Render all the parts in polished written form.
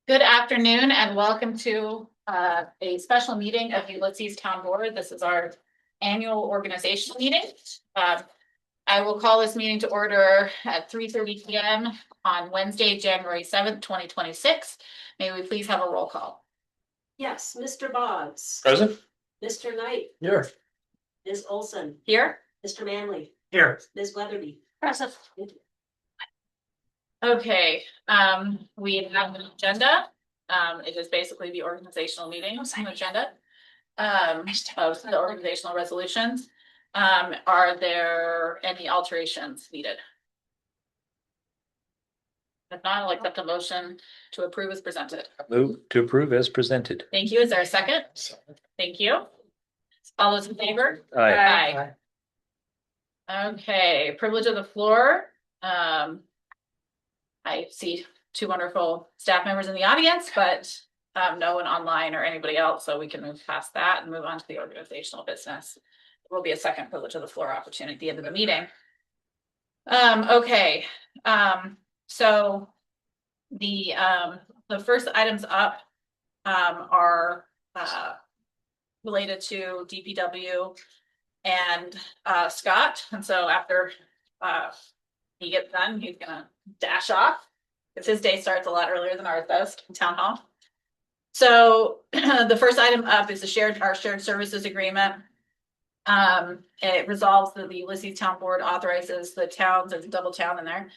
Good afternoon and welcome to a special meeting of Ulysses Town Board. This is our annual organizational meeting. I will call this meeting to order at 3:30 p.m. on Wednesday, January 7th, 2026. May we please have a roll call? Yes, Mr. Boggs. Present. Mr. Knight. Here. Ms. Olson. Here. Mr. Manley. Here. Ms. Weatherby. Present. Okay, we have an agenda. It is basically the organizational meeting agenda. Of the organizational resolutions. Are there any alterations needed? If not, I'll accept a motion to approve as presented. Move to approve as presented. Thank you. Is there a second? Thank you. All those in favor? Aye. Aye. Okay, privilege of the floor. I see two wonderful staff members in the audience, but no one online or anybody else, so we can move past that and move on to the organizational business. There will be a second privilege of the floor opportunity at the end of the meeting. Okay, so the first items up are related to DPW and Scott, and so after he gets done, he's gonna dash off because his day starts a lot earlier than ours does in town hall. So the first item up is our shared services agreement. It resolves that the Ulysses Town Board authorizes the towns, there's a double town in there,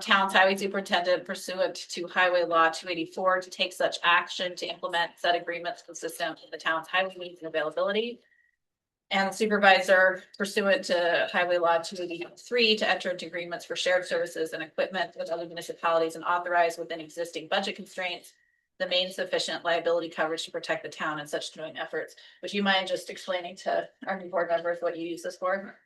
town's highway superintendent pursuant to Highway Law 284 to take such action to implement said agreements consistent with the town's highway needs and availability. And the supervisor pursuant to Highway Law 283 to enter into agreements for shared services and equipment with other municipalities and authorize within existing budget constraints the main sufficient liability coverage to protect the town in such joint efforts. Would you mind just explaining to our new board members what you use this for?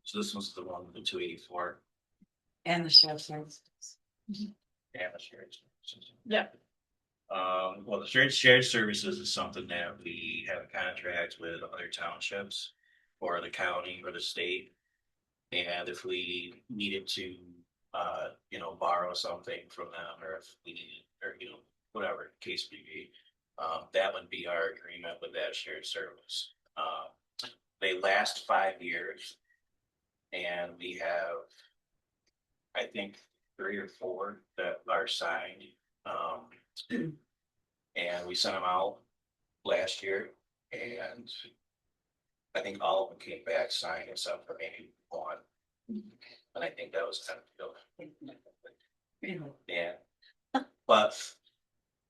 So this was the one with the 284 And the sheriff's services. and the shared services. Yeah. Well, the shared services is something that we have a contract with other townships or the county or the state. And if we needed to, borrow something from them, or if we needed, or, whatever the case may be, that would be our agreement with that shared service. They last 5 years. And we have, I think, 3 or 4 that are signed. And we sent them out last year, and I think all of them came back signed except for maybe one. And I think that was kind of yeah. But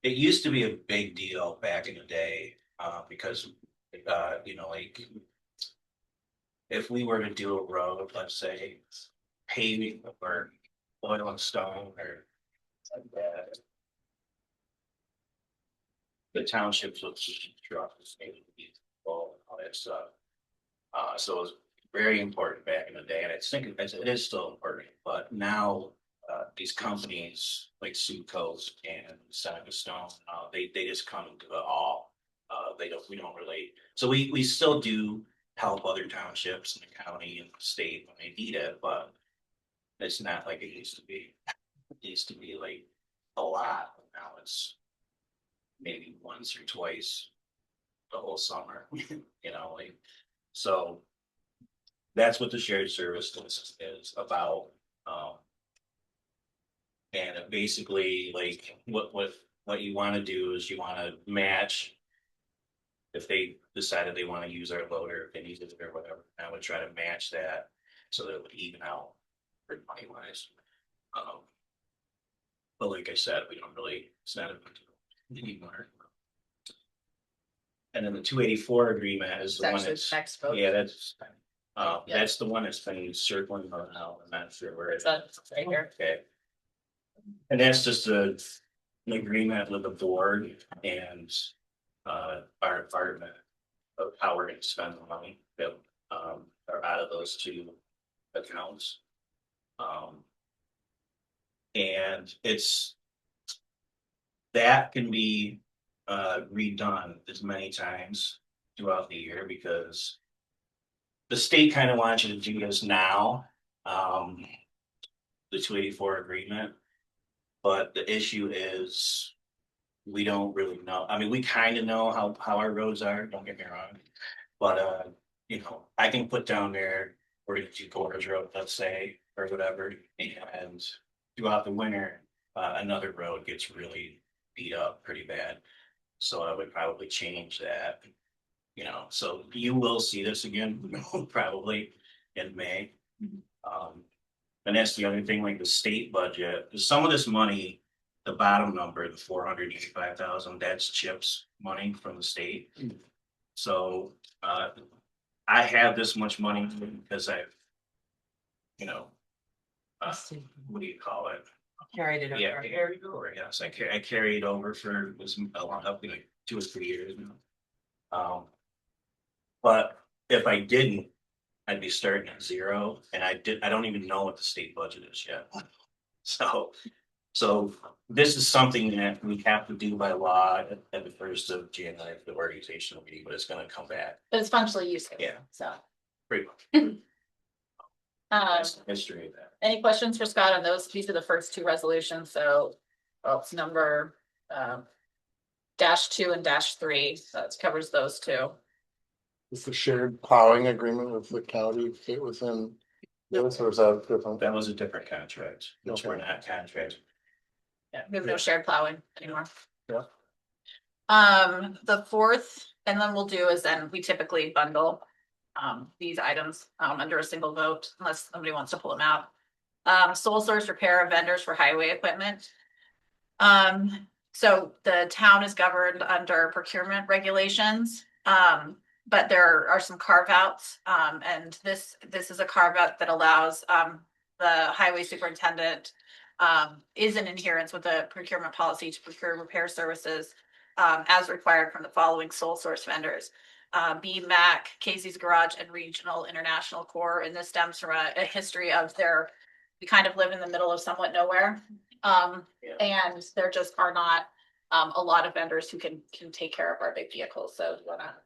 it used to be a big deal back in the day, because like if we were to do a road, let's say paving or oil and stone or like that, the townships would drop the state and all that stuff. So it was very important back in the day, and I think it is still important. But now these companies like Sucos and Seneca Stone, they just come to the all. We don't relate. So we still do help other townships in the county and the state when they need it, but it's not like it used to be. It used to be like a lot. Now it's maybe once or twice the whole summer, so that's what the shared service is about. And it basically, like, what you want to do is you want to match if they decided they want to use our loader, if they need it or whatever. I would try to match that so that it would even out for money wise. But like I said, we don't really set it anymore. And then the 284 agreement is the one that's Next vote. yeah, that's the one that's been circling around. I'm not sure where it's Right here. okay. And that's just an agreement with the board and our department of how we're going to spend the money that are out of those 2 accounts. And that can be redone as many times throughout the year because the state kind of wants you to do this now. the 284 agreement. But the issue is, we don't really know. I mean, we kind of know how our roads are, don't get me wrong. But, you know, I can put down there, we're gonna do Gorge Road, let's say, or whatever, and throughout the winter, another road gets really beat up pretty bad. So I would probably change that, you know, so you will see this again, probably in May. And that's the other thing, like the state budget, some of this money, the bottom number, the 485,000, that's CHIPS money from the state. So, I have this much money because I've, you know, what do you call it? Carried it over. Yeah, I carried over, yes, I carried over for this a long, up like 2 or 3 years now. But if I didn't, I'd be starting at zero, and I don't even know what the state budget is yet. So this is something that we have to do by law at the 1st of January for the organizational meeting, but it's gonna come back But it's functionally useful. Yeah. So, pretty much. um, That's the history of that. any questions for Scott on those? These are the first two resolutions, so, well, it's number, -2 and -3, so it covers those two. Is the shared plowing agreement with the county fit within this, or is that different? That was a different contract, which we're not contracted. Yeah, we have no shared plowing anymore. Yeah. The fourth, and then we'll do is then we typically bundle these items under a single vote unless somebody wants to pull them out. Sole source repair of vendors for highway equipment. So the town is governed under procurement regulations. But there are some carve outs, and this is a carve out that allows the highway superintendent is in adherence with the procurement policy to procure repair services as required from the following sole source vendors. BMAC, Casey's Garage, and Regional International Corps, and this stems from a history of we kind of live in the middle of somewhat nowhere. And there just are not a lot of vendors who can take care of our big vehicles, so you wanna.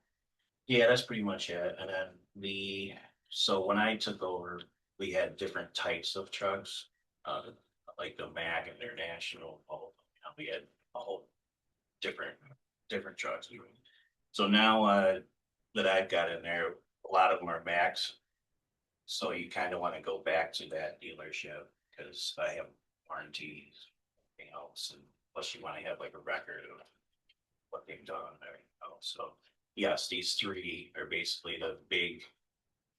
Yeah, that's pretty much it. And then so when I took over, we had different types of trucks, like the Mag International. We had a whole different trucks. So now that I've got in there, a lot of them are Max. So you kind of want to go back to that dealership because I have warranties, everything else, and plus you want to have like a record of what they've done and everything else. So yes, these three are basically the big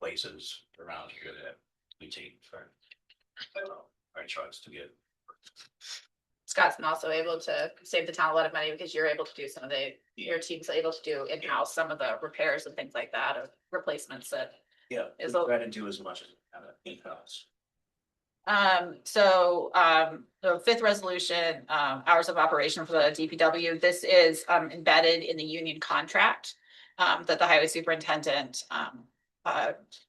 places around here that we take for our trucks to get. Scott's been also able to save the town a lot of money because you're able to do some of your team's able to do in-house some of the repairs and things like that, or replacements that. Yeah, Is we try to do as much as in-house. The fifth resolution, hours of operation for the DPW, this is embedded in the union contract that the highway superintendent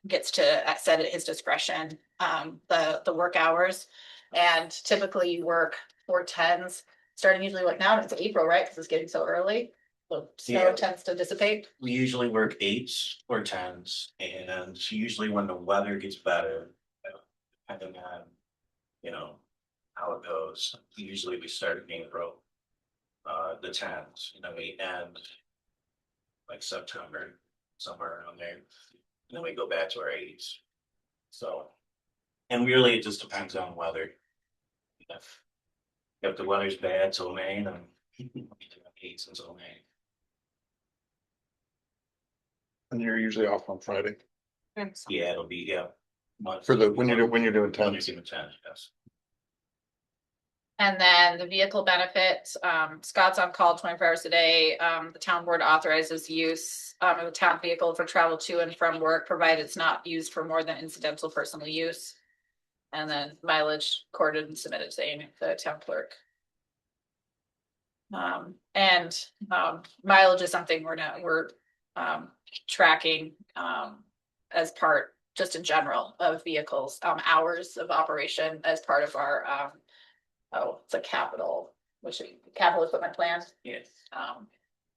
gets to set at his discretion, the work hours. And typically you work 4 10s, starting usually like now, it's April, right? Because it's getting so early. So snow Yeah. tends to dissipate. We usually work 8s or 10s, and usually when the weather gets better, depending on, you know, how it goes, usually we start in April, the 10s, and then we end like September, somewhere around there, and then we go back to our 8s. So, and really it just depends on weather. If the weather's bad till May, then we do 8s until May. And you're usually off on Friday Yeah, it'll be, for when you're doing When you're tens. doing 10, yes. And then the vehicle benefits, Scott's on call 24 hours a day. The town board authorizes use of a town vehicle for travel to and from work, provided it's not used for more than incidental personal use. And then mileage recorded and submitted to the town clerk. Mileage is something we're tracking as part, just in general, of vehicles, hours of operation as part of our it's a capital equipment plan, Yes.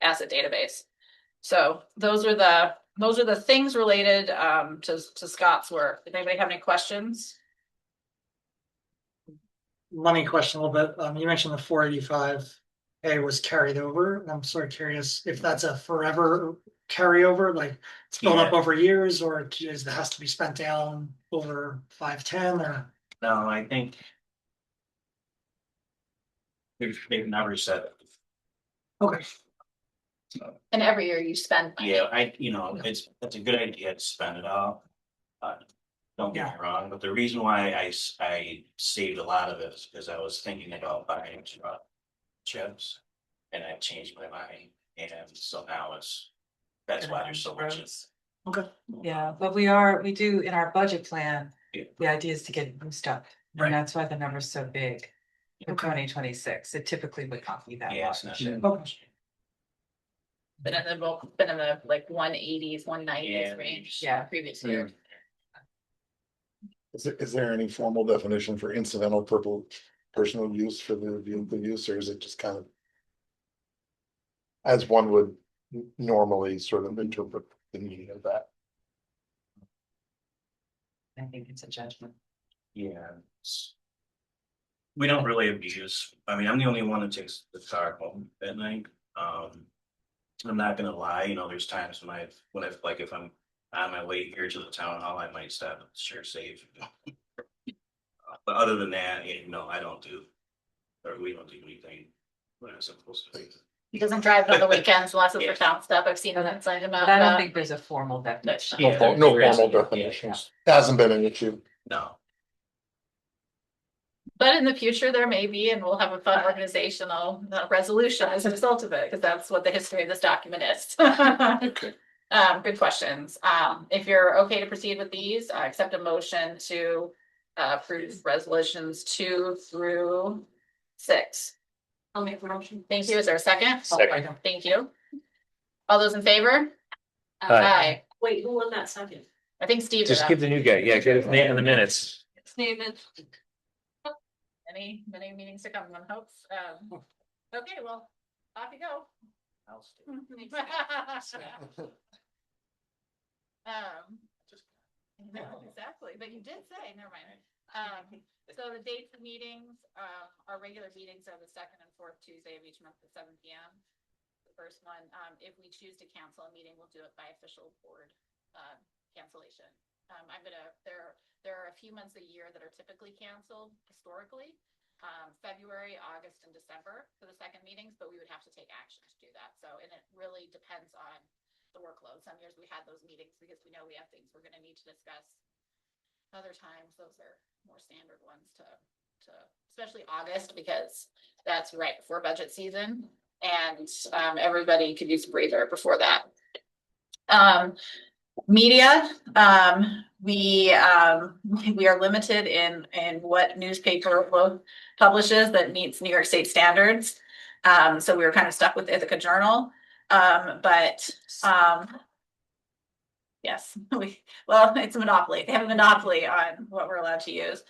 asset database. So those are the things related to Scott's work. Does anybody have any questions money question a little bit. You mentioned the 485A was carried over, and I'm sort of curious if that's a forever carryover, like it's built up Yeah. over years, or it has to be spent down over 5, 10, or? No, I think. They've never said it. Okay, And every year you spend. money. Yeah, it's a good idea to spend it all. Don't get me wrong, but the reason why I saved a lot of it is because I was thinking about buying chips. And I changed my mind, and so now that's why there's so much. okay, Yeah, but we do in our budget plan, Yeah. the idea is to get boosted up. Right. And that's why the number's so big in Okay. 2026. It typically would not be that Yeah, it's large. not. okay. Been in the like 180s, 190s Yeah. range. Yeah. Previous year. Is there any formal definition for incidental personal use for the vehicle use, or is it just kind of? As one would normally sort of interpret the meaning of that? I think it's a judgment. Yeah. We don't really abuse, I mean, I'm the only one that takes the car home at night. I'm not gonna lie, there's times when I've like, if I'm on my way here to the town hall, I might stop at Share Safe. But other than that, I don't do, or we don't do anything when I'm supposed to. He doesn't drive on the weekends unless it's for town stuff. I've seen him inside him But I don't think there's a formal definition. Yeah, No there isn't. formal definitions. Hasn't been an issue. No, But in the future, there may be, and we'll have a fun organizational resolution as a result of it, because that's what the history of this document is. Okay. Good questions. If you're okay to proceed with these, I accept a motion to approve resolutions 2 through 6. I'll make the motion. Thank you. Is there a second? Second. Thank you. All those in favor? Aye. Wait, who won that second? I think Steve did Just that. give the new guy, yeah, get his name in the minutes. It's David. Many meetings to come, one hopes. Okay, well, off you go. I'll stay. Exactly, but you did say, never mind. So the dates of meetings, our regular meetings are the second and fourth Tuesday of each month at 7 p.m. The first one, if we choose to cancel a meeting, we'll do it by official board cancellation. There are a few months a year that are typically canceled historically. February, August, and December for the second meetings, but we would have to take action to do that. So, and it really depends on the workload. Some years we had those meetings because we know we have things we're going to need to discuss. Other times, those are more standard ones to especially August, because that's right before budget season, and everybody could use a breather before that. Media, we are limited in what newspaper publishes that meets New York State standards. So we were kind of stuck with Ithaca Journal. Yes, it's a monopoly. They have a monopoly on what we're allowed to use.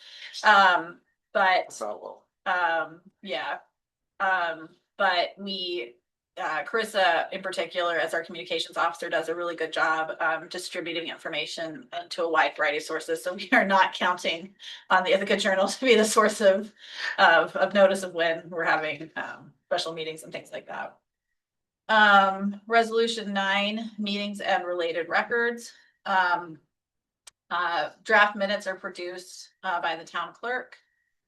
But we, Carissa in particular, as our communications officer, does a really good job distributing information to a wide variety of sources. So we are not counting on the Ithaca Journal to be the source of notice of when we're having special meetings and things like that. Resolution 9, meetings and related records. Draft minutes are produced by the town clerk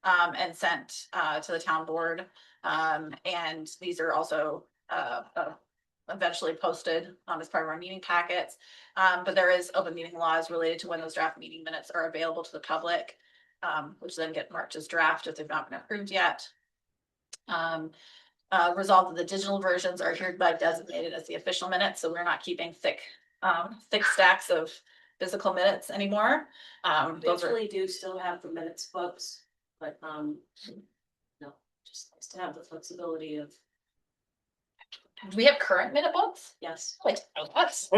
and sent to the town board. And these are also eventually posted as part of our meeting packets. But there is open meeting laws related to when those draft meeting minutes are available to the public, which then get marked as draft if they've not been approved yet. Resolved that the digital versions are hereby designated as the official minutes, so we're not keeping thick stacks of physical minutes anymore. We actually do still have the minutes books, but no, just nice to have the flexibility of, Do we have current minute books? yes, Like, us.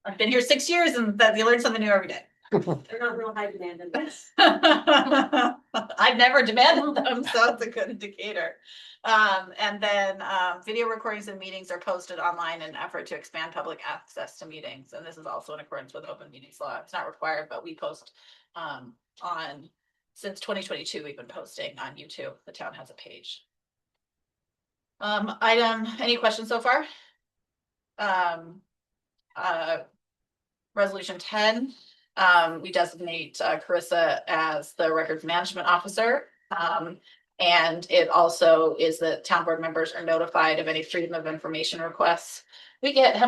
I've been here 6 years and that you learn something new every day. they're not real high demand in this. I've never demanded them, so it's a good indicator. And then video recordings of meetings are posted online in an effort to expand public access to meetings. And this is also in accordance with open meetings law. It's not required, but we post on since 2022, we've been posting on YouTube. The town has a page. Any questions so far? Uh, Resolution 10, we designate Carissa as the records management officer. And it also is that town board members are notified of any freedom of information requests. We get, how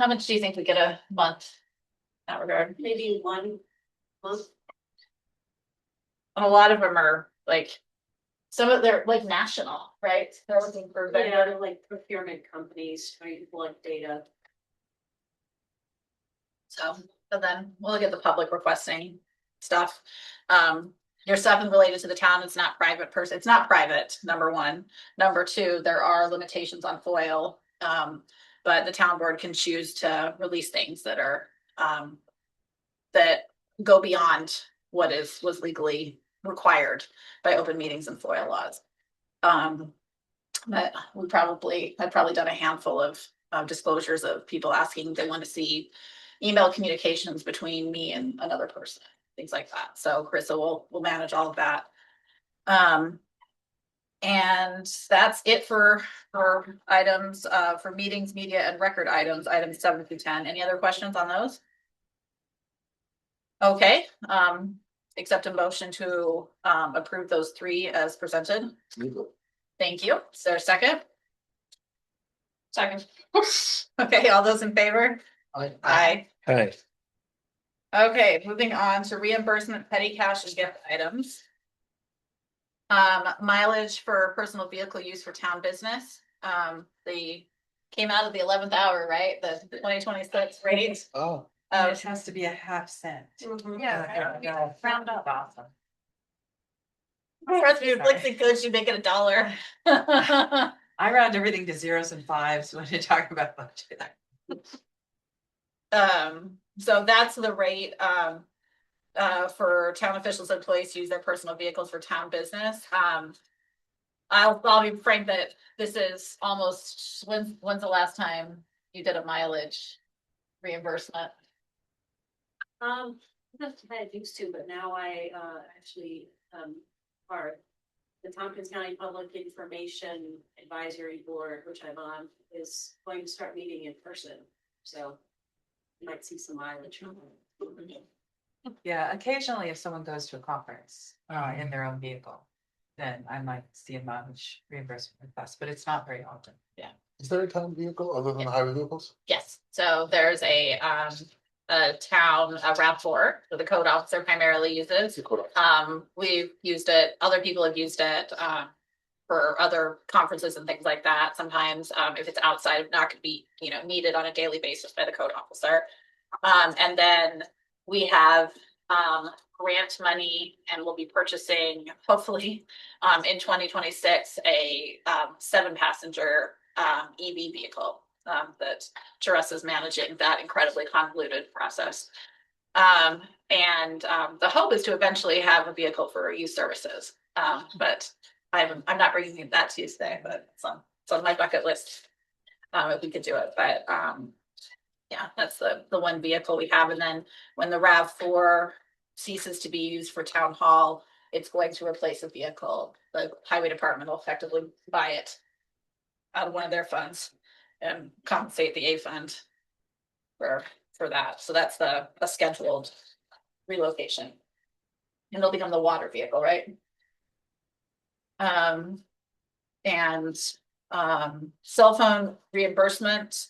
much do you think we get a month in that regard? Maybe 1 month. And a lot of them are like, some of they're like national, right? They're looking for Yeah, vendor. they're like procurement companies trying to collect data. So then we'll get the public requesting stuff. Your stuff is related to the town. It's not private person. It's not private, number one. Number two, there are limitations on FOIL. But the town board can choose to release things that are, that go beyond what was legally required by open meetings and FOIL laws. But I've probably done a handful of disclosures of people asking, they want to see email communications between me and another person, things like that. So Carissa will manage all of that. And that's it for items, for meetings, media and record items 7 through 10. Any other questions on those? Okay, accept a motion to approve those 3 as presented. Thank you. Is there a second? Second. Okay, all those in favor? Aye. Hi. Okay, moving on to reimbursement, petty cash and gift items. Mileage for personal vehicle use for town business. They came out of the 11th hour, right? The 2026 rate. Oh, It has to be a half cent. Yeah. Round up. Awesome. Trust me, Flixie Coach, you make it $1. I round everything to zeros and fives when you talk about budget. So that's the rate, for town officials, employees to use their personal vehicles for town business. I'll be frank that this is almost, when's the last time you did a mileage reimbursement? That's what I used to, but now I actually are the Tompkins County Public Information Advisory Board, which I'm on, is going to start meeting in person. So you might see some mileage. Yeah, occasionally if someone goes to a conference in their own vehicle, then I might see a mileage reimbursement request, but it's not very often. is there a town vehicle other than highway vehicles? Yes, so there's a town, a RAV4 that the code officer primarily uses. We've used it, other people have used it, for other conferences and things like that. Sometimes, if it's outside of not gonna be, needed on a daily basis by the code officer. And then we have, grant money and we'll be purchasing, hopefully, in 2026, a 7-passenger EV vehicle that Teresa's managing that incredibly convoluted process. And the hope is to eventually have a vehicle for youth services. But I'm not bringing that to you today, but it's on my bucket list. If we could do it, but yeah, that's the one vehicle we have. And then when the RAV4 ceases to be used for town hall, it's going to replace a vehicle. The highway department will effectively buy it out of one of their funds and compensate the A fund for that. So that's a scheduled relocation. And it'll become the water vehicle, right? And cell phone reimbursement.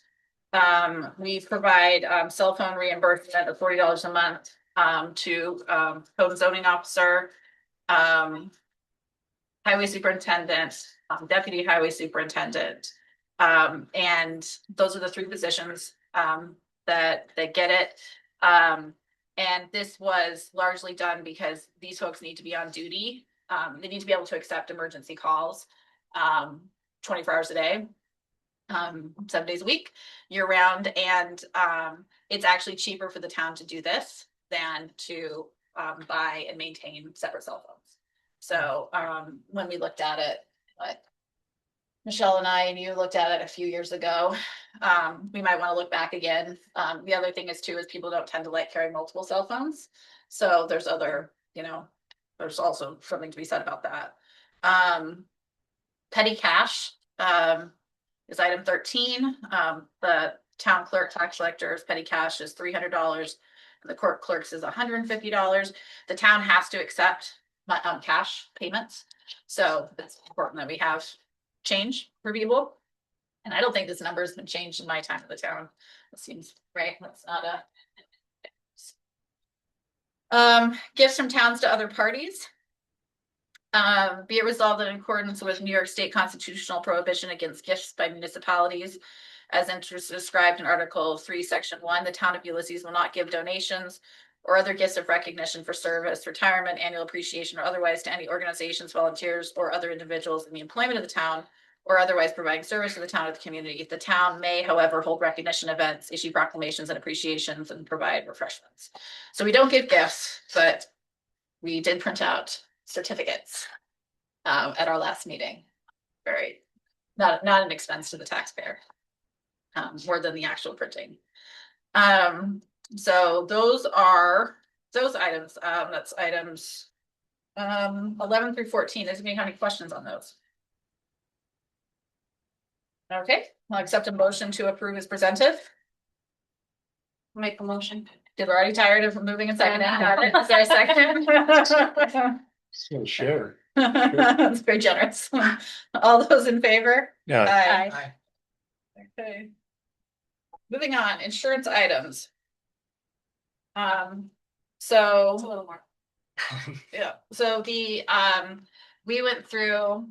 We provide cell phone reimbursement of $40 a month to code and zoning officer, highway superintendent, deputy highway superintendent. And those are the 3 positions that get it. And this was largely done because these folks need to be on duty. They need to be able to accept emergency calls 24 hours a day, 7 days a week, year round. And it's actually cheaper for the town to do this than to buy and maintain separate cell phones. So when we looked at it, Michelle and I and you looked at it a few years ago, we might want to look back again. The other thing is people don't tend to like carry multiple cell phones. So there's other, there's also something to be said about that. Petty cash, is item 13. The town clerk tax collector's petty cash is $300. And the court clerk's is $150. The town has to accept my, cash payments. So it's important that we have change for people. And I don't think this number has been changed in my time in the town. It seems right. That's not gifts from towns to other parties. Be it resolved that in accordance with New York State constitutional prohibition against gifts by municipalities, as described in Article 3, Section 1, the town of Ulysses will not give donations or other gifts of recognition for service, retirement, annual appreciation, or otherwise to any organizations, volunteers, or other individuals in the employment of the town, or otherwise providing service to the town or the community. The town may, however, hold recognition events, issue proclamations and appreciations, and provide refreshments. So we don't give gifts, but we did print out certificates at our last meeting. Very, not an expense to the taxpayer, more than the actual printing. So those are those items. That's items 11 through 14. Does anybody have any questions on those? Okay, I'll accept a motion to approve as presented. Make a motion. Did already tired of moving and seconding. Got it. Is there a second? So share. That's very generous. All those in favor? Yeah, Aye. Aye. Okay. Moving on, insurance items. It's a So, little more. yeah, so we went through,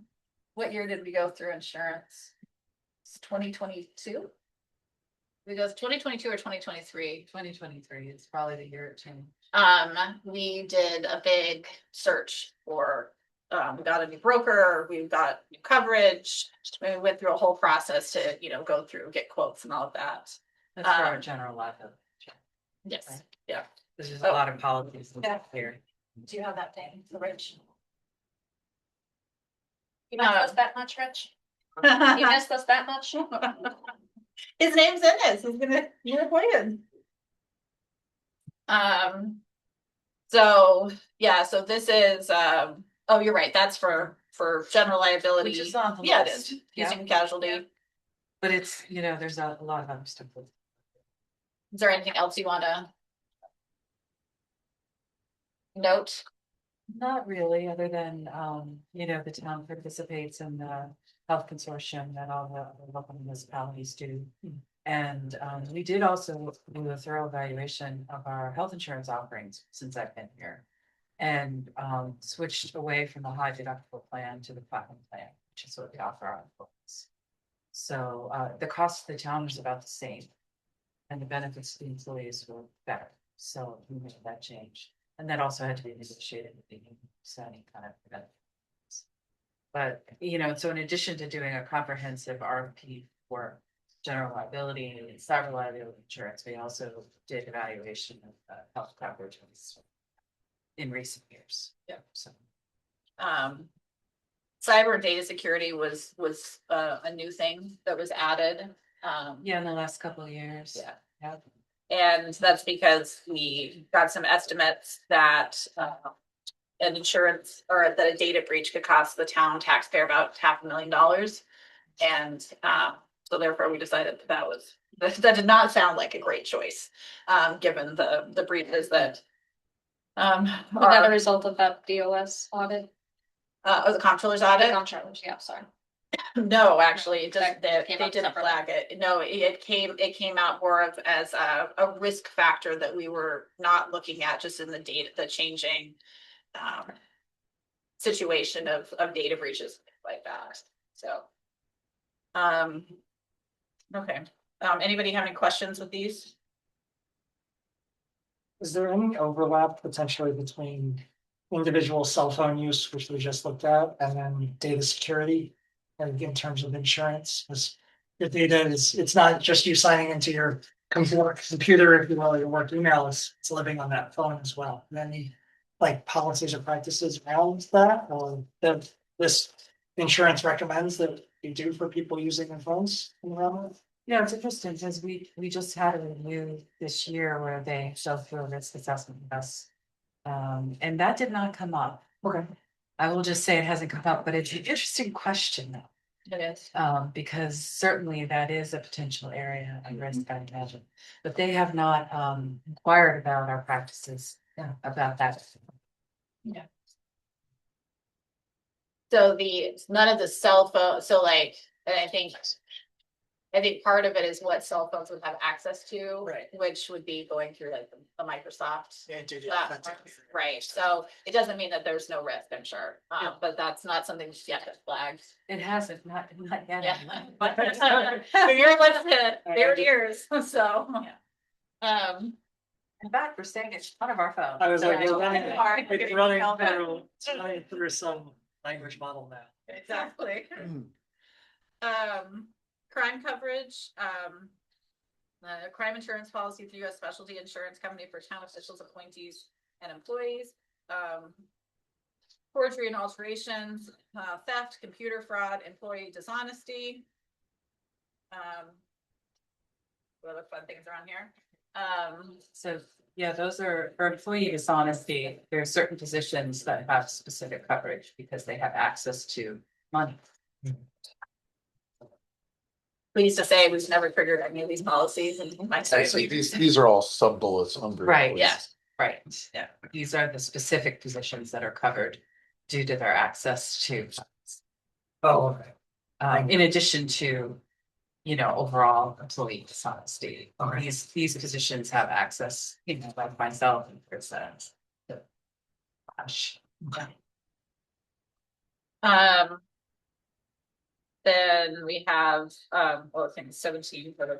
what year did we go through insurance? It's 2022? We go 2022 or 2023? 2023 is probably the year it changed. We did a big search for, we got a new broker, we got new coverage. We went through a whole process to, go through, get quotes and all of that. That's for our general liability. Yes, Right. yeah. There's just Oh. a lot of policies Yeah. here. Do you have that thing, the Rich? You missed us that much, Rich? You missed us that much? His name's in this, he's gonna, you're appointed. So, yeah, so this is, oh, you're right, that's for general liability. Which is on the Yeah, it list. is, Yeah. using casualty. But it's, there's a lot of other stuff. Is there anything else you wanna note? Not really, other than, the town participates in the health consortium that all the local municipalities do. And, we did also do a thorough evaluation of our health insurance offerings since I've been here. And, switched away from the high deductible plan to the platinum plan, which is what we offer our employees. So, the cost to the town is about the same. And the benefits to the employees were better, so we made that change. And that also had to be negotiated with the union, so any kind of benefits. But, so in addition to doing a comprehensive RFP for general liability and cyber liability insurance, we also did evaluation of health coverage in recent years. Yeah. So, Cyber and data security was a new thing that was added. yeah, in the last couple of years. Yeah. Yeah. And that's because we got some estimates that an insurance or that a data breach could cost the town taxpayer about $500,000. And so therefore we decided that did not sound like a great choice, given the breaches that Was that a are, result of that DOS audit? the comptroller's audit. Contractors, yeah, sorry. No, actually, it doesn't, Okay, they came up didn't separately. flag it. No, it came out more of as a risk factor that we were not looking at just in the changing situation of data breaches like that, so. Okay, anybody have any questions with these? Is there any overlap potentially between individual cell phone use, which we just looked at, and then data security? And in terms of insurance, because your data it's not just you signing into your computer, if you will, your work email, it's living on that phone as well. And any like policies or practices around that, or that this insurance recommends that you do for people using their phones around it? Yeah, it's interesting because we just had a review this year where they showed through a risk assessment with us. And that did not come up. Okay. I will just say it hasn't come up, but it's an interesting question though. It is. Because certainly that is a potential area of risk, I imagine. But they have not inquired about our practices about that. So none of the cell phone, so like, and I think part of it is what cell phones would have access to. Right. Which would be going through like the Microsoft. Yeah, do the platform. authentic. Right, so it doesn't mean that there's no risk, I'm sure, Yeah. but that's not something just yet that's flagged. It hasn't, not yet. Yeah. So you're limited, there years, so. In fact, we're saying it's one of our phones. I was like, So- it's running, Sorry. it's running through some language model now. Exactly. Crime coverage, crime insurance policy through U.S. Specialty Insurance Company for town officials, appointees, and employees. Forgery and alterations, theft, computer fraud, employee dishonesty. What other fun things around here? So, yeah, those are, for employee dishonesty, there are certain positions that have specific coverage because they have access to money. Pleased to say we've never triggered any of these policies in my So time. these are all sub bullets under. Right, employees. Yes. Right, yeah, these are the specific positions that are covered due to their access to. Oh, okay. In addition to, overall employee dishonesty. Okay. These positions have access, like myself and for instance. Gosh. Then we have, I think 17, but I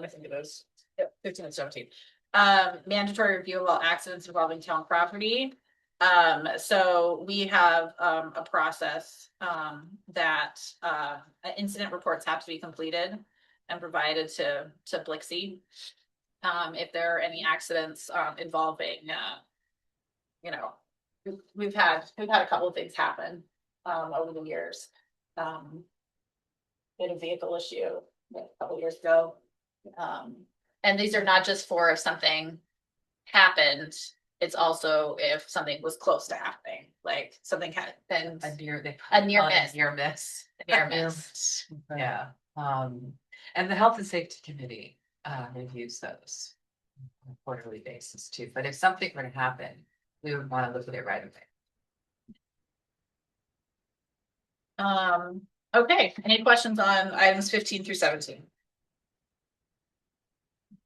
think it is, 15 and 17. Mandatory review of all accidents involving town property. So we have, a process, that, incident reports have to be completed and provided to Blixie. If there are any accidents, involving, we've had a couple of things happen, over the years. We had a vehicle issue a couple of years ago. And these are not just for if something happened, it's also if something was close to happening, like something happened. A near miss. A near miss. Near miss. Near miss. Yeah, and the Health and Safety Committee reviews those on a quarterly basis too, but if something were to happen, we would want to look at it right away. Okay, any questions on items 15 through 17?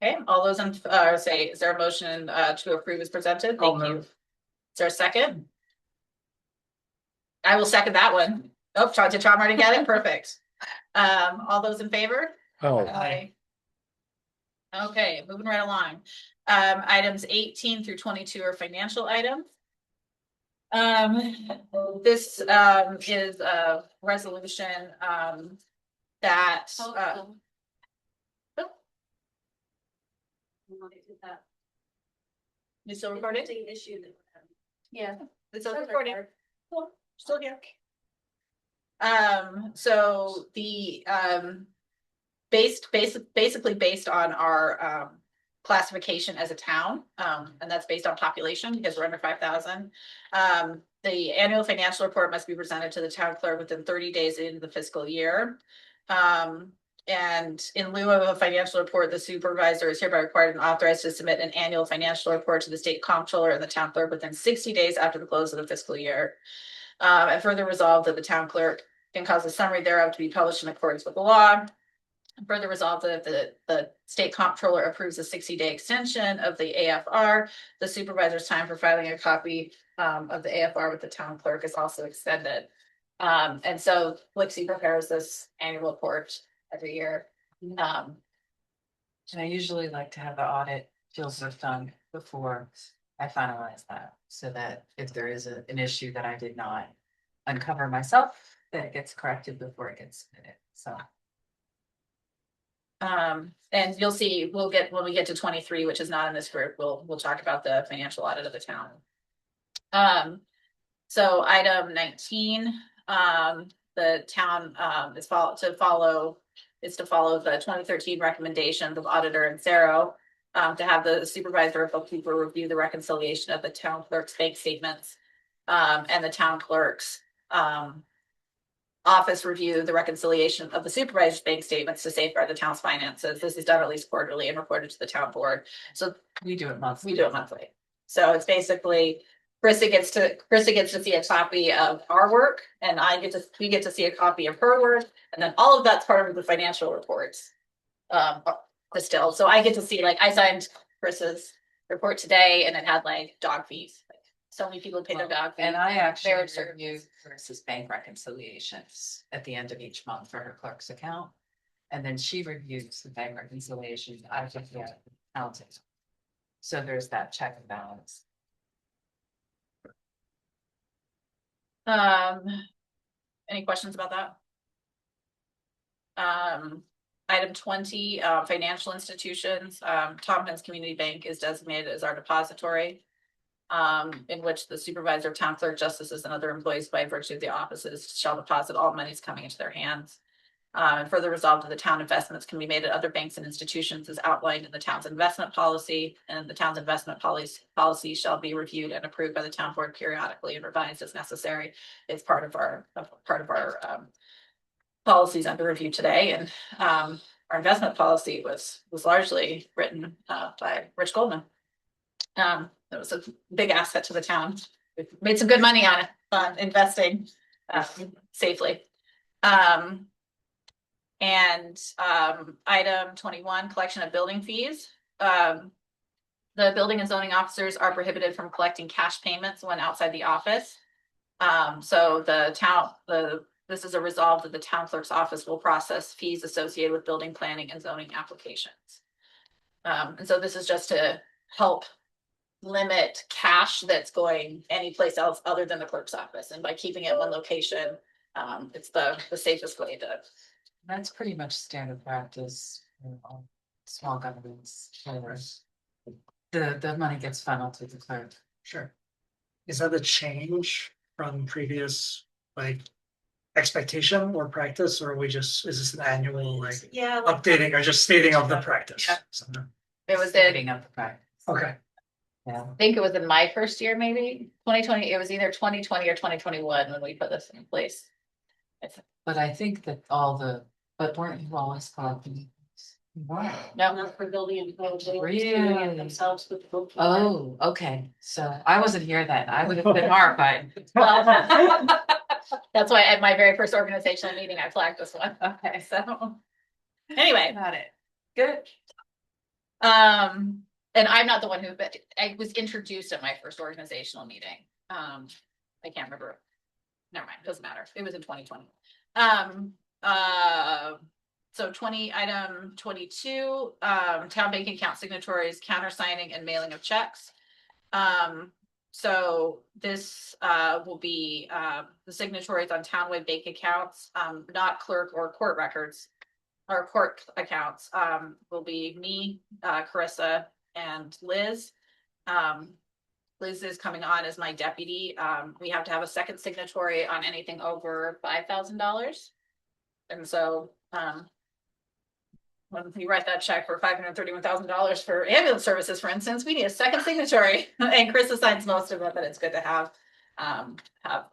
Okay, all those in, say, is there a motion to approve as presented? I'll Thank you. move. Is there a second? I will second that one. Oh, did Tom already get it? Perfect. All those in favor? Oh, Aye. Okay, moving right along. Items 18 through 22 are financial items. This is a resolution that you still recording? Interesting issue that. Yeah, it's Still recording. record. Cool, still here. So the basically based on our classification as a town, and that's based on population because we're under 5,000. The annual financial report must be presented to the town clerk within 30 days into the fiscal year. And in lieu of a financial report, the supervisor is hereby required and authorized to submit an annual financial report to the state comptroller and the town clerk within 60 days after the close of the fiscal year. And further resolved that the town clerk can cause a summary thereof to be published in accordance with the law. Further resolved that if the state comptroller approves a 60-day extension of the AFR, the supervisor's time for filing a copy of the AFR with the town clerk is also extended. And so Blixie prepares this annual report every year. And I usually like to have the audit Joseph done before I finalize that, so that if there is an issue that I did not uncover myself, that it gets corrected before it gets submitted, so. And you'll see, when we get to 23, which is not in this group, we'll talk about the financial audit of the town. So item 19, the town is to follow the 2013 recommendations of auditor and Sarah to have the supervisor of bookkeeper review the reconciliation of the town clerk's bank statements and the town clerk's, office review the reconciliation of the supervisor's bank statements to safeguard the town's finances. This is done at least quarterly and reported to the town board. So We do it monthly. we do it monthly. So it's basically Krista gets to see a copy of our work and we get to see a copy of her work. And then all of that's part of the financial reports. Distilled. So I get to see, like, I signed Chris's report today and it had like dog fees. Like, so many people pay their dog fees. And I actually Marriage service. review versus bank reconciliations at the end of each month for her clerk's account. And then she reviews the bank reconciliation. I just get counted. So there's that check and balance. Any questions about that? Item 20, financial institutions, Tompkins Community Bank is designated as our depository. In which the supervisor, town clerk, justices, and other employees by virtue of the offices shall deposit all monies coming into their hands. And further resolved that the town investments can be made at other banks and institutions as outlined in the town's investment policy, and the town's investment policy shall be reviewed and approved by the town board periodically and revised as necessary. It's part of our policies under review today, and our investment policy was largely written by Rich Goldman. That was a big asset to the town. We've made some good money on it, on investing safely. Item 21, collection of building fees. The building and zoning officers are prohibited from collecting cash payments when outside the office. So this is a resolve that the town clerk's office will process fees associated with building planning and zoning applications. And so this is just to help limit cash that's going anyplace else other than the clerk's office. And by keeping it in one location, it's the safest way to. That's pretty much standard practice in all small governments. The money gets funneled to the clerk. Sure. Is that a change from previous, like, expectation or practice, or is this an annual, like, Yeah. updating or just stating of the practice? Yeah. Something. It was Setting up the practice. Okay, Yeah. I think it was in my first year, maybe 2020. It was either 2020 or 2021 when we put this in place. But I think that but weren't you always collecting? Wow. No, Not for building and code, they were Really? doing it themselves with the book. Oh, okay. So I wasn't here then. I would have been horrified. well, that's why at my very first organizational meeting, I flagged this one. Okay. So anyway, Got it. Good. and I'm not the one but I was introduced at my first organizational meeting. I can't remember. Never mind, doesn't matter. It was in 2020. So item 22, town bank account signatories, countersigning and mailing of checks. So this will be the signatories on townwide bank accounts, not clerk or court records or court accounts, will be me, Carissa, and Liz. Liz is coming on as my deputy. We have to have a second signatory on anything over $5,000. And so when we write that check for $531,000 for ambulance services, for instance, we need a second signatory. And Chris assigns most of it, but it's good to have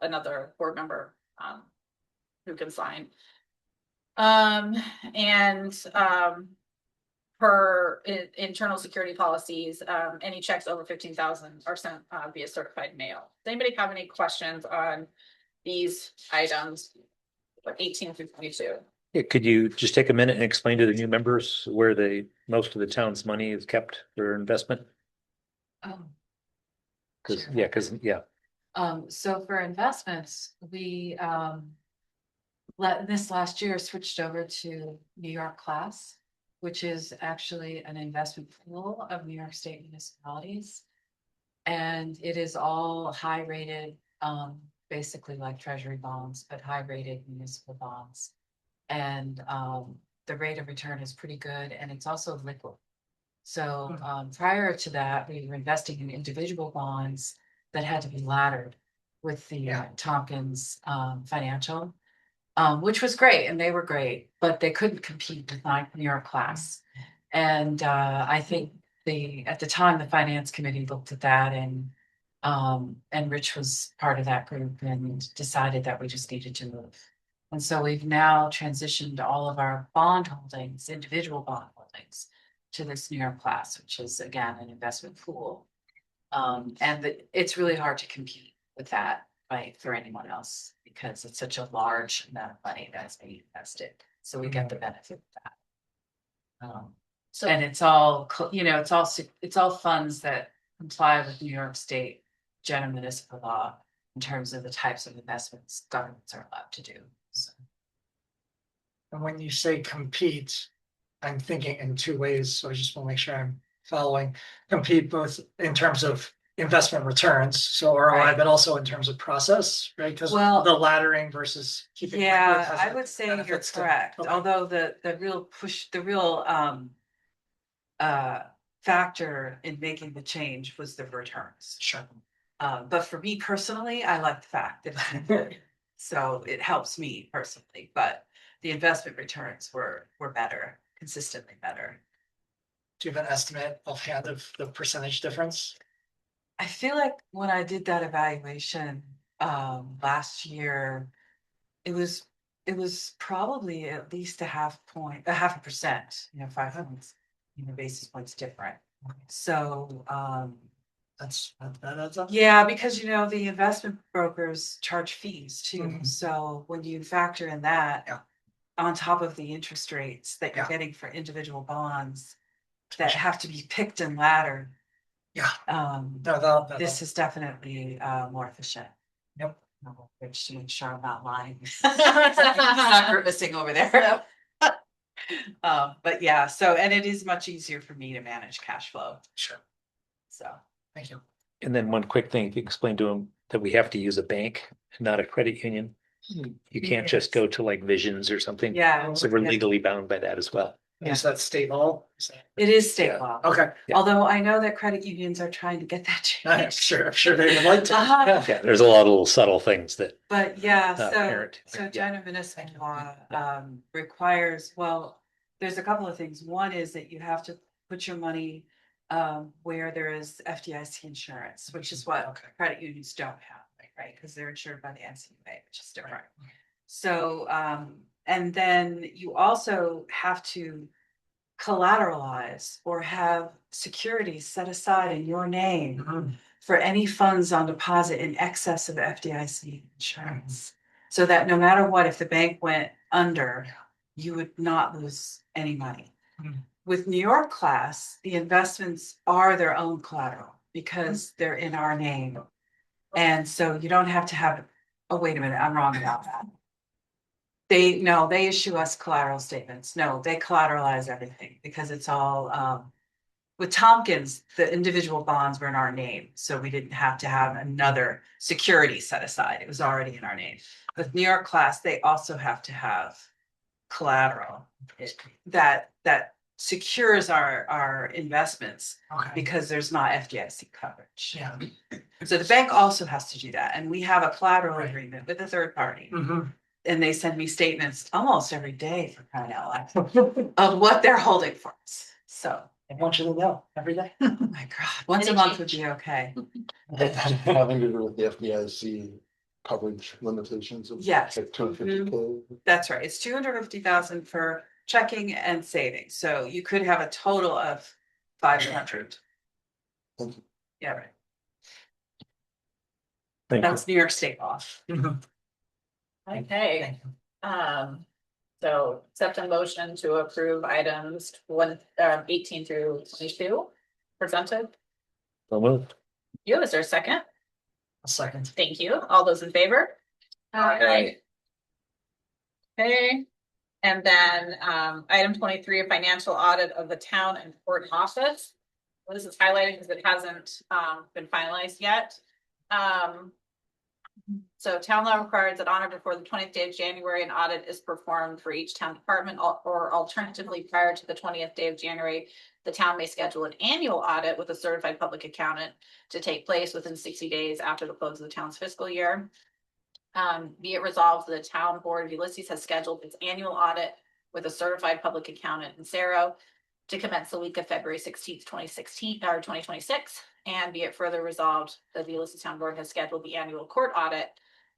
another board member who can sign. Per internal security policies, any checks over 15,000 are sent via certified mail. Does anybody have any questions on these items, like 18 through 22? Yeah, could you just take a minute and explain to the new members where most of the town's money is kept for investment? Oh. Sure. So for investments, we this last year switched over to New York Class, which is actually an investment pool of New York State municipalities. And it is all high rated, basically like treasury bonds, but high rated municipal bonds. And the rate of return is pretty good, and it's also liquid. So prior to that, we were investing in individual bonds that had to be laddered with the Tompkins Financial, which was great, and they were great, but they couldn't compete with New York Class. And I think at the time, the finance committee looked at that and And Rich was part of that group and decided that we just needed to move. And so we've now transitioned all of our bond holdings, individual bond holdings, to this New York class, which is again an investment pool. It's really hard to compete with that, right, for anyone else, because it's such a large amount of money that's being invested. So we get the benefit of that. So, And it's all, it's all funds that comply with New York State general municipal law in terms of the types of investments governments are allowed to do. So, And when you say compete, I'm thinking in two ways, so I just want to make sure I'm following. Compete both in terms of investment returns, so ROI, Right. but also in terms of process, right? Because Well, the laddering versus keeping. liquid yeah, has I a would say you're benefits to- correct, okay. although the real push, the real factor in making the change was the returns. Sure. But for me personally, I like the fact that it's important. So it helps me personally, but the investment returns were better, consistently better. Do you have an estimate offhand of the percentage difference? I feel like when I did that evaluation last year, it was probably at least a half a percent, 5 points, basis points different. So That adds up. yeah, because the investment brokers charge fees too. Mhm. So when you factor in that Yeah. on top of the interest rates that you're Yeah. getting for individual bonds that have to be picked and laddered, Yeah. um, No, that. this is definitely more efficient. Yep. Which to make sure I'm not lying. He's not grimacing over there. But yeah, so, and it is much easier for me to manage cash flow, Sure, so. thank you. And then one quick thing, if you explain to them that we have to use a bank, not a credit union. You can't just go to like Visions or something. Yeah. So we're yeah. legally bound by that as well. Is that state law? It is state Yeah. law, Okay. Yeah. although I know that credit unions are trying to get that I'm changed. sure they would like to. Uh-huh. Yeah, there's a lot of little subtle things that, But yeah, parent. so Yeah. general municipal law requires, well, there's a couple of things. One is that you have to put your money where there is FDIC insurance, which is what Okay. credit unions don't have, right? Because they're insured by the NCUA, which is different. So and then you also have to collateralize or have securities set aside in your name Mhm. for any funds on deposit in excess of FDIC insurance. So that no matter what, if the bank went under, you would not lose any money. Mhm. With New York class, the investments are their own collateral because they're in our name. And so you don't have to have, oh, wait a minute, I'm wrong about that. They issue us collateral statements. No, they collateralize everything because it's all, with Tompkins, the individual bonds were in our name, so we didn't have to have another security set aside. It was already in our name. With New York class, they also have to have collateral that secures our investments Okay. because there's not FDIC coverage. Yeah. So the bank also has to do that, and we have a collateral Right. agreement with a third party. Mhm. And they send me statements almost every day for crying out loud of what they're holding for us. So, I want you to know every day. oh my God, once a Any month would change? be okay. Having to do with the FDIC coverage limitations of. Yes. Like 250K. That's right. It's 250,000 for checking and savings. So you could have a total of 500. Thank you. Yeah, right. thank you. That's New York State law. Mhm. okay, Thank you. So accept a motion to approve items 18 through 22 presented. So moved. Is there a second? A second. Thank you. All those in favor? Aye. Okay, and then item 23, a financial audit of the town and court office. Well, this is highlighted because it hasn't been finalized yet. So town law requires that on or before the 20th day of January, an audit is performed for each town department, or alternatively, prior to the 20th day of January, the town may schedule an annual audit with a certified public accountant to take place within 60 days after the close of the town's fiscal year. Be it resolved, the town board of Ulysses has scheduled its annual audit with a certified public accountant in Cerro to commence the week of February 16th, 2016 or 2026. And be it further resolved that the Ulysses Town Board has scheduled the annual court audit.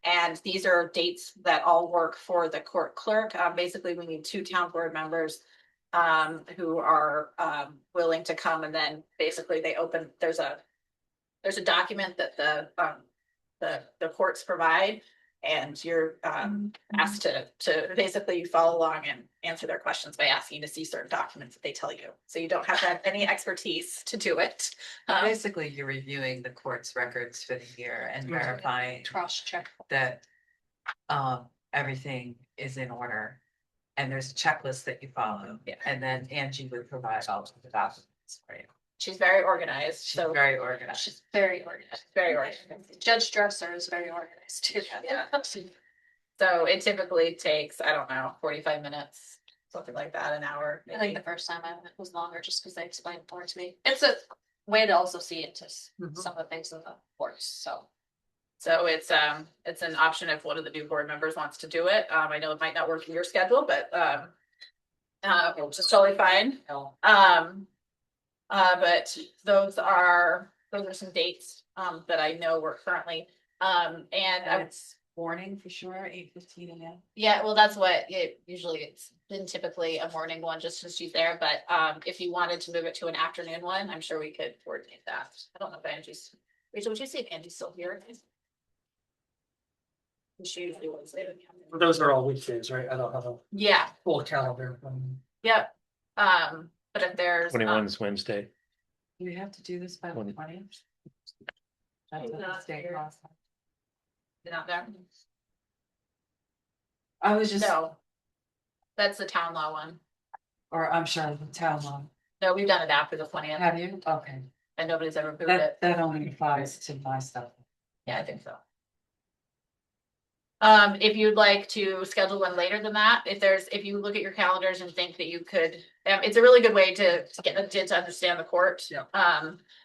And these are dates that all work for the court clerk. Basically, we need 2 town board members who are willing to come, and then basically they open, there's a document that the courts provide, and you're asked to basically you follow along and answer their questions by asking to see certain documents that they tell you. So you don't have to have any expertise to do it. Basically, you're reviewing the court's records for the year and verifying Cross check. that everything is in order. And there's a checklist that you follow, Yeah. and then Angie would provide all of the documents for you. She's very organized, She's so very organized. She's very organized. very organized. Judge Dresser is very organized too. Yeah. So it typically takes, I don't know, 45 minutes, something like that, an hour. I think maybe. the first time I went was longer just because they explained more to me. It's a way to also see into some of the things in the courts, so. So it's an option if one of the new board members wants to do it. I know it might not work in your schedule, but which is totally fine. But those are some dates that I know work currently. And And it's morning for sure, 8:15 a.m. yeah, well, that's what it's been typically a morning one just since she's there. But if you wanted to move it to an afternoon one, I'm sure we could coordinate that. I don't know if Angie's, Rachel, would you see if Angie's still here? She usually was there. Those are all weekdays, right? I don't have a Yeah, full calendar. yep. But if there's 21 is Wednesday. Do we have to do this by the 20. 20th? That's what the Not state here. law said. you're not there. I was just, No. That's the town law one. or I'm sure the town law. No, we've done it after the 20th Have you? Okay, and nobody's ever moved that, it. that only applies to my stuff. Yeah, I think so. If you'd like to schedule one later than that, if you look at your calendars and think that you could, it's a really good way to to understand the court. Yeah.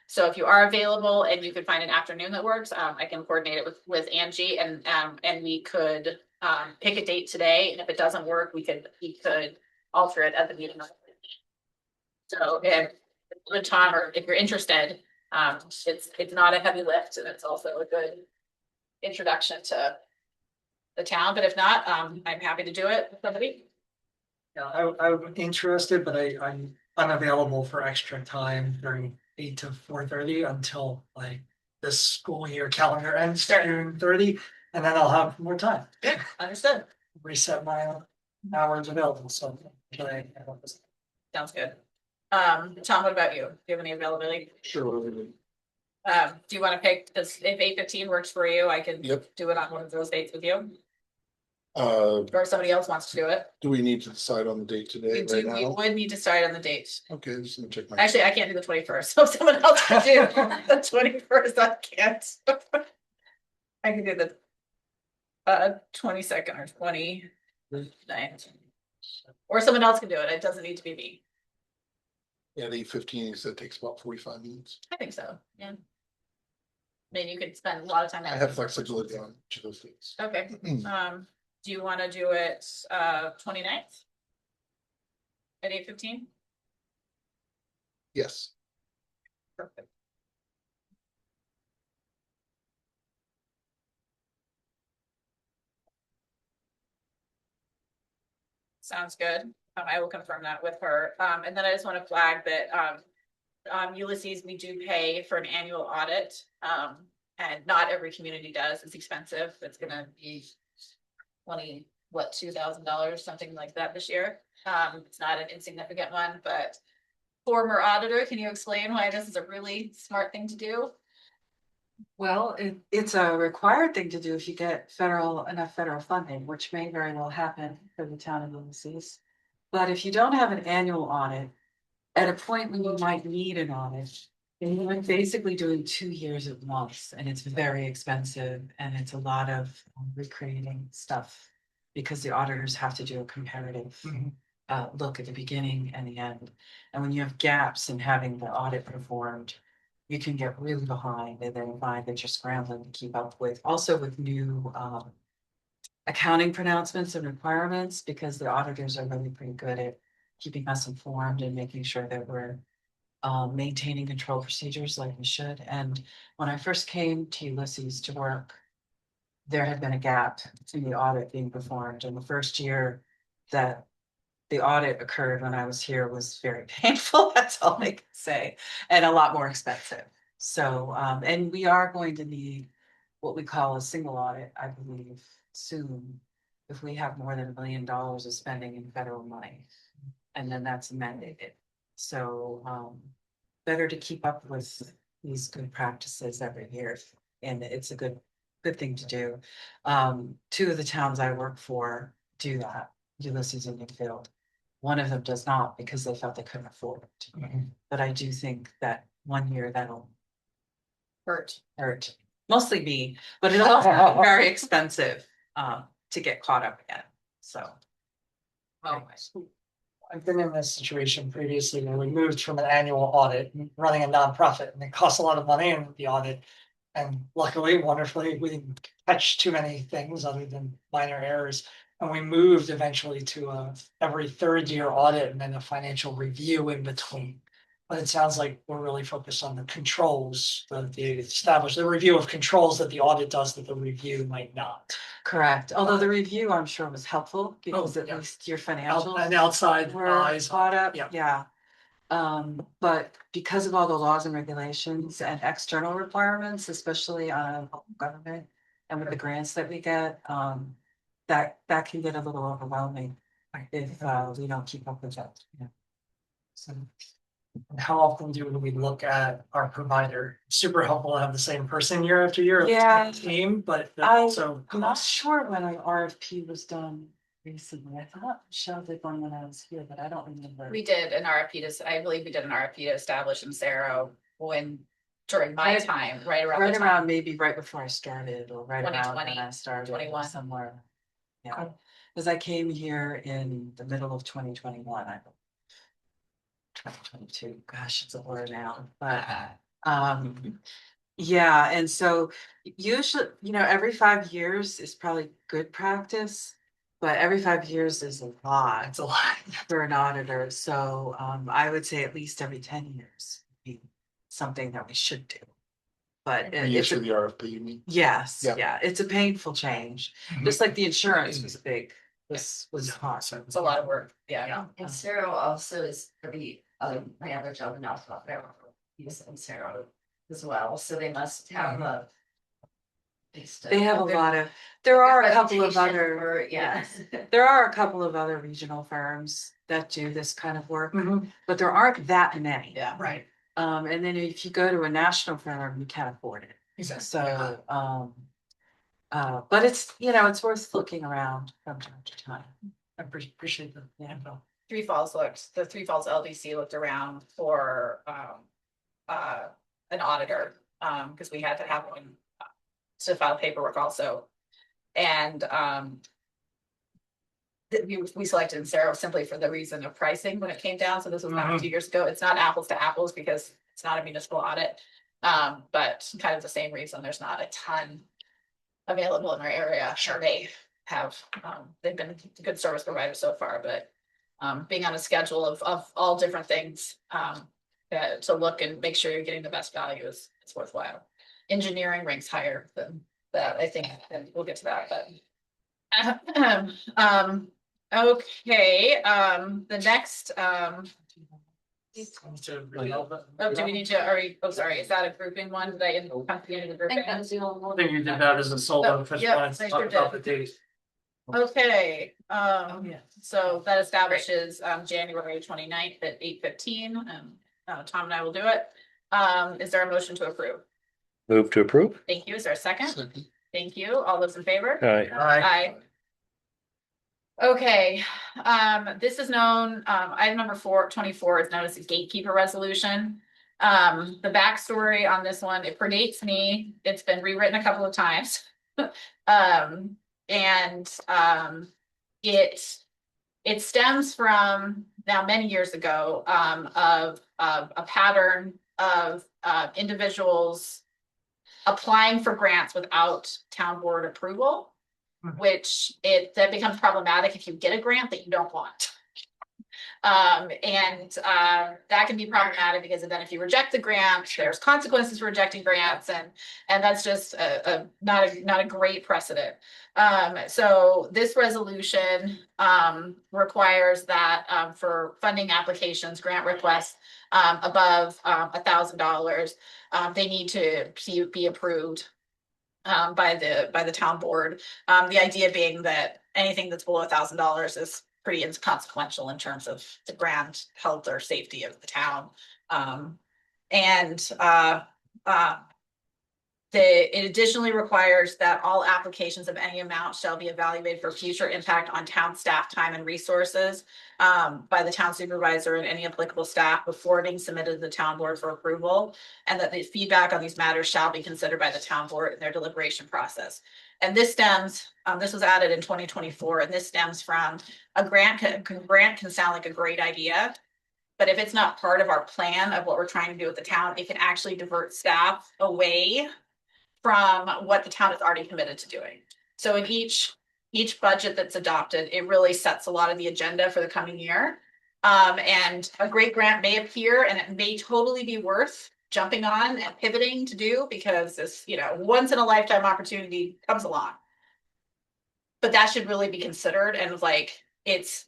So if you are available and you could find an afternoon that works, I can coordinate it with Angie and we could pick a date today, and if it doesn't work, we could alter it at the meeting. So if Tom, or if you're interested, it's not a heavy lift, and it's also a good introduction to the town, but if not, I'm happy to do it with somebody. Yeah, I'm interested, but I'm unavailable for extra time during 8 to 4:30 until like this school year calendar ends Sure. June 30, and then I'll have more time. Understood. Reset my hours available, so. Sounds good. Tom, what about you? Do you have any availability? Sure. Do you want to pick, if 8:15 works for you, I can Yep. do it on one of those dates with you, Uh, or if somebody else wants to do it. do we need to decide on the date today, right We now? would need to start on the date. Okay, just gonna check my. Actually, I can't do the 21st, so if someone else can do the 21st, I can't. I can do the 22nd or 29th. Or someone else can do it. It doesn't need to be me. At 8:15, you said it takes about 45 minutes. I think so, yeah. I mean, you could spend a lot of time. I have flexibility on each of those dates. Okay, do you wanna do it 29th? At 8:15? Yes. Perfect. Sounds good. I will confirm that with her. And then I just want to flag that Ulysses, we do pay for an annual audit. And not every community does. It's expensive. It's gonna be $2,000, something like that this year. It's not an insignificant one, but former auditor, can you explain why this is a really smart thing to do? Well, it's a required thing to do if you get enough federal funding, which may very well happen for the town of Ulysses. But if you don't have an annual audit, at a point when you might need an audit, then you're basically doing 2 years at once, and it's very expensive, and it's a lot of recreating stuff. Because the auditors have to do a comparative look at the beginning and the end. And when you have gaps in having the audit performed, you can get really behind and then find that you're scrambling to keep up with, also with new accounting pronouncements and requirements, because the auditors are really pretty good at keeping us informed and making sure that we're maintaining control procedures like we should. And when I first came to Ulysses to work, there had been a gap in the audit being performed. And the first year that the audit occurred when I was here was very painful. That's all I can say, and a lot more expensive. So, and we are going to need what we call a single audit, I believe, soon. If we have more than $1 million of spending in federal money, and then that's mandated. So, better to keep up with these good practices every year, and it's a good thing to do. Two of the towns I work for do that, Ulysses and Newfield. One of them does not because they felt they couldn't afford it. But I do think that one year that'll hurt, mostly me, but it'll also be very expensive to get caught up again, so. Anyways. I've been in this situation previously where we moved from an annual audit, running a nonprofit, and it costs a lot of money in the audit. And luckily, wonderfully, we didn't catch too many things other than minor errors. And we moved eventually to a every third year audit and then a financial review in between. But it sounds like we're really focused on the controls, the review of controls that the audit does that the review might not. Correct, although the review, I'm sure, was helpful because at yeah. least your And financials outside were eyes. caught up, yeah. yeah. But because of all the laws and regulations and external requirements, especially on government and with the grants that we get, that can get a little overwhelming if we don't keep up with that. Yeah. So, and how often do we look at our provider? Super helpful to have the same person year after year. Yeah. Team, but I- also. I'm not sure when an RFP was done recently. I thought Michelle did one when I was here, but I don't remember. We did an RFP I believe we did an RFP to establish in Sarah during my Right- time, right around Right the time. around, maybe right before I started or right around when 2020, I started 21. somewhere. Yeah, because I came here in the middle of 2021, I believe. 2022, gosh, it's a blur now, but yeah, and so usually, every 5 years is probably good practice. But every 5 years is a lot It's a lot. for an auditor, so I would say at least every 10 years would be something that we should do. But it's Reissue the RFP, you mean? yes, Yeah. yeah, it's a painful change, just like the insurance was big, was hard. It's a lot of work, yeah. And Sarah also is pretty, my other job now, use in Sarah as well, so they must have a. They have a lot of, there are a couple of other, Yes. there are a couple of other regional firms that do this kind of work, but there aren't that many. Yeah. Right. And then if you go to a national firm, you can't afford it. Exactly. So, but it's, it's worth looking around from time to time. I appreciate the info. The Three Falls LDC looked around for an auditor, because we had to have one to file paperwork also. And we selected Sarah simply for the reason of pricing when it came down. So this was not 2 years ago. It's not apples to apples because it's not a municipal audit. But kind of the same reason, there's not a ton available in our area. Sure, they have, they've been a good service provider so far, but being on a schedule of all different things to look and make sure you're getting the best value is worthwhile. Engineering ranks higher than that, I think, and we'll get to that, but okay, the next do we need to, sorry, is that a grouping one? Did I come to the end of the I think grouping? that was the only one. I think you did that as a solo, because yeah, let's I talk sure about did. the date. Okay, yeah. so that establishes January 29th at 8:15, and Tom and I will do it. Is there a motion to approve? Move to approve? Thank you. Is there a second? Thank you. All those in favor? Aye. Aye. Okay, this is known, item number 24 is known as the gatekeeper resolution. The backstory on this one, it predates me. It's been rewritten a couple of times. It stems from now many years ago, of a pattern of individuals applying for grants without town board approval, which that becomes problematic if you get a grant that you don't want. That can be problematic because then if you reject the grant, there's consequences for rejecting grants and that's just not a great precedent. So this resolution requires that for funding applications, grant requests above $1,000, they need to be approved by the town board. The idea being that anything that's below $1,000 is pretty inconsequential in terms of the grand health or safety of the town. It additionally requires that all applications of any amount shall be evaluated for future impact on town staff time and resources by the town supervisor and any applicable staff before being submitted to the town board for approval. And that the feedback on these matters shall be considered by the town board in their deliberation process. And this stems, this was added in 2024, and this stems from a grant can sound like a great idea. But if it's not part of our plan of what we're trying to do with the town, it can actually divert staff away from what the town is already committed to doing. So in each budget that's adopted, it really sets a lot of the agenda for the coming year. And a great grant may appear and it may totally be worth jumping on and pivoting to do because this, once in a lifetime opportunity comes along. But that should really be considered and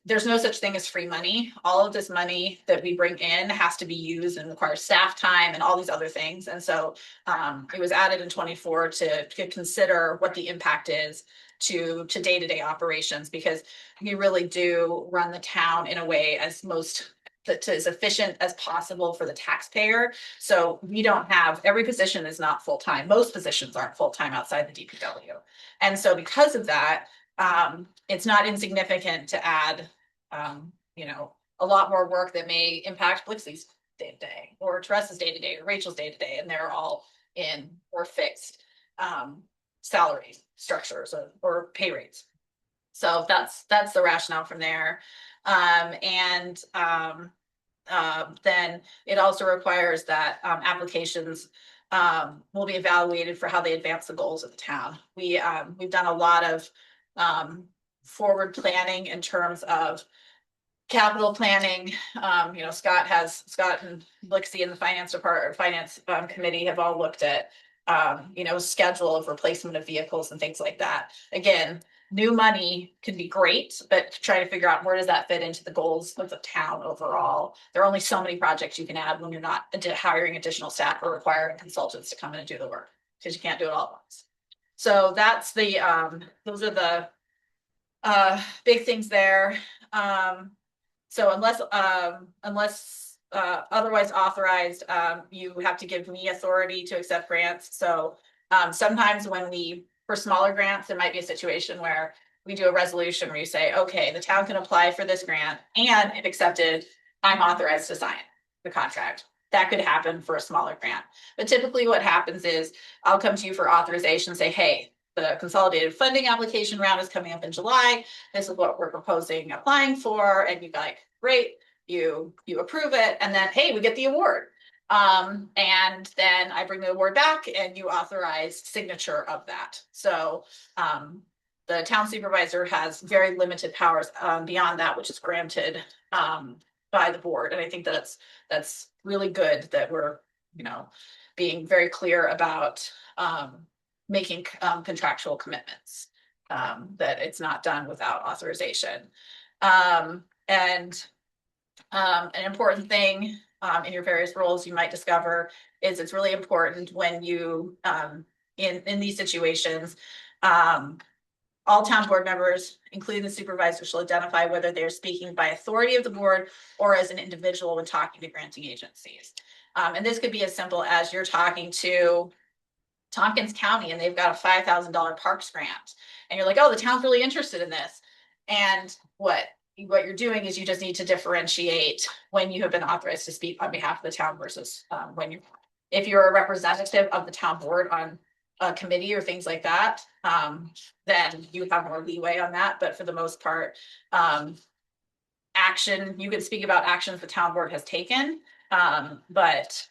there's no such thing as free money. All of this money that we bring in has to be used and requires staff time and all these other things. And so it was added in 24 to consider what the impact is to day-to-day operations, because we really do run the town in a way as efficient as possible for the taxpayer. So we don't have, every position is not full-time. Most positions aren't full-time outside the DPW. And so because of that, it's not insignificant to add, a lot more work that may impact Blixie's day-to-day or Teresa's day-to-day or Rachel's day-to-day, and they're all in or fixed salary structures or pay rates. So that's the rationale from there. Then it also requires that applications will be evaluated for how they advance the goals of the town. We've done a lot of forward planning in terms of capital planning. Scott and Blixie and the finance committee have all looked at schedule of replacement of vehicles and things like that. Again, new money can be great, but try to figure out where does that fit into the goals of the town overall. There are only so many projects you can add when you're not hiring additional staff or requiring consultants to come in and do the work, because you can't do it all at once. So that's those are the big things there. So unless otherwise authorized, you have to give me authority to accept grants. So sometimes for smaller grants, there might be a situation where we do a resolution where you say, okay, the town can apply for this grant, and if accepted, I'm authorized to sign the contract. That could happen for a smaller grant. But typically what happens is I'll come to you for authorization, say, hey, the consolidated funding application round is coming up in July. This is what we're proposing applying for. And you'd be like, great, you approve it. And then, hey, we get the award. And then I bring the award back and you authorize signature of that. So the town supervisor has very limited powers beyond that, which is granted by the board. And I think that's really good that we're, being very clear about making contractual commitments, that it's not done without authorization. And an important thing in your various roles you might discover is it's really important when you, in these situations, all town board members, including the supervisor, shall identify whether they're speaking by authority of the board or as an individual when talking to granting agencies. And this could be as simple as you're talking to Tompkins County and they've got a $5,000 parks grant. And you're like, oh, the town's really interested in this. And what you're doing is you just need to differentiate when you have been authorized to speak on behalf of the town versus if you're a representative of the town board on a committee or things like that, then you have more leeway on that. But for the most part, action, you can speak about actions the town board has taken, but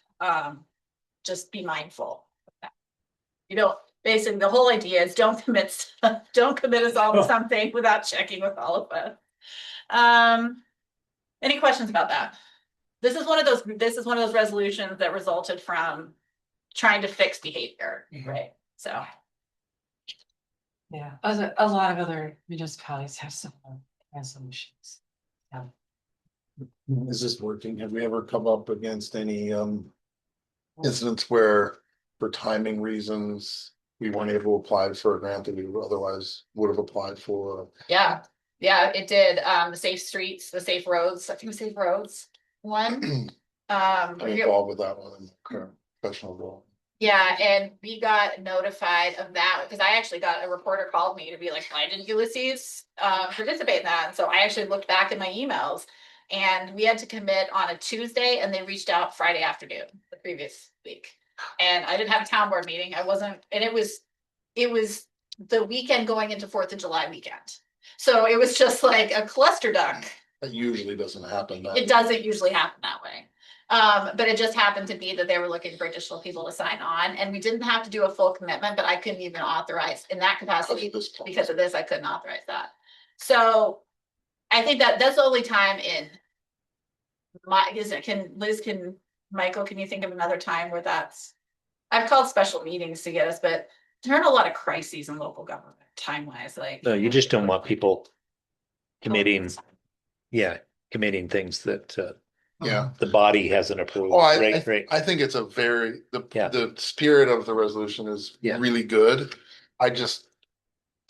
just be mindful of that. Basically the whole idea is don't commit us all to something without checking with all of us. Any questions about that? This is one of those resolutions that resulted from trying to fix behavior, right? So, Yeah, a lot of other municipalities have similar resolutions. Is this working? Have we ever come up against any incidents where for timing reasons we weren't able to apply for a grant that we otherwise would have applied for? yeah, it did, the safe streets, the safe roads, I think it was safe roads, one. I'm involved with that one in my current professional role. Yeah, and we got notified of that because I actually got a reporter called me to be like, why didn't Ulysses participate in that? And so I actually looked back in my emails and we had to commit on a Tuesday and they reached out Friday afternoon the previous week. And I didn't have a town board meeting. I wasn't, and it was the weekend going into 4th of July weekend. So it was just like a cluster duck. That usually doesn't happen. It doesn't usually happen that way. But it just happened to be that they were looking for additional people to sign on and we didn't have to do a full commitment, but I couldn't even authorize in that capacity because of this, I couldn't authorize that. So I think that that's the only time in Michael, can you think of another time where I've called special meetings to get us, but there aren't a lot of crises in local government time wise, like. No, you just don't want people committing things that Yeah. the body hasn't approved. Oh, Right. I think it's Yeah. the spirit of the resolution is Yeah. really good.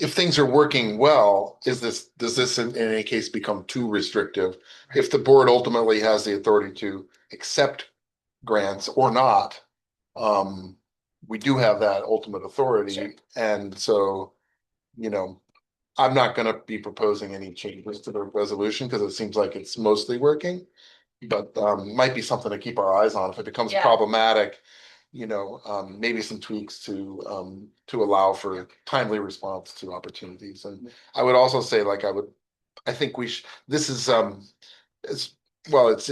If things are working well, does this in any case become too restrictive? If the board ultimately has the authority to accept grants or not, we do have that ultimate authority. Sure. And so, I'm not gonna be proposing any changes to the resolution because it seems like it's mostly working. But might be something to keep our eyes on. If it becomes Yeah. problematic, maybe some tweaks to allow for timely response to opportunities. And I would also say, I think this is it's what's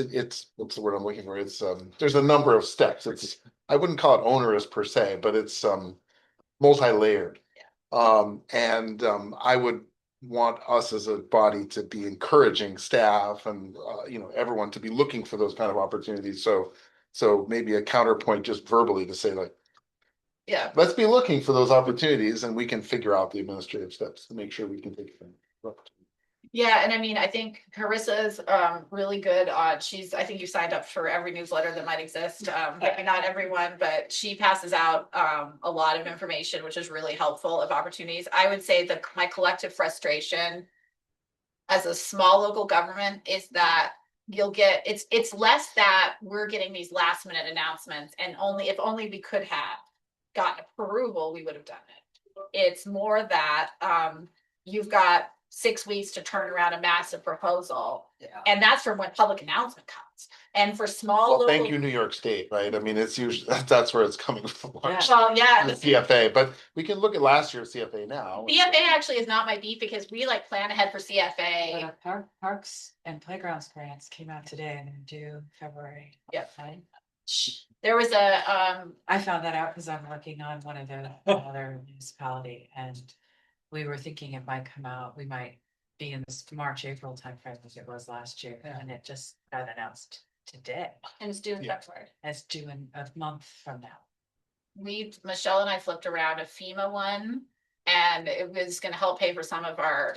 the word I'm looking for? It's there's a number of steps. I wouldn't call it onerous per se, but it's multi-layered. I would want us as a body to be encouraging staff and everyone to be looking for those kind of opportunities. So maybe a counterpoint just verbally to say Yeah, let's be looking for those opportunities and we can figure out the administrative steps to make sure we can take them. yeah, and I mean, I think Carissa's really good on, I think you signed up for every newsletter that might exist. Maybe not everyone, but she passes out a lot of information, which is really helpful of opportunities. I would say that my collective frustration as a small local government is that it's less that we're getting these last minute announcements and if only we could have gotten approval, we would have done it. It's more that you've got 6 weeks to turn around a massive proposal. Yeah. And that's from when public announcement comes. And for small Well, thank local. you, New York State, right? I mean, it's usually, that's where it's coming from. Yeah. Well, yeah, The the CFA, but we can look at last year's CFA now. CFA actually is not my beef because we plan ahead for But CFA. our parks and playgrounds grants came out today and they're due February. Yep. Right? There was a, I found that out because I'm working on one of the other municipality and we were thinking it might come out, we might be in this March, April timeframe as it was last year, and it just got announced today. and it's due in Yeah. February. It's due in a month from now. Michelle and I flipped around a FEMA one and it was gonna help pay for some of our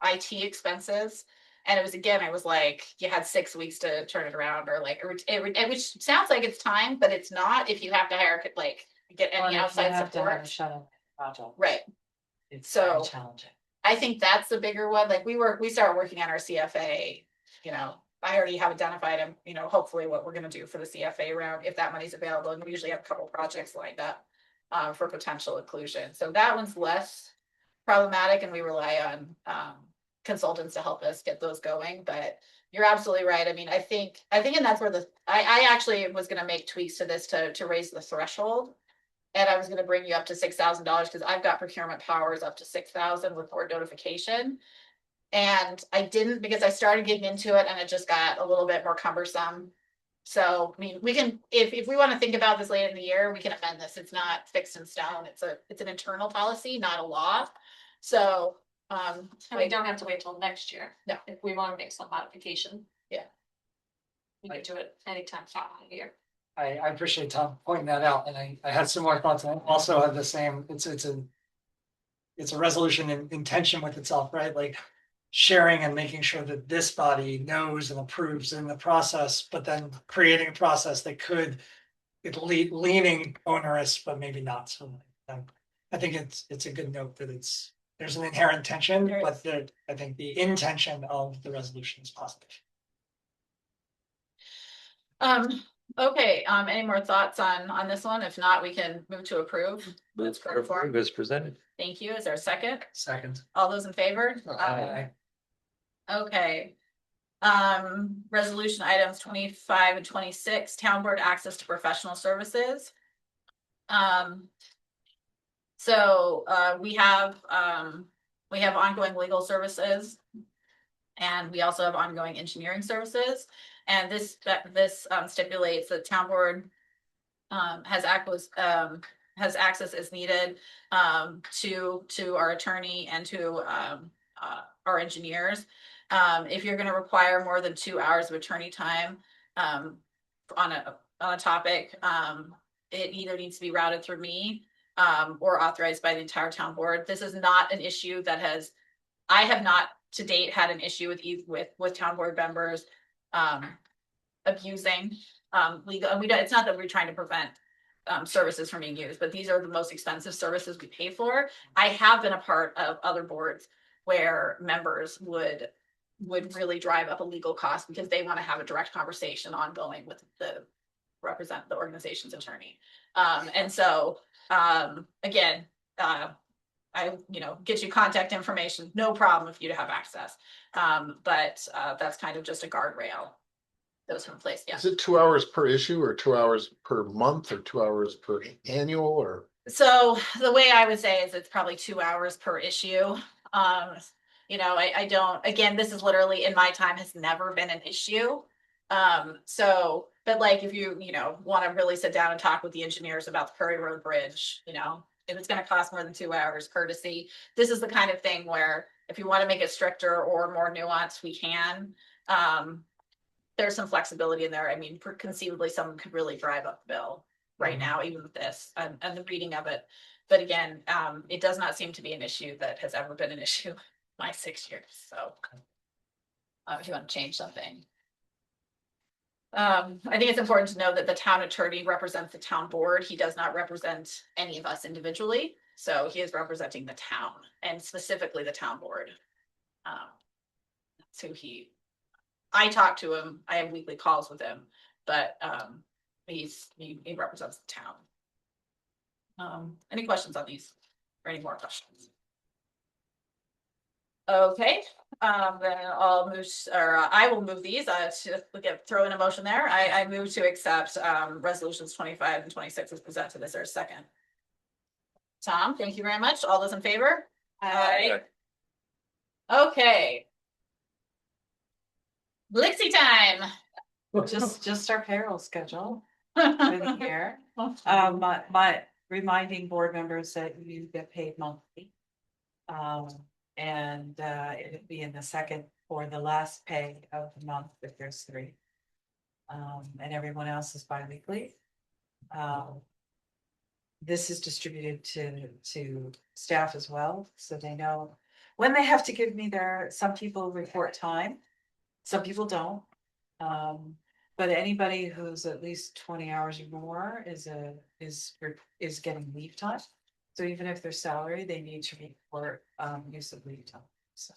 IT expenses. And it was like, you had 6 weeks to turn it around which sounds like it's time, but it's not if you have to get Well, and any if you outside have to have a support. shuttle project. Right. It's So- very challenging. I think that's the bigger one. We started working on our CFA, I already have identified them, hopefully what we're gonna do for the CFA round, if that money's available, and we usually have a couple projects lined up for potential inclusion. So that one's less problematic and we rely on consultants to help us get those going, but you're absolutely right. I mean, I think, and that's where I actually was gonna make tweaks to this to raise the threshold. And I was gonna bring you up to $6,000 because I've got procurement powers up to 6,000 with board notification. And I didn't because I started getting into it and it just got a little bit more cumbersome. So, I mean, we can, if we want to think about this later in the year, we can amend this. It's not fixed in stone. It's an internal policy, not a law. So And we don't have to wait till next year. No. If we want to make some modification. Yeah. We can do it anytime following the year. I appreciate Tom pointing that out, and I had similar thoughts, and I also have the same, it's a resolution in tension with itself, right? Like sharing and making sure that this body knows and approves in the process, but then creating a process that could leaning onerous, but maybe not. So I think it's a good note that there's an inherent tension, There but I think the intention of the resolution is positive. Okay, any more thoughts on this one? If not, we can move to approve. Move for approve as presented. Thank you. Is there a second? Second. All those in favor? Aye. Okay. Resolution items 25 and 26, town board access to professional services. So we have ongoing legal services. And we also have ongoing engineering services. And this stipulates that town board has access as needed to our attorney and to our engineers. If you're gonna require more than 2 hours of attorney time on a topic, it either needs to be routed through me or authorized by the entire town board. This is not an issue that I have not to date had an issue with town board members abusing legal, and it's not that we're trying to prevent services from being used, but these are the most expensive services we pay for. I have been a part of other boards where members would really drive up a legal cost because they want to have a direct conversation ongoing with the organization's attorney. And so again, I get you contact information, no problem if you have access. But that's kind of just a guardrail. Those are in place, yeah. Is it 2 hours per issue or 2 hours per month or 2 hours per annual or? So the way I would say is it's probably 2 hours per issue. I don't, again, this is literally in my time has never been an issue. But like if you want to really sit down and talk with the engineers about the Curry Road Bridge, if it's going to cost more than 2 hours courtesy, this is the kind of thing where if you want to make it stricter or more nuanced, we can. There's some flexibility in there. I mean, conceivably, someone could really drive up the bill right now, even with this and the reading of it. But again, it does not seem to be an issue that has ever been an issue in my 6 years. So if you want to change something. I think it's important to know that the town attorney represents the town board. He does not represent any of us individually. So he is representing the town and specifically the town board. That's who I talk to him. I have weekly calls with him, but he represents the town. Any questions on these or any more questions? Okay, then I will move these throw in a motion there. I move to accept resolutions 25 and 26 as presented. Is there a second? Tom, thank you very much. All those in favor? Aye. Okay. Blixie time. Just our payroll schedule for the year. My reminding board members that you get paid monthly. And it'd be in the second or the last pay of the month if there's 3. And everyone else is bi-weekly. This is distributed to staff as well, so they know when they have to give me some people report time. Some people don't. But anybody who's at least 20 hours or more is getting leave time. So even if they're salary, they need to report use of leave time. So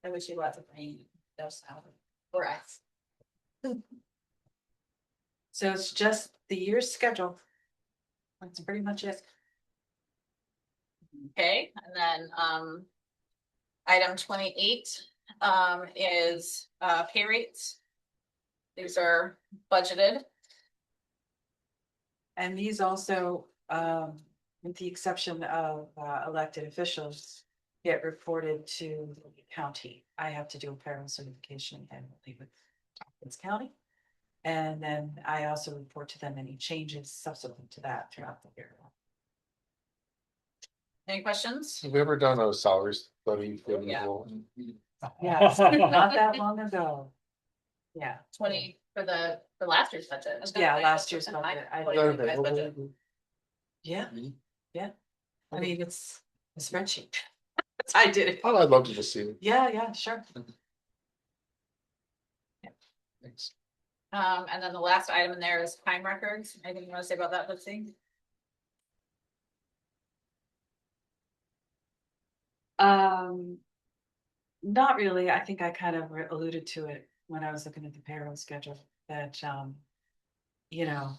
I wish you lots of rain, no salary for us. So it's just the year's schedule. That's pretty much it. Okay, and then item 28 is pay rates. These are budgeted. And these also, with the exception of elected officials, get reported to the county. I have to do a payroll certification annually with Tompkins County. And then I also report to them any changes subsequent to that throughout the year. Any questions? Have we ever done a salary study? for Yeah. people? Yes, not that long ago. Yeah. 20 for last year's budget. Yeah, last year's budget. I What did. do you guys budget? Yeah, yeah. I mean, it's a spreadsheet. I did it. Oh, I'd love to just see it. Yeah, sure. Thanks. And then the last item in there is crime records. Anything you want to say about that, Betsy? Not really. I think I kind of alluded to it when I was looking at the payroll schedule that, you know,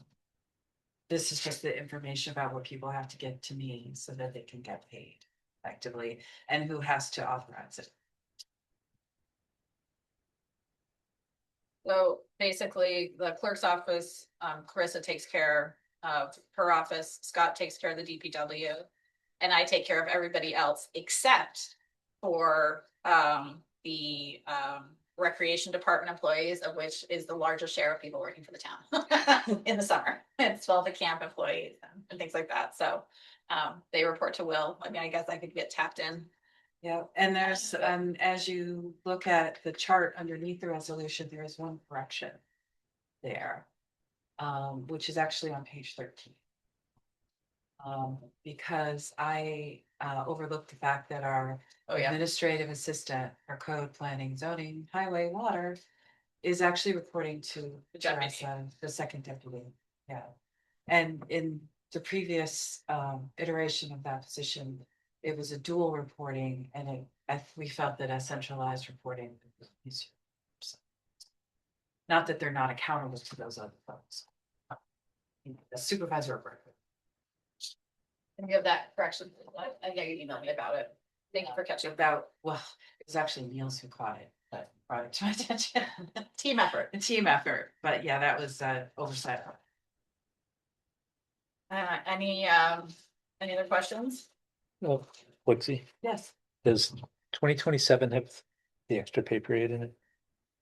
this is just the information about what people have to get to me so that they can get paid effectively and who has to authorize it. So basically, the clerk's office, Carissa takes care of her office, Scott takes care of the DPW. And I take care of everybody else except for the recreation department employees, of which is the largest share of people working for the town in the summer. It's all the camp employees and things like that. So they report to Will. I mean, I guess I could get tapped in. Yeah, and there's, as you look at the chart underneath the resolution, there is one correction there, which is actually on page 13. Because I overlooked the fact that our Oh, yeah. administrative assistant for code planning, zoning, highway, water is actually reporting to The deputy. Teresa, the second deputy. Yeah. And in the previous iteration of that position, it was a dual reporting and we felt that a centralized reporting was easier. So, not that they're not accountable to those other folks. The supervisor of record. And you have that correction. I know you emailed me about it. Thank you for catching up. About, well, it was actually Niels who caught it, but brought it to my attention. Team effort. A team effort, but yeah, that was oversight. Any other questions? Oh, Lexi, Yes, does 2027 have the extra pay period in it?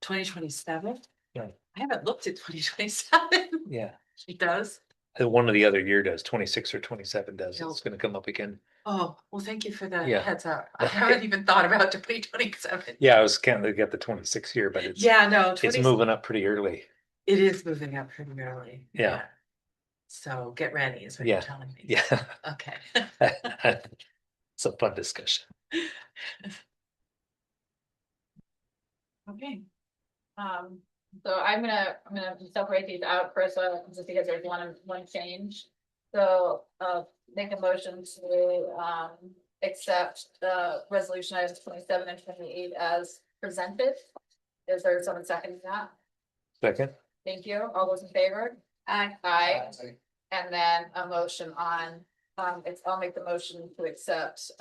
2027. Yeah. I haven't looked at 2027. Yeah, It does. one or the other year does, 26 or 27 does. No. It's gonna come up again. Oh, well, thank you for the Yeah. heads up. I haven't even thought about 2027. Yeah, I was counting to get the 26 here, but it's Yeah, no, it's 20 moving up pretty early. It is moving up pretty early. Yeah. So get ready is what Yeah. you're telling me. Yeah. Okay. It's a fun discussion. Okay. So I'm gonna separate these out, Carissa, just because there's one change. So, make a motion to, accept the resolution items 27 and 28 as presented. Is there someone seconding that? Second, Thank you. All those in favor? Aye. Aye. And then a motion on, I'll make the motion to accept,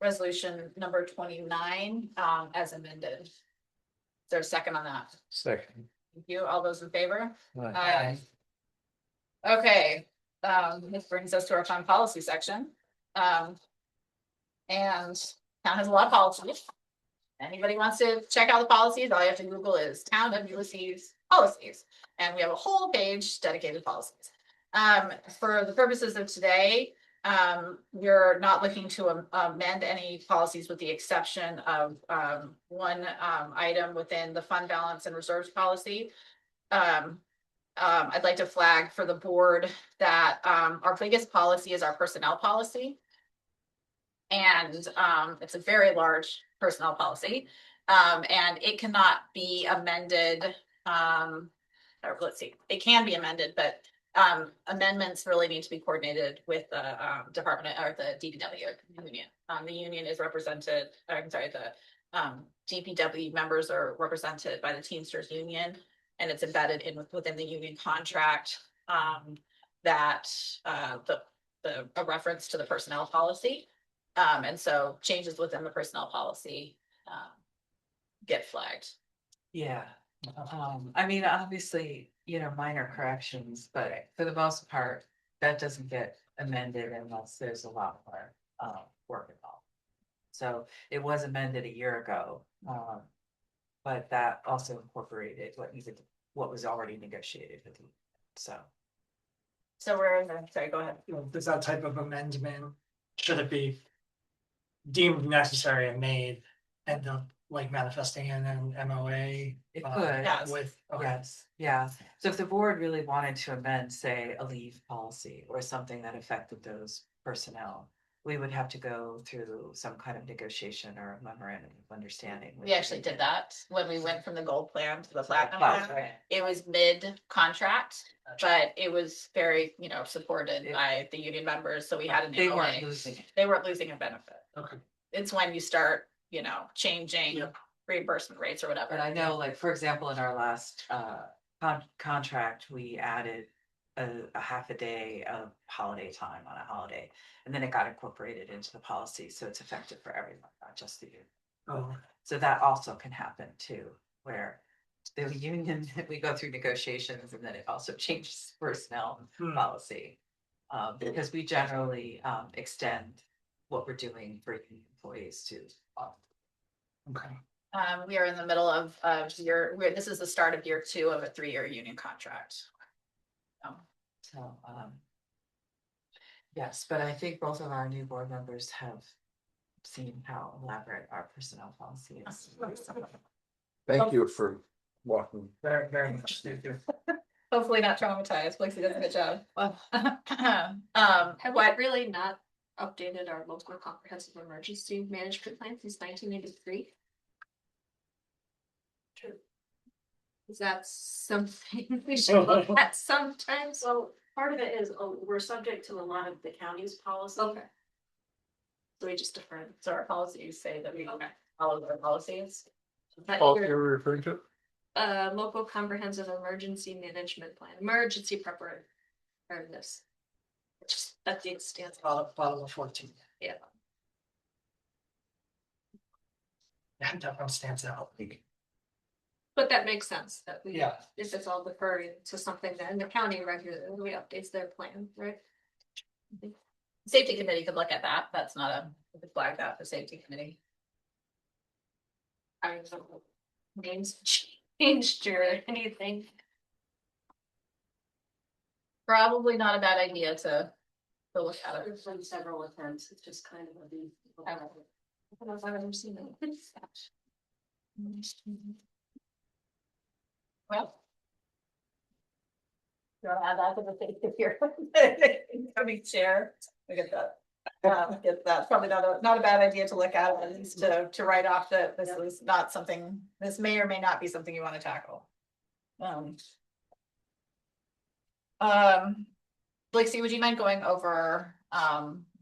resolution number 29, as amended. Is there a second on that? second. Thank you. All those in favor? Aye. Aye. Okay, this brings us to our fund policy section. And town has a lot of policies. Anybody wants to check out the policies, all you have to Google is town of Ulysses policies. And we have a whole page dedicated to policies. For the purposes of today, we're not looking to amend any policies with the exception of one item within the fund balance and reserves policy. I'd like to flag for the board that our biggest policy is our personnel policy. And it's a very large personnel policy. And it cannot be amended. Or let's see, it can be amended, but amendments really need to be coordinated with the department or the DPW union. The union is represented, I'm sorry, the DPW members are represented by the Teamsters Union, and it's embedded within the union contract that a reference to the personnel policy. And so changes within the personnel policy get flagged. Yeah, I mean, obviously, minor corrections, but for the most part, that doesn't get amended unless there's a lot more work involved. So it was amended a year ago, but that also incorporated what was already negotiated with you. So So we're in the, sorry, go ahead. Does that type of amendment should it be deemed necessary and made, end up like manifesting in an MOA? It uh, could. Yes. With, okay, Yes, yeah. So if the board really wanted to amend, say, a leave policy or something that affected those personnel, we would have to go through some kind of negotiation or memorandum of understanding. with We actually the did that when we went from the gold plan to the platinum Wow, plan. right. It was mid-contract, but it was very, supported It- by the union members, so we had an They weren't MOA. losing it. They weren't losing a benefit. okay. It's when you start, changing Yep. reimbursement rates or whatever. But I know, like, for example, in our last contract, we added a half a day of holiday time on a holiday. And then it got incorporated into the policy, so it's effective for everyone, not just the union. Oh, So that also can happen too, where the union, we go through negotiations and then it also changes personnel Hmm. policy. Because we generally extend what we're doing for union employees to. okay. We are in the middle of this is the start of year 2 of a 3-year union contract. So, yes, but I think both of our new board members have seen how elaborate our personnel policy is. Thank you for walking. Very, very much. Thank you. Hopefully not traumatized. Lacey does a good job. Have we What really not updated our local comprehensive emergency management plan since 1983? True. Is that something we should look at sometimes? Well, part of it is, we're subject to a lot of the county's policy. Okay. So we just defer. So our policies say that we follow their policies. But Oh, your, you're referring to? local comprehensive emergency management plan, emergency preparedness. Just, that the stands. Bottom of 14. Yeah. Yeah, that one stands out. But that makes sense that we, Yeah. if it's all deferring to something that in the county regularly updates their plan, right? Safety committee could look at that. That's not we could flag that for safety committee. I don't know. Names changed or anything. Probably not a bad idea to look at it. There's been several attempts, it's just kind of a. I don't know if I've ever seen it. Well. You wanna add that to the safety here? Incoming chair, we get that. Get that, probably not a bad idea to look at least to write off that this is not something, this may or may not be something you want to tackle. Lacey, would you mind going over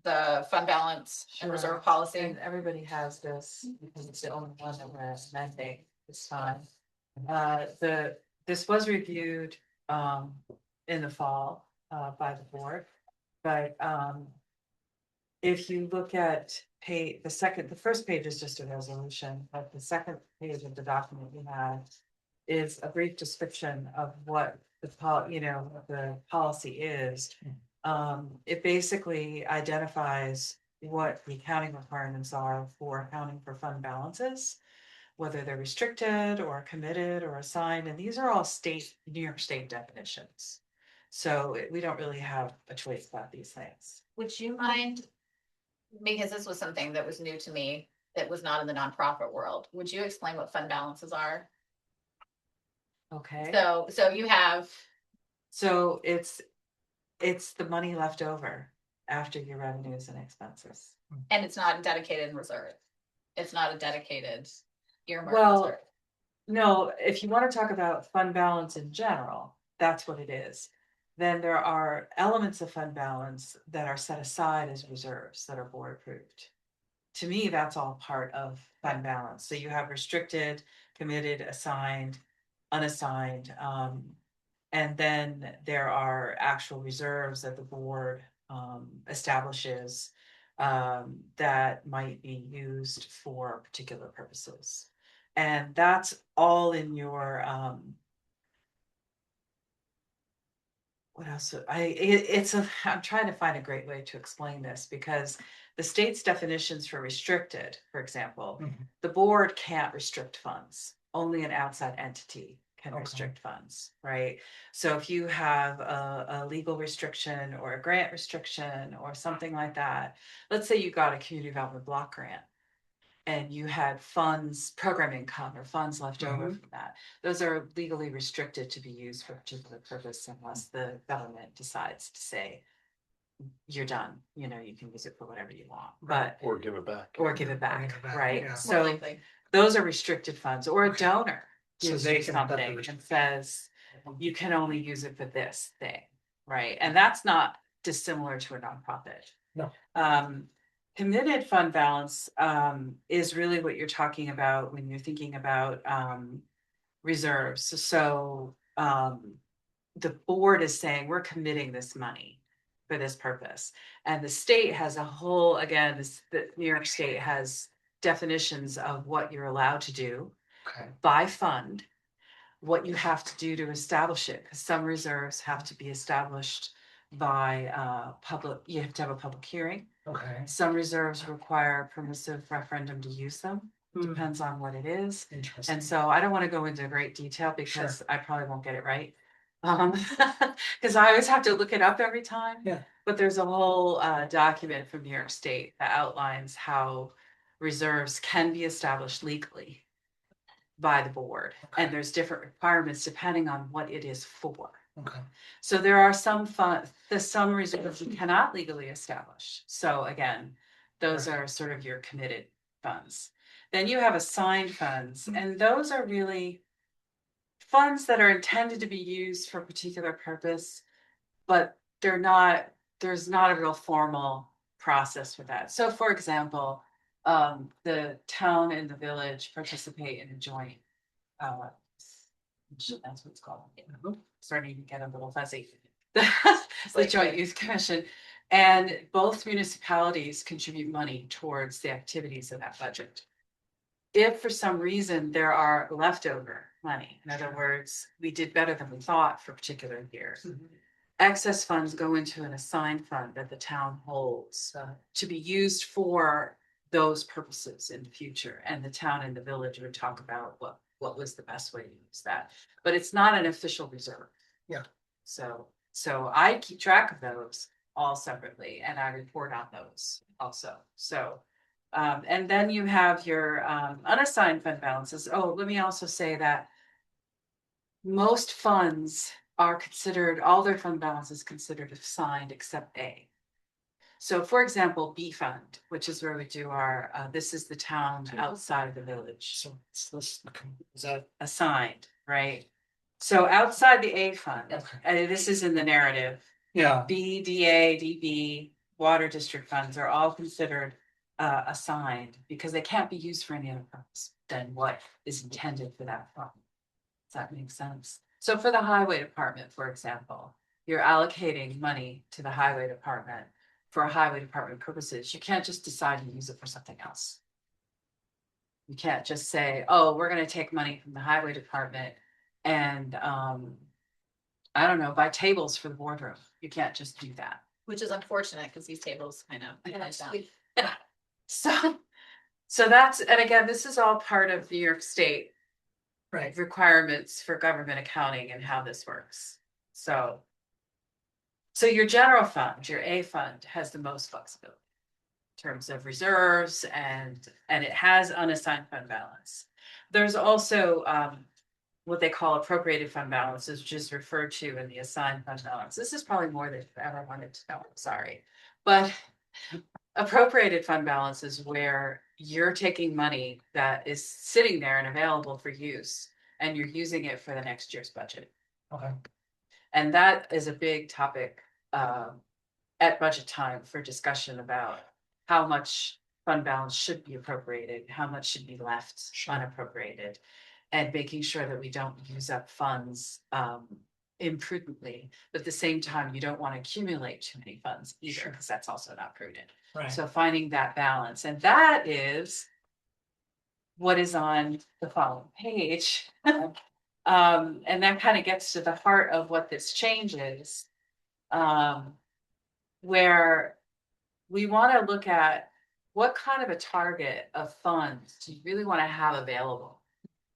the fund balance and Sure. reserve policy? And everybody has this because it's the only one that we're amending this time. This was reviewed in the fall by the board, but if you look at the first page is just a resolution, but the second page of the document we have is a brief description of what the policy is. It basically identifies what the accounting requirements are for accounting for fund balances, whether they're restricted or committed or assigned, and these are all New York State definitions. So we don't really have a choice about these things. Would you mind? Because this was something that was new to me, that was not in the nonprofit world. Would you explain what fund balances are? Okay. So you have, So it's the money left over after your revenues and expenses. and it's not dedicated in reserve. It's not a dedicated earmark Well, reserve. No, if you want to talk about fund balance in general, that's what it is. Then there are elements of fund balance that are set aside as reserves that are board approved. To me, that's all part of fund balance. So you have restricted, committed, assigned, unassigned. And then there are actual reserves that the board establishes that might be used for particular purposes. And that's all in your what else? I'm trying to find a great way to explain this because the state's definitions for restricted, for example, Mhm. the board can't restrict funds. Only an outside entity can Okay. restrict funds, right? So if you have a legal restriction or a grant restriction or something like that, let's say you got a community development block grant. And you had funds, program income or funds left over from that, those are legally restricted to be used for a particular purpose unless the government decides to say. You're done, you know, you can use it for whatever you want, but, Or give it back. or give it back, give it back, right? yeah. More So likely. those are restricted funds, or a Okay. donor So gives they you can set the something restriction. and says, you can only use it for this thing, right? And that's not dissimilar to a nonprofit. No. Committed fund balance, is really what you're talking about when you're thinking about, reserves. The board is saying, we're committing this money for this purpose. And the state has a whole, again, the New York State has definitions of what you're allowed to do Okay. by fund, what you have to do to establish it, because some reserves have to be established by public, you have to have a public hearing. Okay. Some reserves require permissive referendum to use them, depends on what it is. Interesting. And so I don't want to go into great detail because I probably won't get it right. Because I always have to look it up every time. Yeah. But there's a whole document from New York State that outlines how reserves can be established legally by the board. And there's different requirements depending on what it is for. Okay. So there are some some reserves you cannot legally establish. So again, those are sort of your committed funds. Then you have assigned funds, and those are really funds that are intended to be used for a particular purpose, but there's not a real formal process for that. So for example, the town and the village participate in a joint, that's what it's called. Starting to get a little fuzzy. The Joint Youth Commission, and both municipalities contribute money towards the activities of that budget. If for some reason there are leftover money, in other words, we did better than we thought for a particular year, excess funds go into an assigned fund that the town holds to be used for those purposes in the future. And the town and the village would talk about what was the best way to use that. But it's not an official reserve. Yeah. So I keep track of those all separately and I report on those also. So, and then you have your unassigned fund balances. Oh, let me also say that most funds are considered, all their fund balances considered assigned except A. So for example, B fund, which is where we do our, this is the town outside of the village. So it's this, is that, Assigned, right? So outside the A fund, Okay. this is in the narrative, yeah, B, DA, DB, water district funds are all considered assigned because they can't be used for any other purpose than what is intended for that fund. Does that make sense? So for the highway department, for example, you're allocating money to the highway department for highway department purposes. You can't just decide to use it for something else. You can't just say, oh, we're gonna take money from the highway department and I don't know, buy tables for the boardroom. You can't just do that. Which is unfortunate because these tables kind of. So that's, and again, this is all part of New York State right. requirements for government accounting and how this works. So your general fund, your A fund has the most flexibility in terms of reserves and it has unassigned fund balance. There's also what they call appropriated fund balances, which is referred to in the assigned fund balance. This is probably more than you ever wanted to know, I'm sorry. But appropriated fund balance is where you're taking money that is sitting there and available for use, and you're using it for the next year's budget. Okay. And that is a big topic at budget time for discussion about how much fund balance should be appropriated, how much should be left unappropriated, and making sure that we don't use up funds imprudently. But at the same time, you don't want to accumulate too many funds either, because that's also not prudent. Right. So finding that balance, and that is what is on the following page. And that kind of gets to the heart of what this change is. Where we want to look at what kind of a target of funds do you really want to have available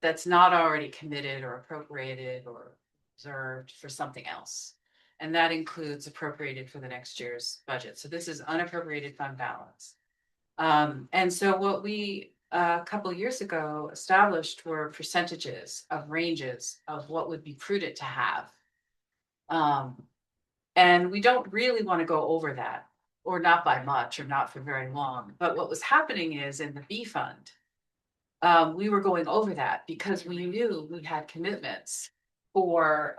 that's not already committed or appropriated or reserved for something else. And that includes appropriated for the next year's budget. So this is unappropriated fund balance. And so what we, a couple years ago established were percentages of ranges of what would be prudent to have. And we don't really want to go over that, or not by much, or not for very long. But what was happening is in the B fund, we were going over that because we knew we had commitments for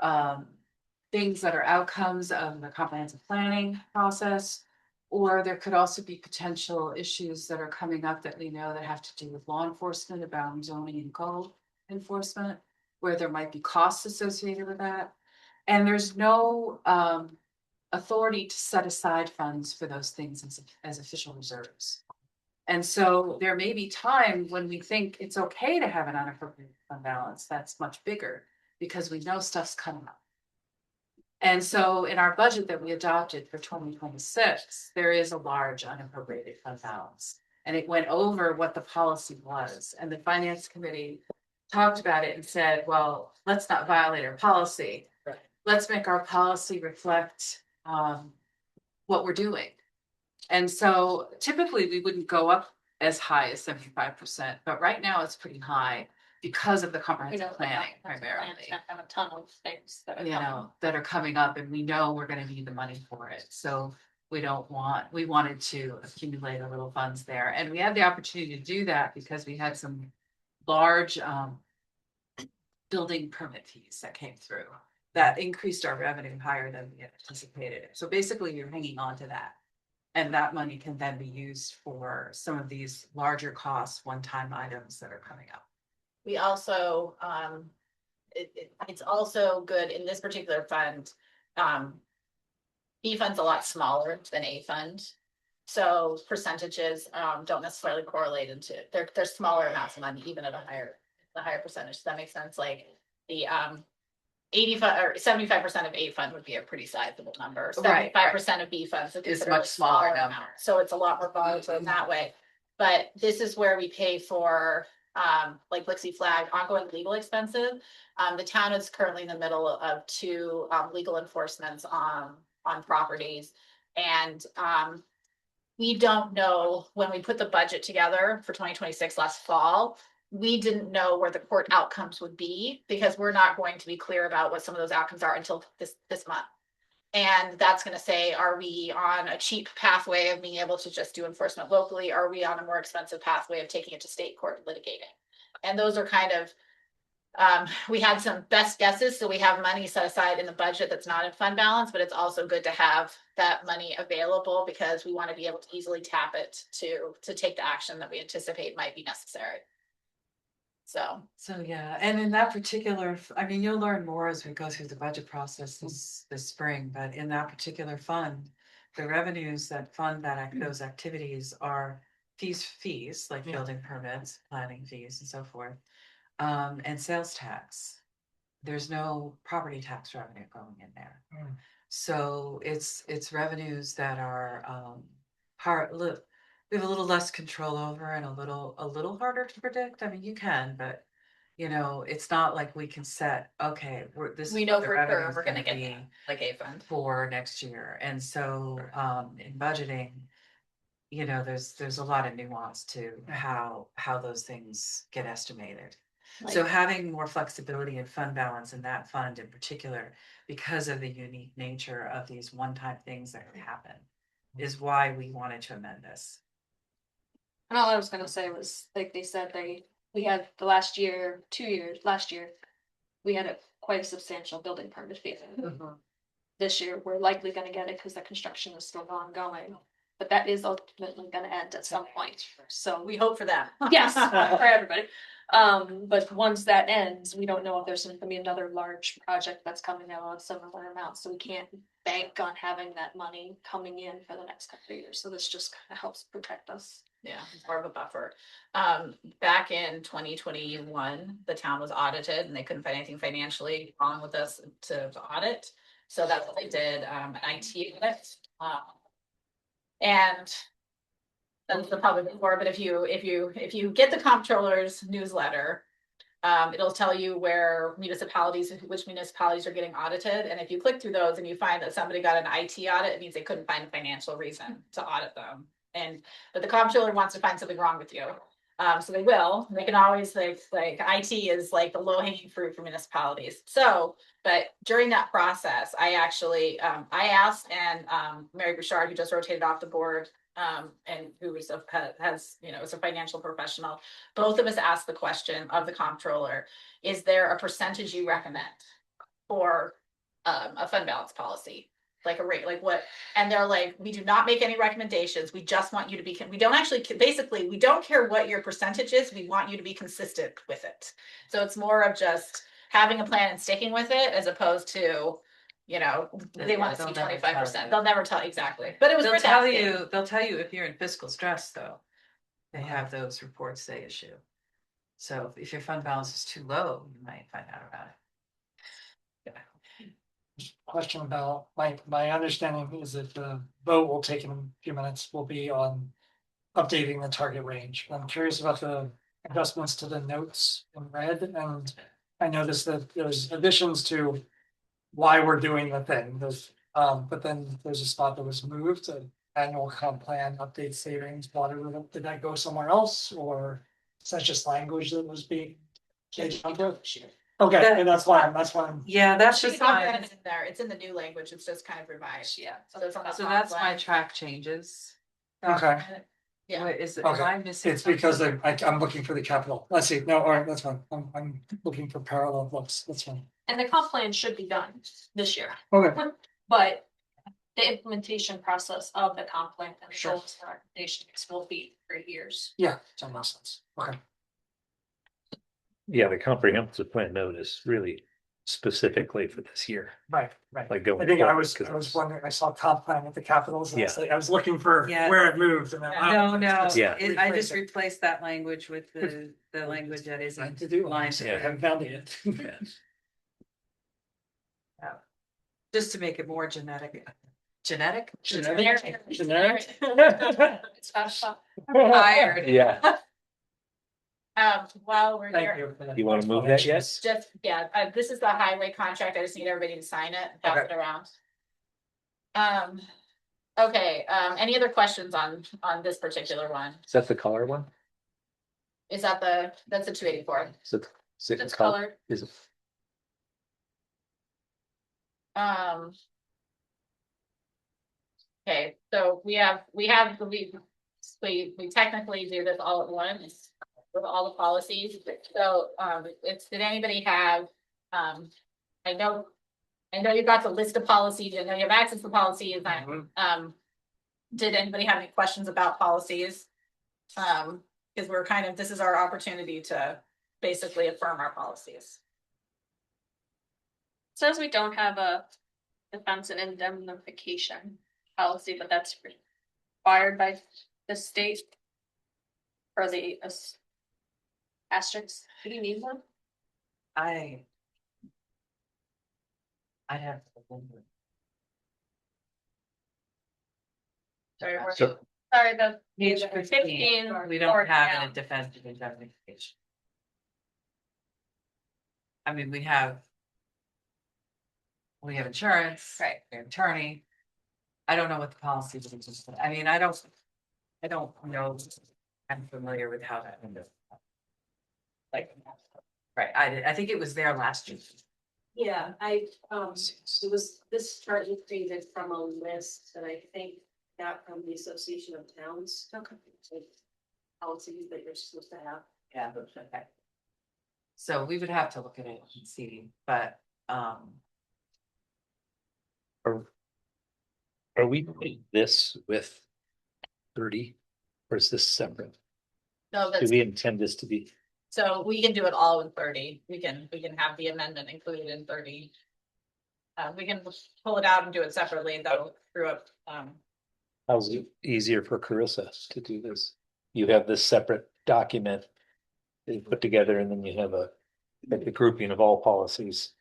things that are outcomes of the comprehensive planning process. Or there could also be potential issues that are coming up that we know that have to do with law enforcement, about zoning and code enforcement, where there might be costs associated with that. And there's no authority to set aside funds for those things as official reserves. And so there may be time when we think it's okay to have an unappropriated fund balance that's much bigger because we know stuff's coming up. And so in our budget that we adopted for 2026, there is a large unappropriated fund balance. And it went over what the policy was. And the finance committee talked about it and said, well, let's not violate our policy. Right. Let's make our policy reflect what we're doing. And so typically we wouldn't go up as high as 75%, but right now it's pretty high because of the comprehensive planning primarily. Have a ton of things that are You coming. know, that are coming up and we know we're gonna need the money for it. So we wanted to accumulate a little funds there. And we had the opportunity to do that because we had some large building permit fees that came through that increased our revenue higher than we had anticipated. So basically you're hanging on to that. And that money can then be used for some of these larger costs, one-time items that are coming up. We also, it's also good in this particular fund. B fund's a lot smaller than A fund. So percentages, don't necessarily correlate into, they're smaller amounts of money, even at the higher percentage. Does that make sense? Like the, 85 or 75% of A fund would be a pretty sizable number. Right, 75% of B funds Is much smaller number. amount. So it's a lot more volatile in that way. But this is where we pay for like Blixie Flag, ongoing legal expenses. The town is currently in the middle of two legal enforcements on properties. And we don't know, when we put the budget together for 2026 last fall, we didn't know where the court outcomes would be because we're not going to be clear about what some of those outcomes are until this month. And that's going to say, are we on a cheap pathway of being able to just do enforcement locally? Are we on a more expensive pathway of taking it to state court and litigating? And those are kind of, we had some best guesses. So we have money set aside in the budget that's not in fund balance, but it's also good to have that money available because we want to be able to easily tap it to take the action that we anticipate might be necessary. So Yeah, and in that particular, I mean, you'll learn more as we go through the budget process this spring, but in that particular fund, the revenues that fund those activities are fees like building permits, planning fees and so forth, and sales tax. There's no property tax revenue going in there. So it's revenues that are we have a little less control over and a little harder to predict. I mean, you can, but you know, it's not like we can set, okay, we know the for revenue sure is we're going to gonna get be that, like A fund. for next year. And so in budgeting, you know, there's a lot of nuance to how those things get estimated. So having more flexibility in fund balance in that fund in particular, because of the unique nature of these one-time things that can happen, is why we wanted to amend this. And all I was gonna say was, like they said, we had the last year, last year, we had quite a substantial building permit fee. This year, we're likely gonna get it because the construction is still ongoing, but that is ultimately gonna end at some point, so. We hope for that. Yes, for everybody. But once that ends, we don't know if there's gonna be another large project that's coming out of similar amounts, so we can't bank on having that money coming in for the next couple of years, so this just kind of helps protect us. Yeah, it's more of a buffer. Back in 2021, the town was audited and they couldn't find anything financially wrong with us to audit. So that's what they did, an IT audit. And that's the public before, but if you get the comptroller's newsletter, It'll tell you where which municipalities are getting audited, and if you click through those and you find that somebody got an IT audit, it means they couldn't find a financial reason to audit them. But the comptroller wants to find something wrong with you. So they will, they can always like IT is like the low hanging fruit for municipalities. So, but during that process, I actually, I asked and, Mary Bouchard, who just rotated off the board, and who is has, is a financial professional. Both of us asked the question of the comptroller, is there a percentage you recommend for, a fund balance policy? Like a rate, like what, and they're like, we do not make any recommendations, we just want you to be, we don't actually, basically, we don't care what your percentage is, we want you to be consistent with it. So it's more of just having a plan and sticking with it, as opposed to, they want to see They'll never 25%, tell you. they'll never tell exactly, but it was. They'll worth tell asking. you, they'll tell you if you're in fiscal stress, though. They have those reports they issue. So if your fund balance is too low, you might find out about it. Question about, my understanding is that the vote will take in a few minutes, will be on updating the target range. I'm curious about the adjustments to the notes in red, and I noticed that there's additions to why we're doing the thing, but then there's a spot that was moved, annual comp plan, update savings, water, did that go somewhere else, or is that just language that was being changed onto? Okay, and that's why I'm. Yeah, that's She just can talk my, about it in there, it's in the new language, it's just kind of revised, yeah, so it's on the so top that's my left. track changes. Okay, Yeah. What is it, Okay. am I missing? it's because something? I'm looking for the capital, let's see, no, all right, that's fine, I'm looking for parallel looks, that's fine. And the comp plan should be done this year, Okay, but the implementation process of the comp plan and Sure. goals and recommendations will be for years. yeah, that makes sense, okay. Yeah, the comprehensive plan note is really specifically for this year, Right. like going. I think I forward, was 'cause wondering, I saw comp plan at the capitals, and Yeah. I was looking for Yeah. where it moved, and then. No, no, Yeah. I just replaced that language with the language that Trying isn't to do, line. I haven't found it yet. Yeah. Just to make it more genetic. Genetic? Generic. Generic. It's not a stop. Tired. Yeah, While we're Thank here, you. for that. you wanna move that, yes? just, this is the highway contract, I just need everybody to sign it, and pass Okay. it around. Okay, any other questions on this particular one? Is that the color one? Is that that's the 284? Is it? Is it It's color? colored. Is it? Okay, so we technically do this all at once with all the policies. So, did anybody have, I know you've got the list of policies, I know you have access to policies, did anybody have any questions about policies? Because this is our opportunity to basically affirm our policies. Says we don't have a defense and indemnification policy, but that's required by the state. For the asterisks, do you need one? I have. Sorry, we're- So, Sorry, the Page 15, 15, we don't or have down. any defensive indemnification. I mean, we have insurance. Right. We have attorney. I don't know what the policy is. I mean, I don't know. I'm familiar with how that. Like, right, I think it was there last year. Yeah, it was, this chart was created from a list that I think got from the Association of Towns. Okay. Policies that you're supposed to have. Yeah, okay. So we would have to look at it and see, but, Are we doing this with 30? Or is this separate? No, Do that's, we intend this to be? so we can do it all in 30, we can have the amendment included in 30. We can pull it out and do it separately, though, through How's it easier for Carissa to do this? You have this separate document that you put together, and then you have like the grouping of all policies.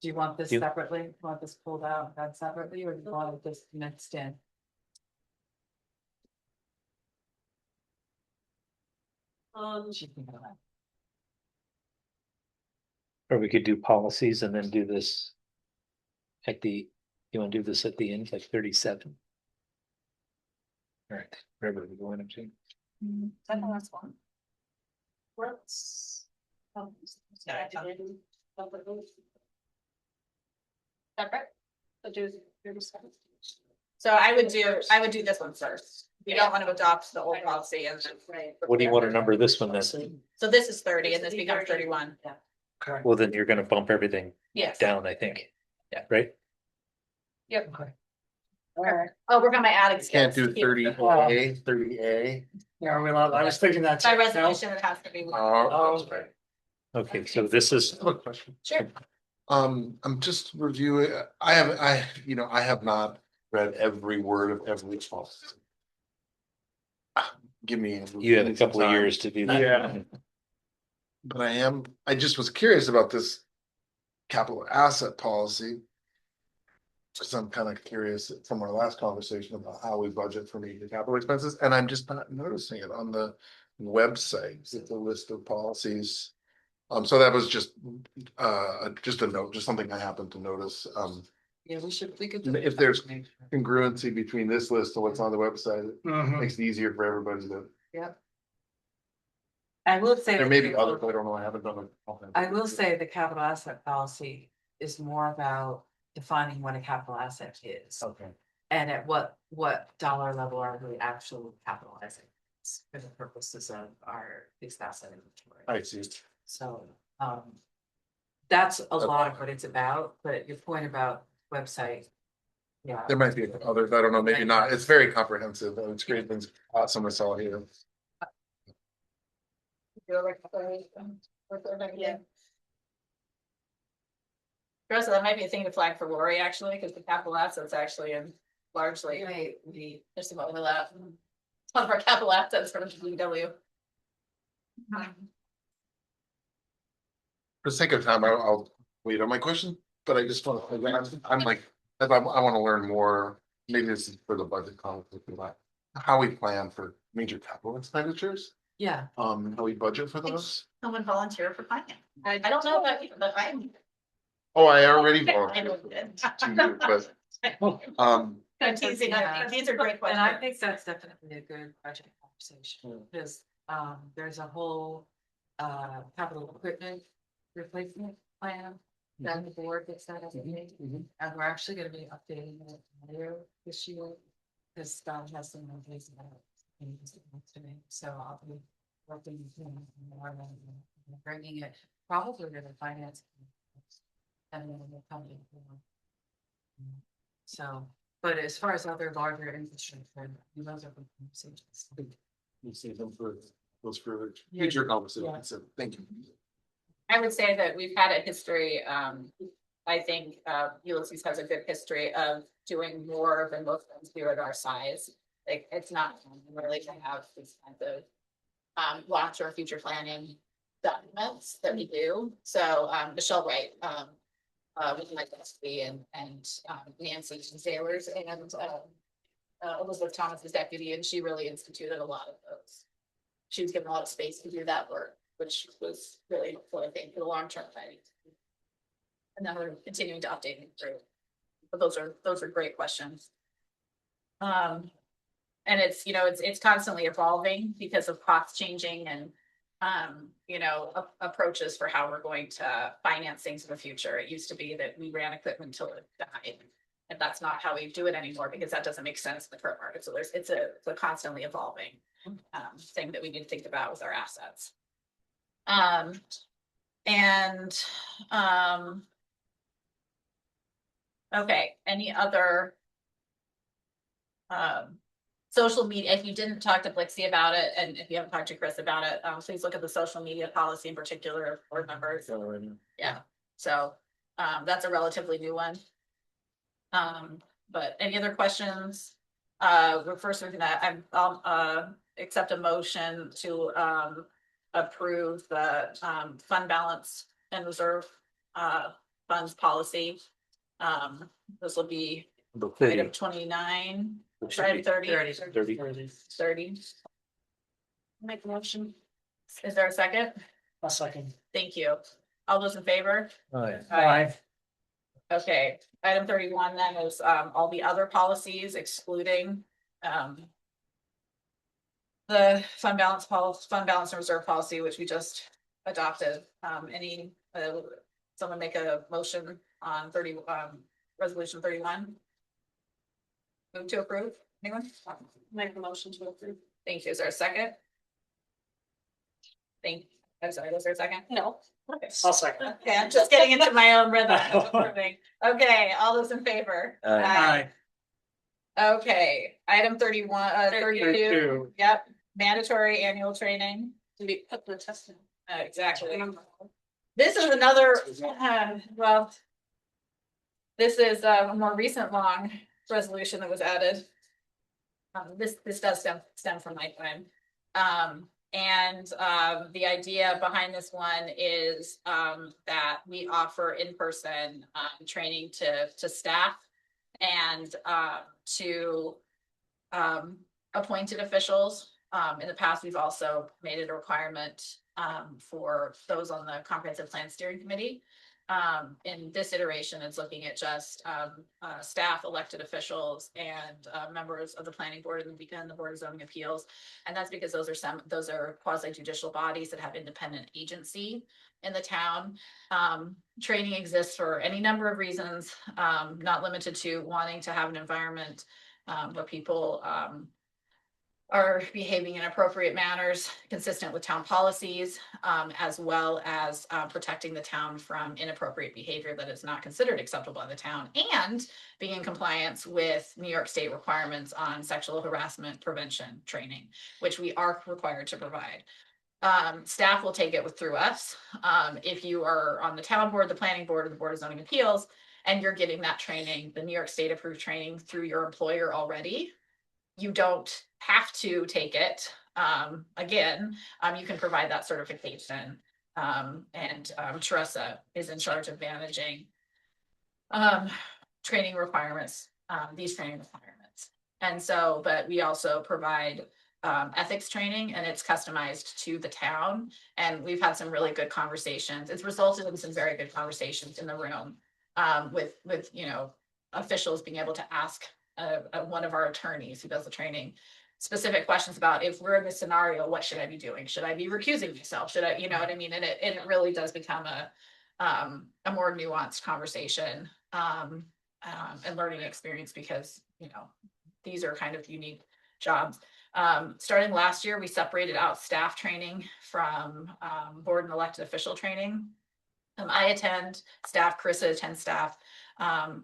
do you want this You- separately? Want this pulled out and done separately, or do you want it just mixed in? She can go ahead. Or we could do policies and then do this. At the, you wanna do this at the end, like 37? All right, wherever we're going, I'm saying. Second last one. Let's. Separate? So I would do this one first. You don't want to adopt the old policy and then. Right. What do you wanna number this one then? So this is 30 and this becomes 31. Yeah. Okay. Well, then you're gonna bump everything Yes. down, I think. Yeah. Right? Yep. Okay. Oh, we're gonna add. Can't do 30A, 30A. Yeah, are we allowed? I was thinking that. By too. No? resolution, it has to be. one. Oh, right. Okay, so this is, I have a question. Sure. I'm just reviewing, I have not read every word of every policy. Give me. you have a couple of time. years to do that. Yeah. But I just was curious about this capital asset policy. Cause I'm kind of curious from our last conversation about how we budget for major capital expenses, and I'm just not noticing it on the website, it's a list of policies. So that was just a note, just something I happened to notice, Yeah, we could. If there's congruency between this list and what's on the website, it Mhm. makes it easier for everybody to. Yep. I will say. There may be others, but I don't know, I haven't done it. I will say the capital asset policy is more about defining what a capital asset is. Okay. And at what dollar level are we actually capitalizing for the purposes of our fixed asset inventory? I see. So, that's a lot of what it's about, but your point about website. Yeah, There might be others, I don't know, maybe not, it's very comprehensive, and it's great, things, awesome, it's all here. Yeah. Rosa, that might be a thing to flag for Lori, actually, because the capital assets actually in largely, there's some overlap. One of our capital assets from DPW. For the sake of time, I'll wait on my question, but I just want to, I'm like, I want to learn more, maybe this is for the budget conflict, about how we plan for major capital expenditures, yeah, how we budget for those. Someone volunteer for finance. I don't know about you, but I'm. Oh, I already I know volunteered you did. to you, but, I'm teasing, Yeah. these are great and I questions. think that's definitely a good budget conversation, because, there's a whole, capital equipment replacement plan that the board gets that as a meeting. And we're actually gonna be updating it later this year, because Scott has some ideas about it. So I'll be working with him more and bringing it probably to the finance. And then we'll come in. So, but as far as other larger infrastructure, those are good conversations. you see them for those for Yeah. future conversations, so thank you. I would say that we've had a history, I think, Ulysses has a good history of doing more than most things do at our size. Like, it's not really to have these kinds of, launch or future planning documents that we do. So, Michelle Wright, with my bestie and Nancy Sailors and, Elizabeth Thomas's deputy, and she really instituted a lot of those. She was given a lot of space to do that work, which was really helpful, I think, for the long term planning. And then we're continuing to update it through. But those are great questions. And it's, it's constantly evolving because of costs changing and approaches for how we're going to finance things in the future. It used to be that we ran equipment until it died. And that's not how we do it anymore, because that doesn't make sense in the current market. So it's a constantly evolving thing that we need to think about with our assets. Okay, any other social media? If you didn't talk to Blixie about it, and if you haven't talked to Chris about it, please look at the social media policy in particular of board members. Yeah, so that's a relatively new one. But any other questions? We're first looking at, I'll accept a motion to approve the fund balance and reserve funds policy. This will be item 29, item 30. Make a motion. Is there a second? A second. Thank you. All those in favor? Aye. Okay, item 31 then is all the other policies excluding the fund balance policy, fund balance and reserve policy, which we just adopted. Someone make a motion on resolution 31? Move to approve, anyone? Make a motion to approve. Thank you, is there a second? I'm sorry, was there a second? No, Okay. I'll second. Okay, I'm just getting into my own rhythm of approving. Okay, all those in favor? Aye. Okay, item 31, 32, 32. yep, mandatory annual training. to be put the test in. Exactly. This is another, well. This is a more recent long resolution that was added. This does stem from my time. The idea behind this one is that we offer in-person training to staff and to appointed officials. In the past, we've also made it a requirement for those on the comprehensive plan steering committee. In this iteration, it's looking at just staff, elected officials, and members of the planning board and the board of zoning appeals. And that's because those are quasi judicial bodies that have independent agency in the town. Training exists for any number of reasons, not limited to wanting to have an environment where people are behaving in appropriate manners consistent with town policies, as well as protecting the town from inappropriate behavior that is not considered acceptable by the town, and being in compliance with New York State requirements on sexual harassment prevention training, which we are required to provide. Staff will take it through us. If you are on the town board, the planning board, or the board of zoning appeals, and you're getting that training, the New York State approved training through your employer already, you don't have to take it. Again, you can provide that certification. Teresa is in charge of managing training requirements, these training requirements. And so, but we also provide ethics training, and it's customized to the town. And we've had some really good conversations. It's resulted in some very good conversations in the room with officials being able to ask one of our attorneys who does the training specific questions about, if we're in this scenario, what should I be doing? Should I be recusing myself? Should I, you know what I mean? And it really does become a more nuanced conversation and learning experience, because these are kind of unique jobs. Starting last year, we separated out staff training from board and elected official training. I attend staff, Carissa attends staff,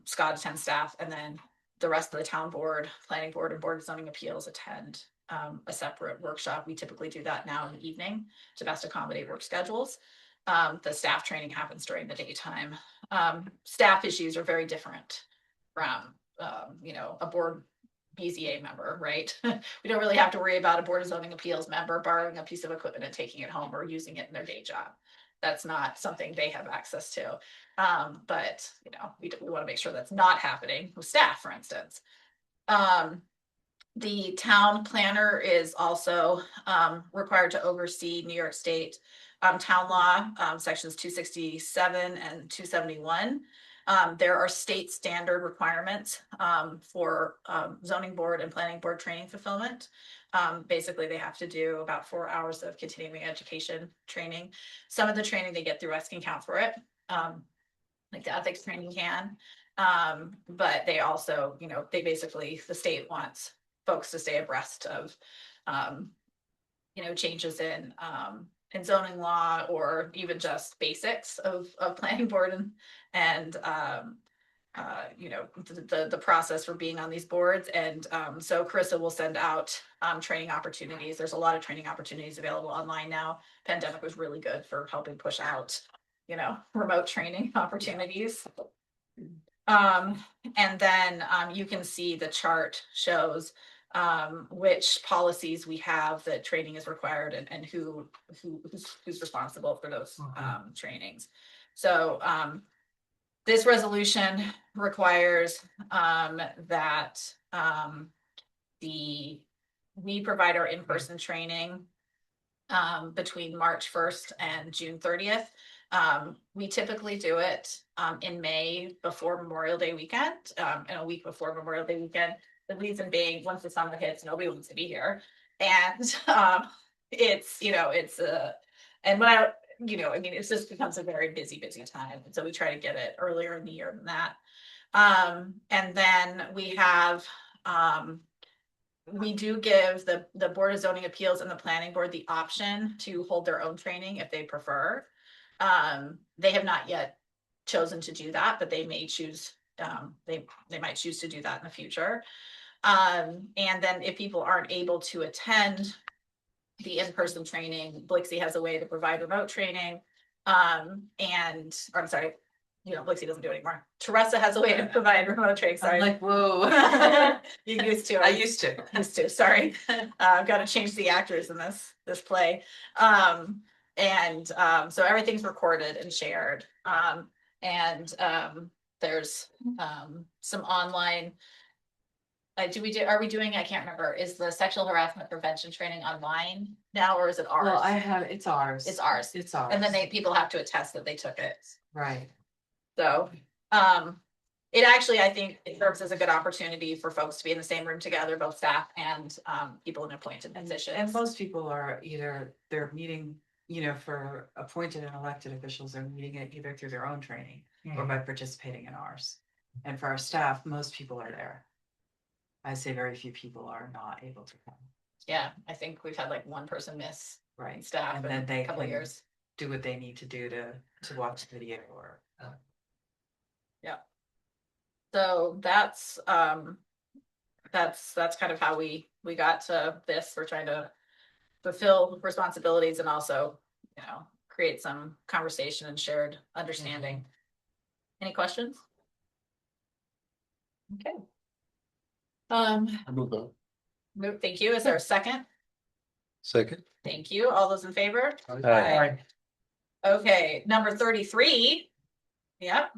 Scott attends staff, and then the rest of the town board, planning board, and board of zoning appeals attend a separate workshop. We typically do that now in the evening to best accommodate work schedules. The staff training happens during the daytime. Staff issues are very different from a board BZA member, right? We don't really have to worry about a board of zoning appeals member borrowing a piece of equipment and taking it home or using it in their day job. That's not something they have access to. But we want to make sure that's not happening with staff, for instance. The town planner is also required to oversee New York State town law, sections 267 and 271. There are state standard requirements for zoning board and planning board training fulfillment. Basically, they have to do about 4 hours of continuing education training. Some of the training they get through us can count for it, like the ethics training can. But they also, the state wants folks to stay abreast of, changes in zoning law, or even just basics of planning board and the process for being on these boards. And so Carissa will send out training opportunities. There's a lot of training opportunities available online now. Pandemic was really good for helping push out, remote training opportunities. And then you can see the chart shows which policies we have that training is required, and who's responsible for those trainings. So this resolution requires that we provide our in-person training between March 1st and June 30th. We typically do it in May before Memorial Day weekend, and a week before Memorial Day weekend. The reason being, once the summer hits, nobody wants to be here. And it's, and when I mean, it just becomes a very busy time. And so we try to get it earlier in the year than that. And then we have, we do give the Board of Zoning Appeals and the Planning Board the option to hold their own training if they prefer. They have not yet chosen to do that, but they may choose, they might choose to do that in the future. And then if people aren't able to attend the in-person training, Blixie has a way to provide remote training. Or I'm sorry, Blixie doesn't do it anymore. Teresa has a way to provide remote training, I'm sorry. like, whoa. You used to. I used to. Sorry. I've got to change the actors in this play. So everything's recorded and shared. There's some online. Are we doing, I can't remember, is the sexual harassment prevention training online now, or is it ours? Well, it's ours. It's ours. It's ours. And then people have to attest that they took it. Right. So, it actually, I think it serves as a good opportunity for folks to be in the same room together, both staff and people in appointed positions. And most people are they're meeting, for appointed and elected officials, they're meeting it either through their own training or by participating in ours. And for our staff, most people are there. I say very few people are not able to come. Yeah, I think we've had like one person miss Right. staff And in then they a couple of can years. do what they need to do to watch the video or. So that's kind of how we got to this. We're trying to fulfill responsibilities and also, create some conversation and shared understanding. Any questions? Okay. I move that. Thank you. Is there a second? Second. Thank you. All those in favor? Aye. All right. Okay, number 33. Yep.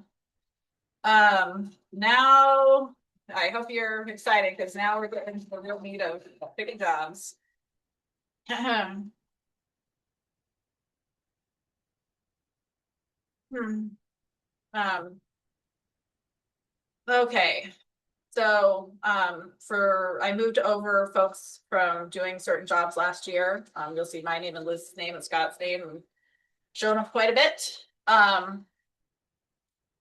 Now I hope you're excited because now we're getting to the real meat of picking jobs. Okay, so I moved over folks from doing certain jobs last year. You'll see my name and Liz's name and Scott's name and showing up quite a bit.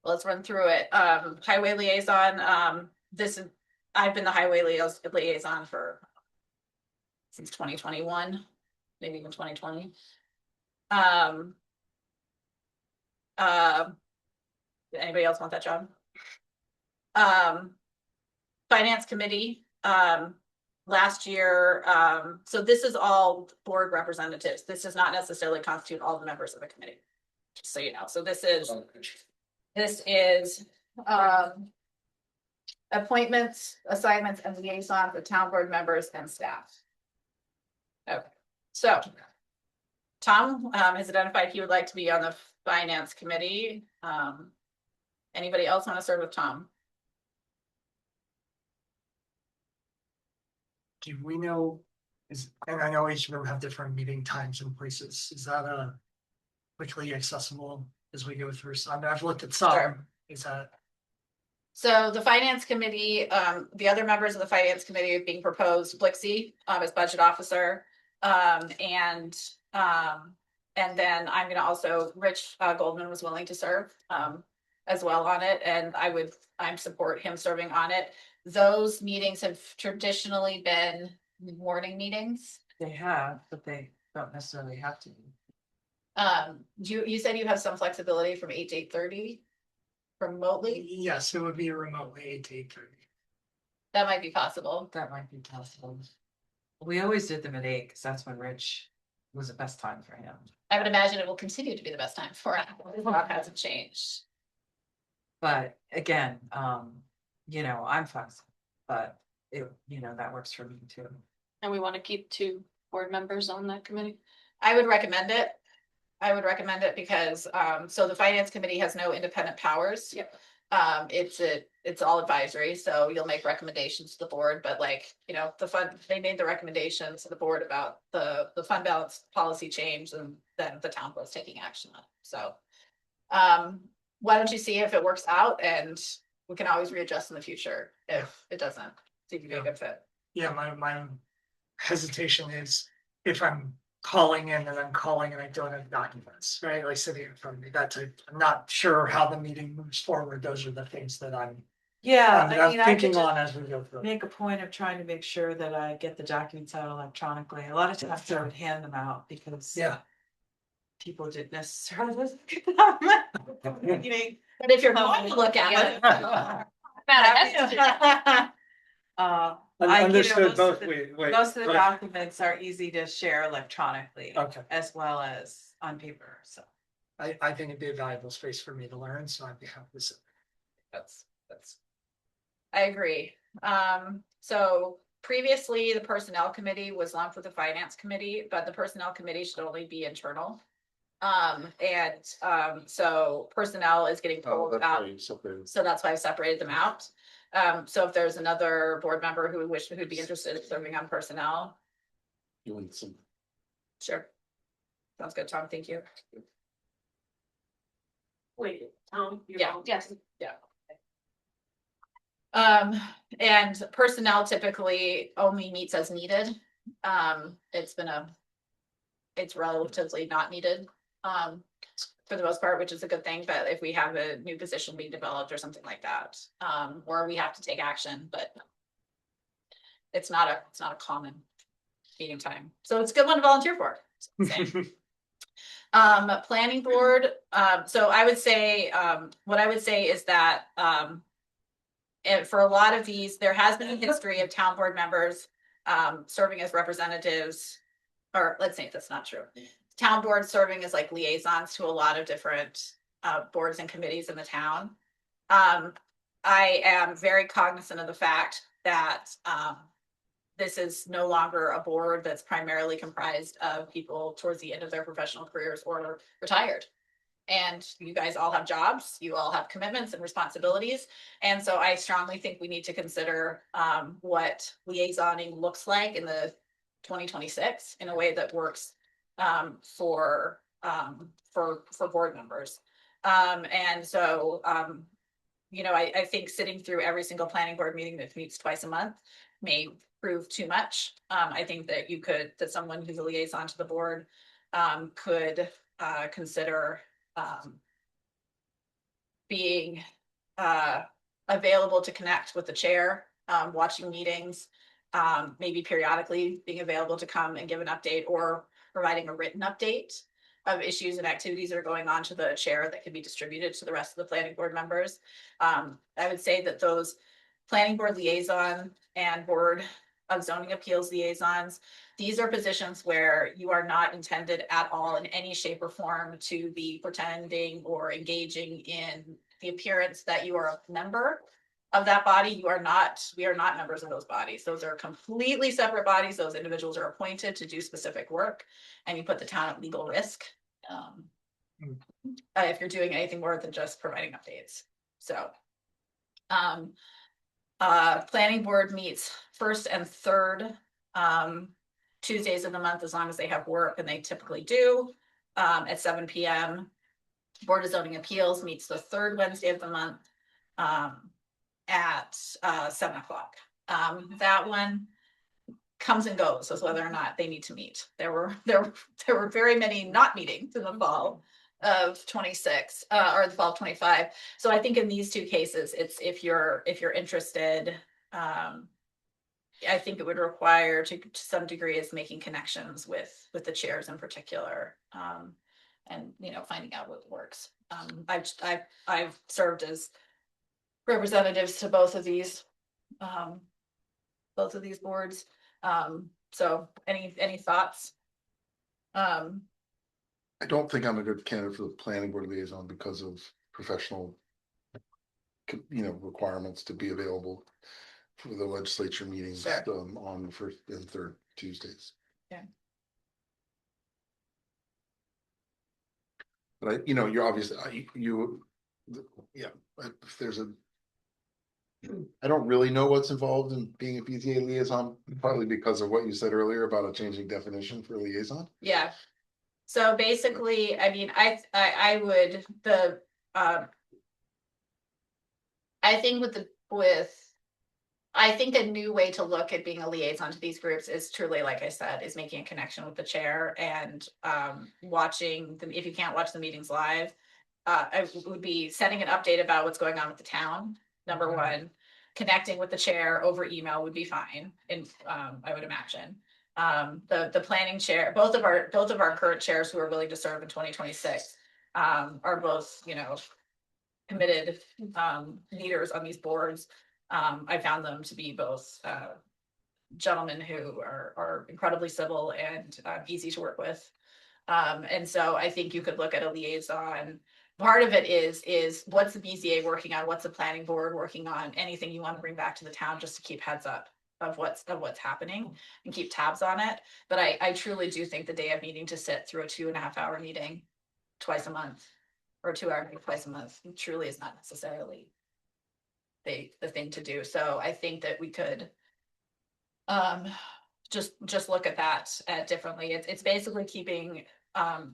Let's run through it. Highway liaison. I've been the highway liaison since 2021, maybe even 2020. Anybody else want that job? Finance committee, last year, so this is all board representatives. This does not necessarily constitute all the members of the committee. Just so you know, so this is appointments, assignments, and liaison for town board members and staff. Okay, so Tom has identified he would like to be on the finance committee. Anybody else want to serve with Tom? Do we know, and I know each of them have different meeting times and places, is that quickly accessible as we go through? So I've looked at some, Sure. Is that? So the finance committee, the other members of the finance committee are being proposed, Blixie as budget officer. And then I'm gonna also, Rich Goldman was willing to serve as well on it, and I support him serving on it. Those meetings have traditionally been morning meetings. They have, but they don't necessarily have to be. You said you have some flexibility from 8 to 8:30 remotely. Yes, it would be remotely 8 to 8:30. That might be possible. That might be possible. We always did them at 8 because that's when Rich was the best time for him. I would imagine it will continue to be the best time for it. The job hasn't changed. But again, I'm flexible, but that works for me too. And we want to keep 2 board members on that committee. I would recommend it. Because so the finance committee has no independent powers. Yep. It's all advisory, so you'll make recommendations to the board, but they made the recommendations to the board about the fund balance policy change, and then the town was taking action on it. So Why don't you see if it works out, and we can always readjust in the future if it doesn't, see if you be a good fit. Yeah, my hesitation is if I'm calling in and I'm calling and I don't have documents, right, like sitting in front of me, that type, I'm not sure how the meeting moves forward, those are the things that Yeah, I'm I mean, I could thinking just on as we go through. make a point of trying to make sure that I get the documents out electronically. A lot of times I would hand them out because Yeah. people didn't necessarily look at them. Meeting. But if you're going to look at it. I, Understood both, wait, most of the but- documents are easy to share electronically Okay, as well as on paper, so I think it'd be a valuable space for me to learn, so I'd be happy to sit. That's. I agree. So previously, the personnel committee was lumped with the finance committee, but the personnel committee should only be internal. So personnel is getting pulled out, so that's why I separated them out. So if there's another board member who'd be interested in serving on personnel, Doing some, sure. Sounds good, Tom, thank you. Wait, Tom? you're Yeah. on? Yes. And personnel typically only meets as needed. It's relatively not needed, for the most part, which is a good thing, but if we have a new position being developed or something like that, or we have to take action, but it's not a common meeting time, so it's a good one to volunteer for. Planning board, so I would say, what I would say is that, and for a lot of these, there has been a history of town board members, serving as representatives, or let's say that's not true. Town boards serving as like liaisons to a lot of different, boards and committees in the town. I am very cognizant of the fact that, this is no longer a board that's primarily comprised of people towards the end of their professional careers or retired. And you guys all have jobs, you all have commitments and responsibilities. And so I strongly think we need to consider what liaisoning looks like in the 2026 in a way that works for board members. And so I think sitting through every single planning board meeting that meets twice a month may prove too much. I think that someone who's a liaison to the board could consider being available to connect with the chair, watching meetings, maybe periodically being available to come and give an update or providing a written update of issues and activities that are going on to the chair that can be distributed to the rest of the planning board members. I would say that those planning board liaison and board of zoning appeals liaisons, these are positions where you are not intended at all in any shape or form to be pretending or engaging in the appearance that you are a member of that body. We are not members of those bodies. Those are completely separate bodies. Those individuals are appointed to do specific work, and you put the town at legal risk if you're doing anything more than just providing updates. So planning board meets first and third Tuesdays of the month, as long as they have work, and they typically do, at 7 p.m. Board of Zoning Appeals meets the third Wednesday of the month at 7 o'clock. That one comes and goes as whether or not they need to meet. There were very many not meetings in the fall of 26 or the fall of 25. So I think in these two cases, it's if you're interested, I think it would require to some degree is making connections with the chairs in particular, and finding out what works. I've served as representatives to both of these boards. So any thoughts? I don't think I'm a good candidate for the planning board liaison because of professional requirements to be available for the legislature meetings Sure. On the first and third Tuesdays. Yeah. But you're obviously, if there's I don't really know what's involved in being a PTA liaison, partly because of what you said earlier about a changing definition for liaison. Yeah. So basically, I mean, I would, I think I think a new way to look at being a liaison to these groups is truly, like I said, is making a connection with the chair and watching them. If you can't watch the meetings live, I would be sending an update about what's going on with the town. Number one, connecting with the chair over email would be fine, and I would imagine. The planning chair, both of our current chairs who are willing to serve in 2026 are both, you know, committed leaders on these boards. I found them to be both gentlemen who are incredibly civil and easy to work with. And so I think you could look at a liaison. Part of it is what's the BZA working on? What's the planning board working on? Anything you want to bring back to the town just to keep heads up of what's happening and keep tabs on it. But I truly do think the day of meeting to sit through a 2.5 hour meeting twice a month or 2 hour meeting twice a month truly is not necessarily the thing to do. So I think that we could just look at that differently. It's basically keeping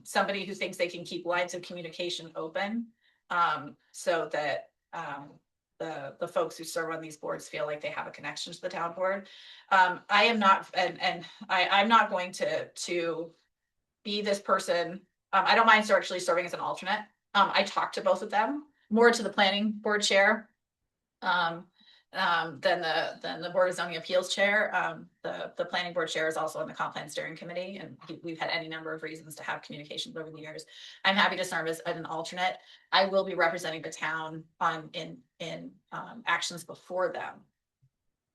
somebody who thinks they can keep lines of communication open so that the folks who serve on these boards feel like they have a connection to the town board. I am not, and I'm not going to be this person. I don't mind actually serving as an alternate. I talked to both of them, more to the planning board chair than the Board of Zoning Appeals chair. The planning board chair is also on the comp plan steering committee, and we've had any number of reasons to have communications over the years. I'm happy to serve as an alternate. I will be representing the town in actions before them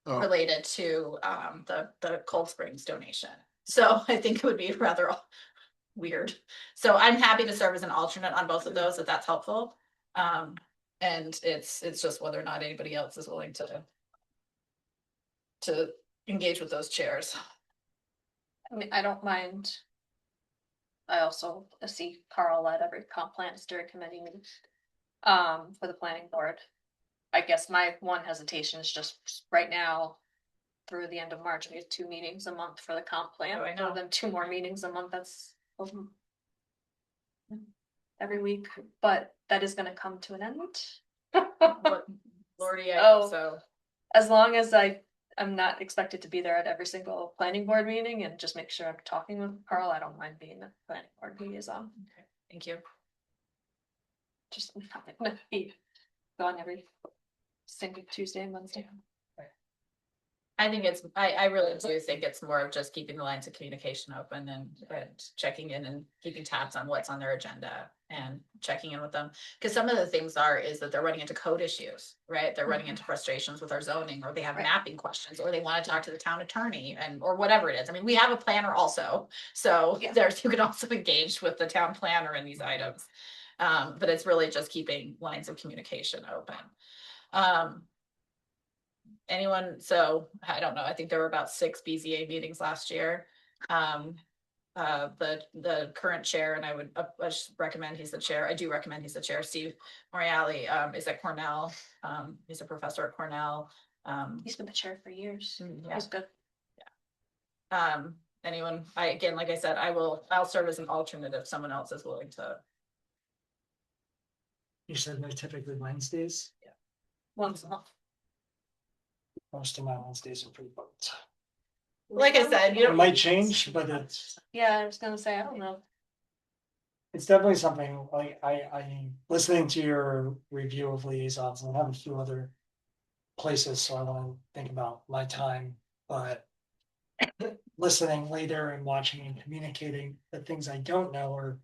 related to the Cold Springs donation. So I think it would be rather weird. So I'm happy to serve as an alternate on both of those, if that's helpful. And it's just whether or not anybody else is willing to engage with those chairs. I mean, I don't mind. I also see Carl at every comp plan steering committee meeting for the planning board. I guess my one hesitation is just right now through the end of March, we have 2 meetings a month for the comp plan. Oh, I know. Then 2 more meetings a month. That's every week, but that is going to come to an end. But Lordy, I Oh. hope so. As long as I'm not expected to be there at every single planning board meeting and just make sure I'm talking with Carl, I don't mind being a planning board liaison. Okay, thank you. Just not gonna be gone every single Tuesday and Wednesday. I think I really do think it's more of just keeping the lines of communication open and checking in and keeping tabs on what's on their agenda and checking in with them. Because some of the things is that they're running into code issues, right? They're running into frustrations with our zoning, or they have Right. mapping questions, or they want to talk to the town attorney or whatever it is. I mean, we have a planner also. So Yeah. you can also engage with the town planner in these items. But it's really just keeping lines of communication open. Anyone, so I don't know, I think there were about 6 BZA meetings last year. The current chair, and I just recommend he's the chair. I do recommend he's the chair. Steve Morreale is at Cornell. He's a professor at Cornell. He's been the chair for years. Yeah. He's good. Anyone, again, like I said, I'll serve as an alternate if someone else is willing to. You said they're typically Wednesdays. Once a month. Most of my Wednesdays are pretty booked. Like I said, you It don't. might change, but it's Yeah, I was gonna say, I don't know. definitely something like I'm listening to your review of liaisons and I have a few other places, so I want to think about my time, but listening later and watching and communicating the things I don't know or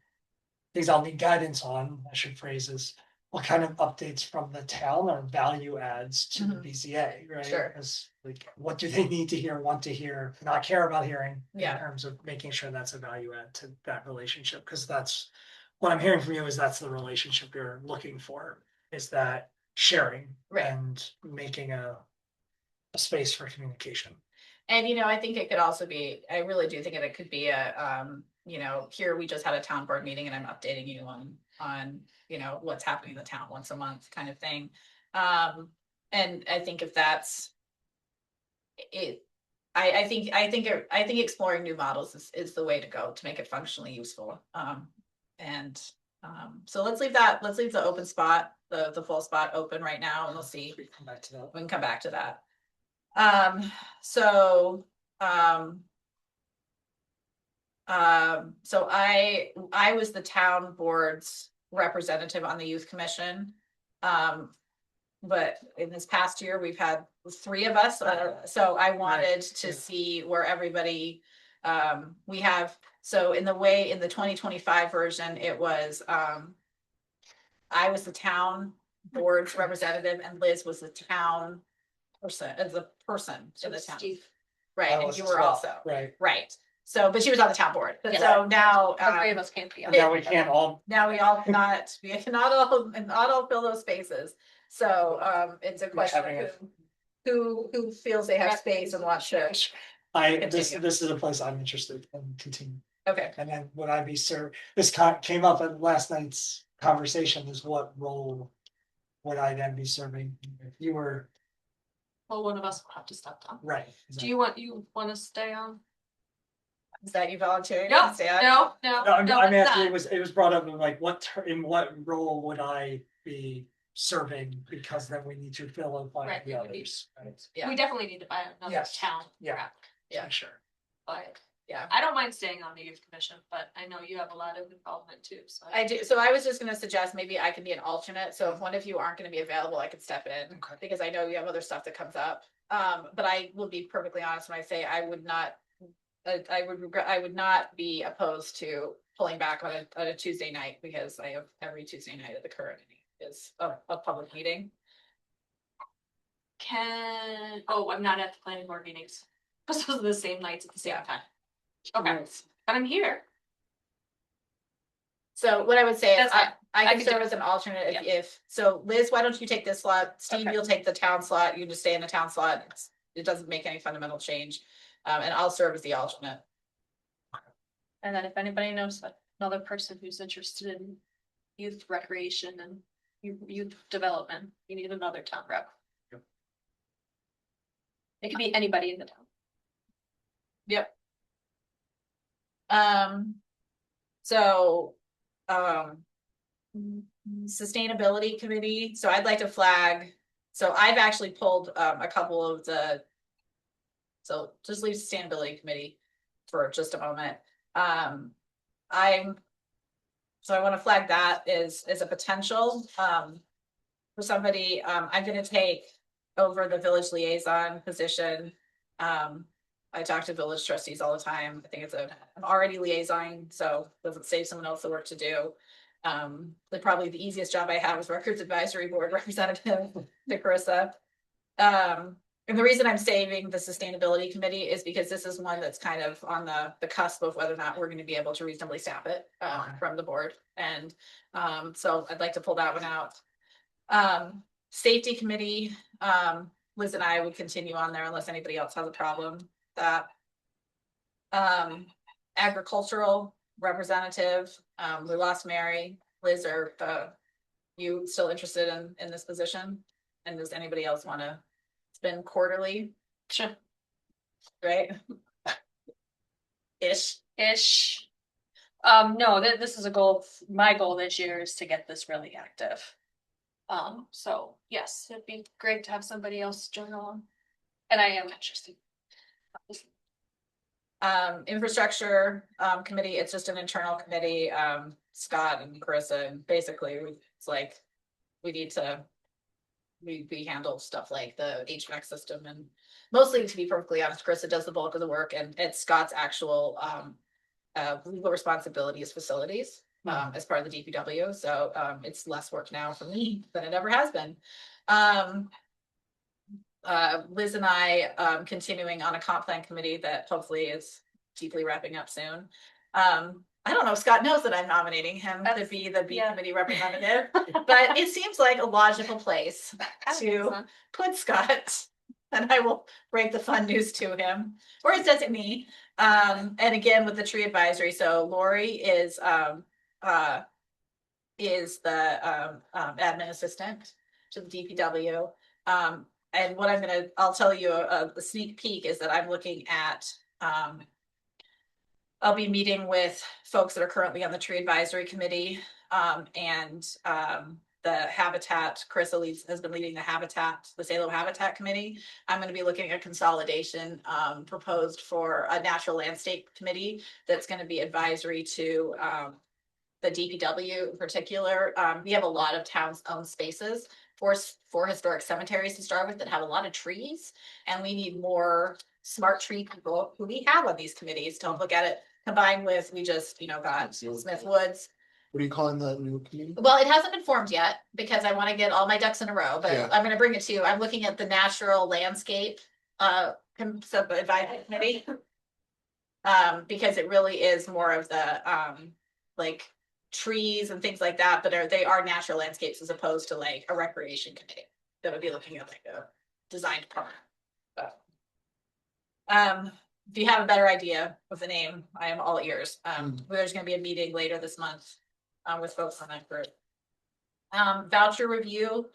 things I'll need guidance on, I should phrase is what kind of updates from the town are value adds to the Mhm. BZA, right? Sure. Because like, what do they need to hear, want to hear, not care about hearing? Yeah. In terms of making sure that's a value add to that relationship, because that's what I'm hearing from you is that's the relationship you're looking for, is that sharing Right. and making a space for communication. And, I think it could also be, I really do think it could be here we just had a town board meeting and I'm updating you on, what's happening in the town once a month kind of thing. And I think if that's it, I think exploring new models is the way to go to make it functionally useful. So let's leave the open spot, the full spot open right now, and we'll see. We come back to that. We can come back to that. So I was the town board's representative on the youth commission. But in this past year, we've had 3 of us, so I wanted to yeah. see where everybody, we have, so in the 2025 version, it was, I was the town board's representative and Liz was the town person, as a person in the town. Steve. Right, I and was you as were well, also, right. right, so, but she was on the town board, but Yeah. so now, The 3 of us came together. Now we can't all, now we cannot all fill those spaces. So it's a question having of who feels they have space and wants to. this, Continue. this is a place I'm interested in continuing. Okay, And then would I be served, this came up at last night's conversation, is what role would I then be serving if you were, Well, one of us will have to step down. right? Do you want to stay on? is that you volunteering? No, to stay on? no, No, no, I'm it's asking, not. it was brought up in like, in what role would I be serving? Because then we need to fill out by Right, the we would need- others, right? Yeah. We definitely need to buy another Yes. town. Yeah. rep, Yeah. Sure. But Yeah. I don't mind staying on the youth commission, but I know you have a lot of involvement too, so. I do, so I was just gonna suggest maybe I can be an alternate, so if one of you aren't gonna be available, I could step in. Okay. Because I know you have other stuff that comes up, but I will be perfectly honest when I say I would not. I would not be opposed to pulling back on a Tuesday night, because I have every Tuesday night of the current is a public meeting. I'm not at the planning board meetings. Because those are the same nights at the same Yeah. time. Okay, but I'm here. So what I would say is That's fine. I I can can do serve it. as an alternate Yeah. if, so Liz, why don't you take this slot? Steve, Okay. you'll take the town slot. You just stay in the town slot. It doesn't make any fundamental change. And I'll serve as the alternate. And then if anybody knows another person who's interested in youth recreation and youth development, you need another town rep. Yep. It could be anybody in the town. Yep. So, sustainability committee, so I'd like to flag, so I've actually pulled a couple of the. So just leave sustainability committee for just a moment. So I want to flag that as a potential for somebody. I'm gonna take over the village liaison position. I talk to village trustees all the time. I think I'm already liaison, so it doesn't save someone else the work to do. Probably the easiest job I have is records advisory board representative to Carissa. And the reason I'm saving the sustainability committee is because this is one that's kind of on the cusp of whether or not we're going to be able to reasonably staff it from the board. And so I'd like to pull that one out. Safety committee, Liz and I would continue on there unless anybody else has a problem with that. Agricultural representative, we lost Mary. Liz, are you still interested in this position? And does anybody else want to? It's been quarterly. Sure. Right? Ish. No, this is a goal. My goal this year is to get this really active. So yes, it'd be great to have somebody else join along. And I am interested. Infrastructure committee, it's just an internal committee, Scott and Carissa, and basically it's like we need to we handle stuff like the HVAC system, and mostly, to be perfectly honest, Carissa does the bulk of the work, and it's Scott's actual legal responsibility is facilities as part of the DPW. So it's less work now for me than it ever has been. Liz and I continuing on a comp plan committee that hopefully is deeply wrapping up soon. I don't know if Scott knows that I'm nominating him to be the B yeah. committee representative, but it seems like a logical place to put Scott. And I will break the fun news to him, or it doesn't me. And again, with the tree advisory, so Lori is the admin assistant to the DPW. and what I'll tell you a sneak peek is that I'm looking at, I'll be meeting with folks that are currently on the tree advisory committee, and, the Habitat, Chris has been leading the Salo Habitat Committee. I'm gonna be looking at consolidation, proposed for a natural landscape committee that's gonna be advisory to, the DPW in particular. We have a lot of towns owned spaces for historic cemeteries to start with that have a lot of trees. And we need more smart tree people who we have on these committees to look at it, combined with, we just, got Smith Woods. What are you calling that new community? Well, it hasn't been formed yet because I want to get all my ducks in a row, but Yeah. I'm gonna bring it to you. I'm looking at the natural landscape advisory committee. Because it really is more of the like trees and things like that, but they are natural landscapes as opposed to like a recreation committee that would be looking at like a designed park. But, if you have a better idea of the name, I am all ears. There's gonna be a meeting later this month with folks on that group. Voucher review.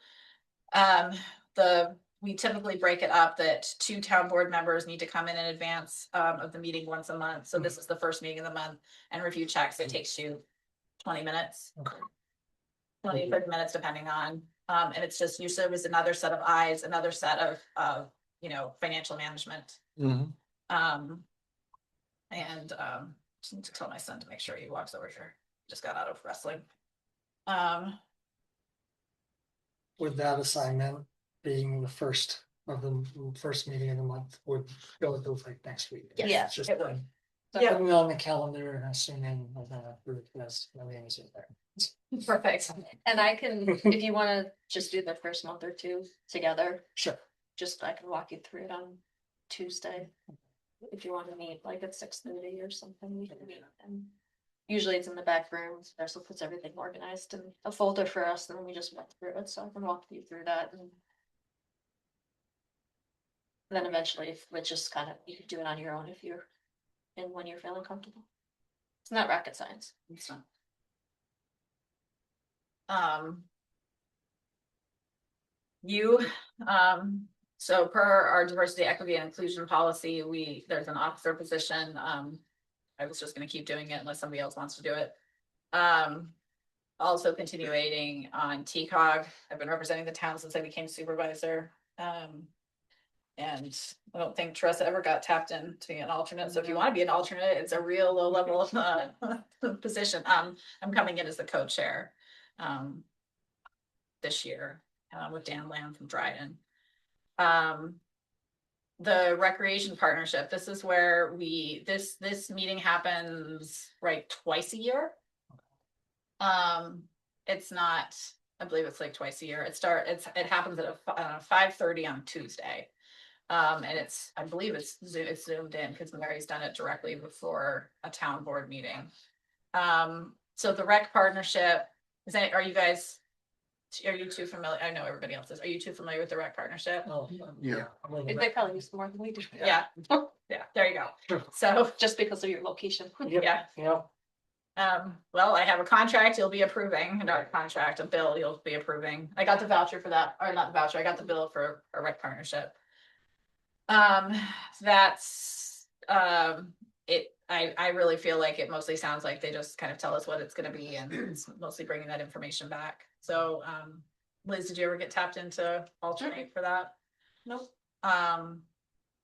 We typically break it up that 2 town board members need to come in advance of the meeting once a month. So this is the first meeting of the month and review checks. It takes you 20 minutes. Okay. 20 to 30 minutes depending on, and it's just you serve as another set of eyes, another set of financial management. Mhm. And just need to tell my son to make sure he walks over here. Just got out of wrestling. With that assignment being the first meeting of the month, would go with those like next week. Yes, Yeah, it's just it would. putting it on the calendar and assuming we're gonna approve this, no names in there. Perfect. And I can, if you wanna just do the first month or two together, Sure. just I can walk you through it on Tuesday. If you wanna meet like at 6:30 or something, we can meet and usually it's in the back room. Ursula puts everything organized in a folder for us, and then we just went through it, so I can walk you through that and. Then eventually, if it's just kind of, you could do it on your own if you're, and when you're feeling comfortable. It's not rocket science. It's not. So per our diversity, equity, and inclusion policy, there's an officer position. I was just gonna keep doing it unless somebody else wants to do it. Also continuing on TCOG. I've been representing the town since I became supervisor. And I don't think Teresa ever got tapped in to be an alternate. So if you want to be an alternate, it's a real low level position. I'm coming in as the co-chair this year with Dan Lamb from Dryden. The recreation partnership. This is where this meeting happens right twice a year. It's not. I believe it's like twice a year. It happens at 5:30 on Tuesday. And I believe it's zoomed in because Mary's done it directly before a town board meeting. So the rec partnership, are you too familiar? I know everybody else is. Are you too familiar with the rec partnership? Oh, Yeah. They probably use more than we do. Yeah. Yeah, there you go. So, Just because of your location. yeah. Yeah. Well, I have a contract you'll be approving, not a contract, a bill you'll be approving. I got the voucher for that, or not the voucher, I got the bill for a rec partnership. That's it. I really feel like it mostly sounds like they just kind of tell us what it's gonna be, and it's mostly bringing that information back. So, Liz, did you ever get tapped into alternate for that? Nope.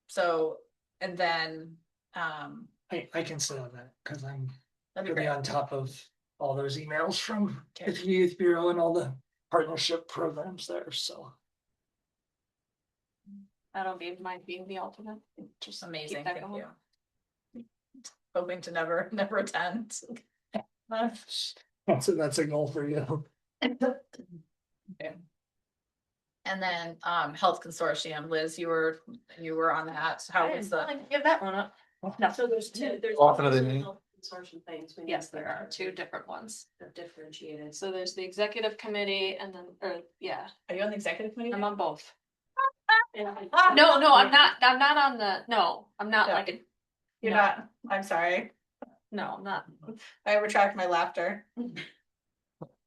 So, and then, I can sit on that because I'm that'd be gonna be great. on top of all those emails from Okay. the Youth Bureau and all the partnership programs there, so. I don't mind being the alternate. Just amazing, keep that thank going. you. Hoping to never attend. That's a goal for you. Okay. And then Health Consortium, Liz, you were on that. How was the? Give that one up. So there's Often are they named? consortium things. we Yes, need there are 2 different ones. to differentiated. So there's the executive committee and then, yeah, Are you on the executive committee? I'm on both. And No, I'm not on the, no, I'm not Yeah. like a, You're no. not, I'm sorry. no, I'm not. I retract my laughter.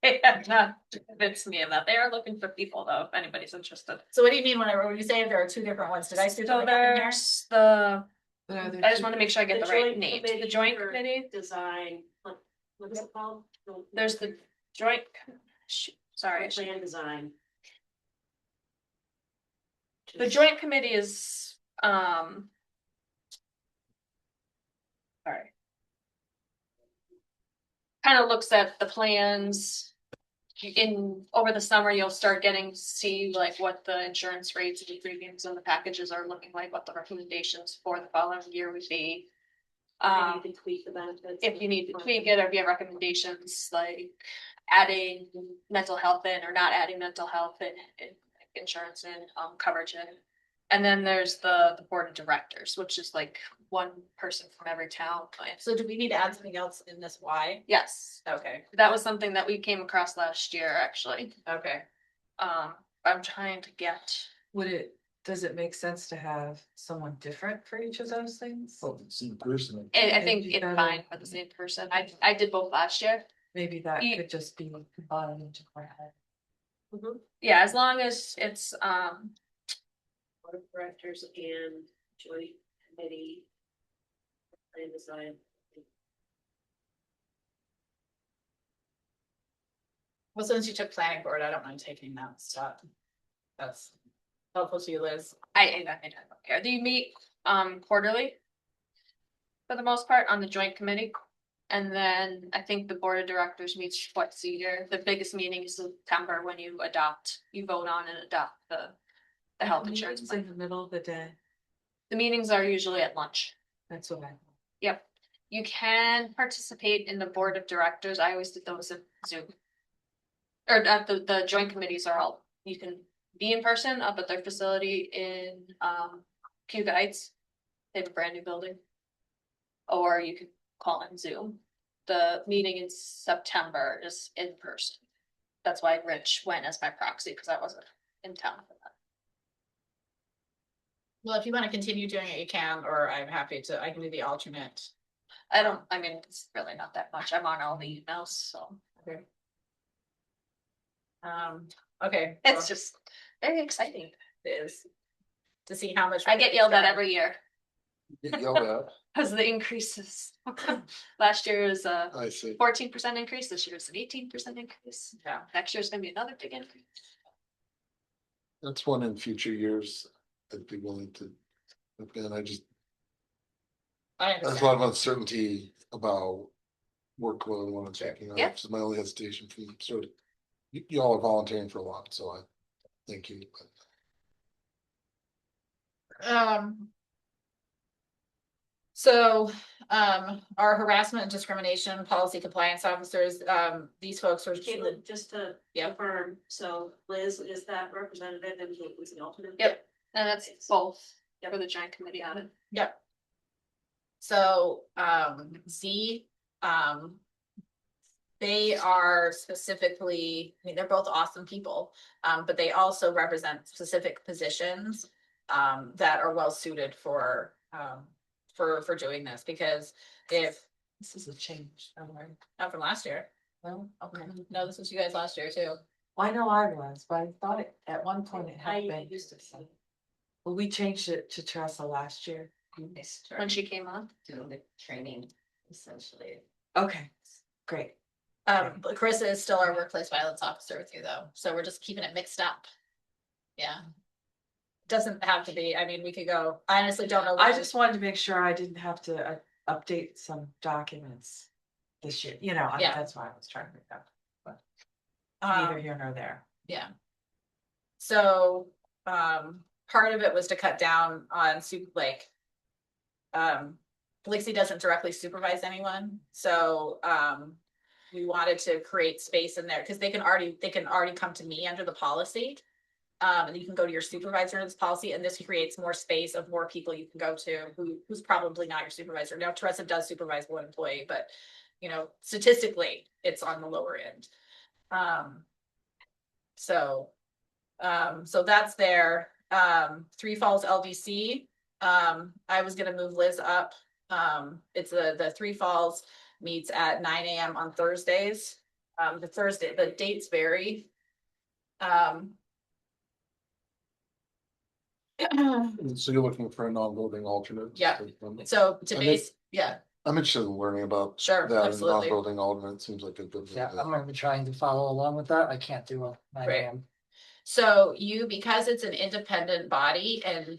They have not convinced me of that. They are looking for people though, if anybody's interested. So what do you mean when you say there are two different ones? Did I see So something up in here? there's the, But are there I just two- want to make sure I get the right name. The committee joint for committee, Design, what is it called? there's the joint, sorry. Plan design. The joint committee is, sorry. Kind of looks at the plans. Over the summer, you'll start getting to see like what the insurance rates and the premiums and the packages are looking like, what the recommendations for the following year would be. Maybe you can tweak the benefits. If you need to tweak it, or if you have recommendations like adding mental health in or not adding mental health in insurance and coverage in. And then there's the board of directors, which is like one person from every town. So do we need to add something else in this Y? Yes, Okay, that was something that we came across last year, actually. okay. I'm trying to get. Does it make sense to have someone different for each of those things? Oh, it's in person. I think Maybe it's better. fine for the same person. I did both last year. Maybe that Ye- could just be combined into one. Yeah, as long as it's Board of directors and joint committee. Plan design. Well, since you took planning board, I don't mind taking that stuff. That's helpful to you, Liz. I don't care. Do you meet quarterly? For the most part on the joint committee. And then I think the board of directors meets twice a year. The biggest meeting is September when you vote on and adopt the health insurance Meetings in plan. the middle of the day. The meetings are usually at lunch. That's what I. Yep. You can participate in the board of directors. I always did those in Zoom. Or the joint committees are all, you can be in person up at their facility in Kew Guides. They have a brand new building. Or you can call in Zoom. The meeting in September is in person. That's why Rich went as my proxy, because I wasn't in town for that. Well, if you want to continue doing it, you can, or I'm happy to, I can be the alternate. I mean, it's really not that much. I'm on all the emails, so Okay. Okay. it's well, just very exciting. it is to see how much. I get yelled at every year Get yelled at, because of the increases. Last year was a I see. 14% increase. This year is an 18% increase. Yeah. Next year's gonna be another big increase. That's one in future years I'd be willing to. And I just, I there's a lot understand. of uncertainty about workload when it's taking on, Yeah. which is my only hesitation from sort of. You all are volunteering for a lot, so I thank you. So, our harassment and discrimination policy compliance officers, these folks are. Caitlin, just to Yeah. confirm, so Liz is that representative and was the alternate? Yep. And that's both for the joint committee on it. Yep. So, Z, they are specifically, I mean, they're both awesome people, but they also represent specific positions that are well suited for doing this, because if, This is a change. Don't worry. not from last year, Well, okay, no, this was you guys last year too. I know I was, but I thought it, at one point it I had been. used to say. Well, we changed it to Tressa last year. When she came on. Doing the training, essentially. Okay, great. But Carissa is still our workplace violence officer with you though, so we're just keeping it mixed up. Yeah. Doesn't have to be, I mean, we could go, I honestly don't know. I which- just wanted to make sure I didn't have to update some documents this year, Yeah. that's why I was trying to make that. But um, neither here nor there. Yeah. So, part of it was to cut down on Lixie doesn't directly supervise anyone, so, we wanted to create space in there, because they can already come to me under the policy. And you can go to your supervisor in this policy, and this creates more space of more people you can go to who's probably not your supervisor. Now, Teresa does supervise one employee, but statistically, it's on the lower end. So that's there. Three Falls LDC. I was gonna move Liz up. It's the Three Falls meets at 9 a.m. on Thursdays. The Thursday, the dates vary. Um. So you're looking for a non-voting alternate? Yeah. So to I mean- base, yeah, I'm interested in learning about Sure, that, and absolutely. non-voting alternate seems like a good. Yeah, I'm gonna be trying to follow along with that. I can't do a 9 Right. AM. so because it's an independent body and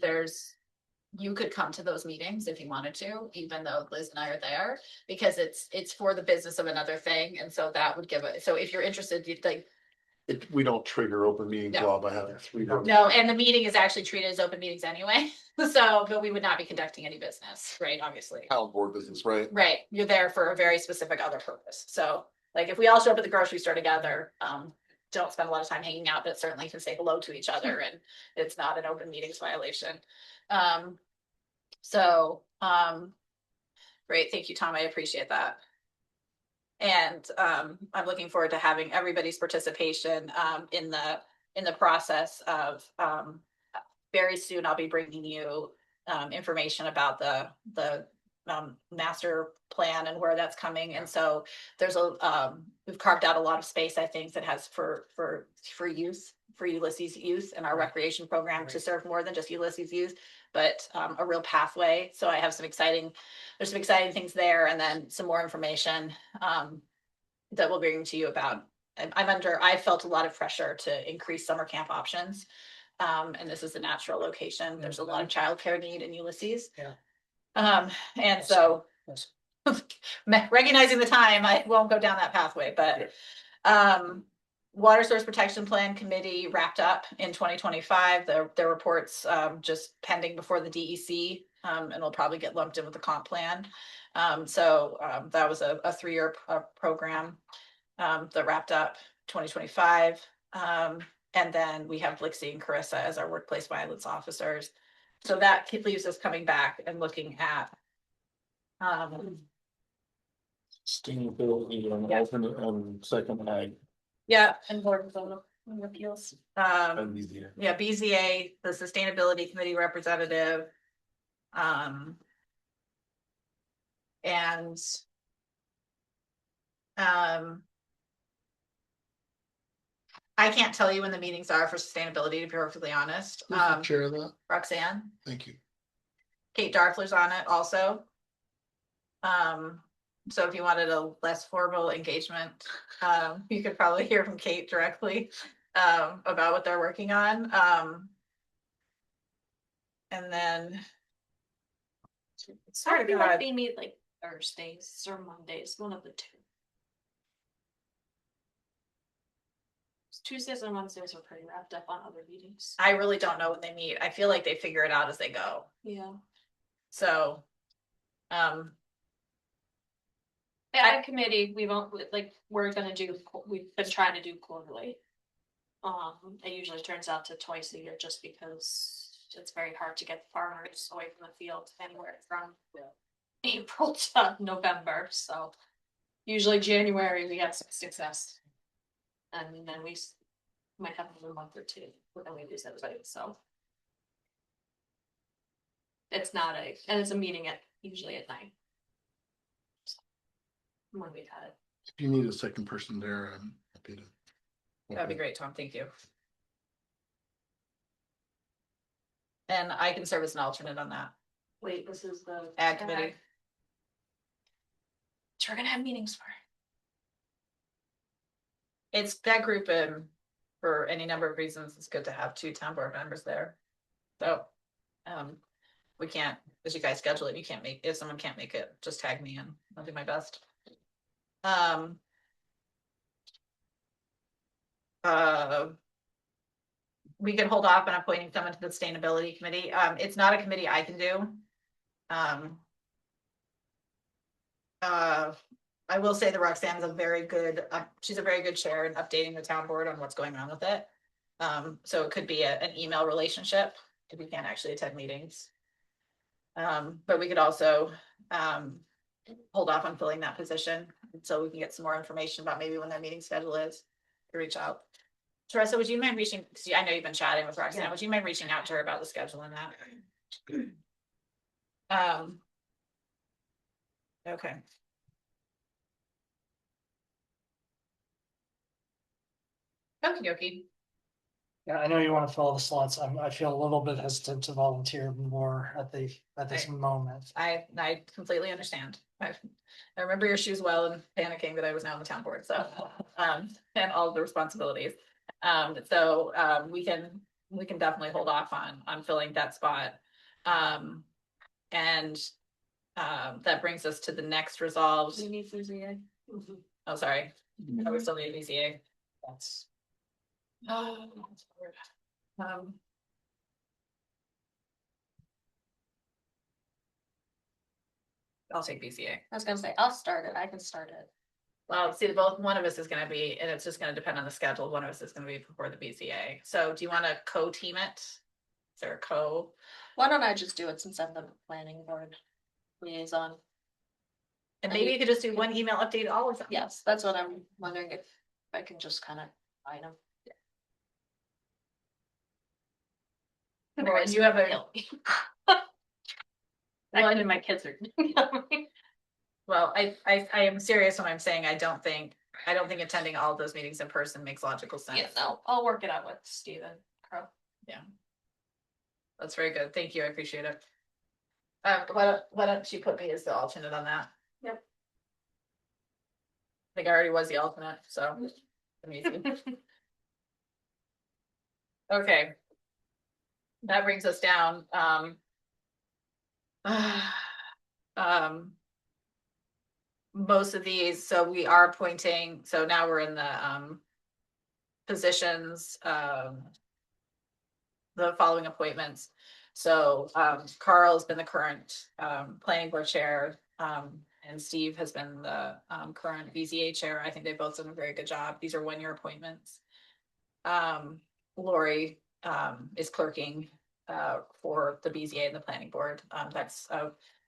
you could come to those meetings if you wanted to, even though Liz and I are there, because it's for the business of another thing, and so that would give it, so if you're interested, you'd like, We don't trigger open meetings No. law by having 3 votes. no, and the meeting is actually treated as open meetings anyway, so, but we would not be conducting any business, right, obviously. Town board business, right? Right, you're there for a very specific other purpose, so, like, if we all show up at the grocery store together, don't spend a lot of time hanging out, but certainly can say hello to each other, and it's not an open meetings violation. Great, thank you, Tom, I appreciate that. And, I'm looking forward to having everybody's participation, in the process of, very soon I'll be bringing you, information about the master plan and where that's coming, and so there's we've carved out a lot of space, I think, that has for youth, for Ulysses youth and our recreation program to serve more than just Ulysses youth, but a real pathway. So I have there's some exciting things there, and then some more information that we'll bring to you about. I felt a lot of pressure to increase summer camp options. And this is a natural location. There's a lot of childcare need in Ulysses. Yeah. And so Yes. recognizing the time, I won't go down that pathway, but Water Source Protection Plan Committee wrapped up in 2025. Their reports just pending before the DEC, and will probably get lumped in with the comp plan. That was a 3-year program that wrapped up 2025. And then we have Blixie and Carissa as our workplace violence officers. So that leaves us coming back and looking at Sustainability and Yeah. alternate and second ag. and board of zoning appeals. BZA, the Sustainability Committee representative. And I can't tell you when the meetings are for sustainability, to be perfectly honest. Who's the chair of that? Roxanne, Thank you. Kate Darfler's on it also. So if you wanted a less formal engagement, you could probably hear from Kate directly about what they're working on. And then I feel like God. they meet like Thursdays or Mondays, one of the two. Tuesdays and Wednesdays are pretty wrapped up on other meetings. I really don't know when they meet. I feel like they figure it out as they go. Yeah. So, The ag committee, we're gonna do, we've been trying to do quarterly. It usually turns out to twice a year just because it's very hard to get farmers away from the field anywhere from April to November, so. Usually January we have some success. And then we might have another month or two, but then we lose everybody, so. It's not and it's a meeting usually at night. When we've had it. If you need a second person there, I'm happy to. that'd be great, Tom. Thank you. And I can serve as an alternate on that Wait, this is the. ag committee. So we're gonna have meetings for. It's that group, for any number of reasons, it's good to have 2 town board members there. So, we can't, as you guys schedule it, you can't make, if someone can't make it, just tag me in, I'll do my best. We could hold off on appointing someone to the sustainability committee. It's not a committee I can do. I will say that Roxanne is she's a very good chair in updating the town board on what's going on with it. So it could be an email relationship if we can't actually attend meetings. But we could also hold off on filling that position until we can get some more information about maybe when their meeting schedule is to reach out. Teresa, would you mind reaching, see, I know you've been chatting with Roxanne, would you mind reaching out to her about the schedule and that? Okay. Okey dokey. Yeah, I know you want to fill the slots. I feel a little bit hesitant to volunteer more at this Right. moment. I completely understand. I remember your shoes well and panicking that I was now on the town board, so, and all of the responsibilities. We can definitely hold off on filling that spot. Um, and, that brings us to the next resolved, We need BZA. oh, sorry, oh, we still need BZA. That's Oh, that's weird. I'll take BCA. I was gonna say, I'll start it, I can start it. Well, see, both, one of us is gonna be, and it's just gonna depend on the schedule, one of us is gonna be before the BCA. So do you wanna co-team it? Is there a co? Why don't I just do it since I'm the planning board liaison? And maybe you could just do one email update all of them. Yes, that's what I'm wondering if I can just kind of find them. Well, and you have a, Actually, my kids are. well, I am serious when I'm saying I don't think attending all of those meetings in person makes logical sense. Yeah, no, I'll work it out with Steven. That's very good. Thank you. I appreciate it. Why don't you put me as the alternate on that? Yep. I think I already was the alternate, so. Amazing. Okay. That brings us down, most of these, so we are appointing, so now we're in the, positions, the following appointments. So, Carl's been the current, planning board chair, and Steve has been the, current BZA chair. I think they've both done a very good job. These are one-year appointments. Lori, is clerking, for the BZA and the planning board.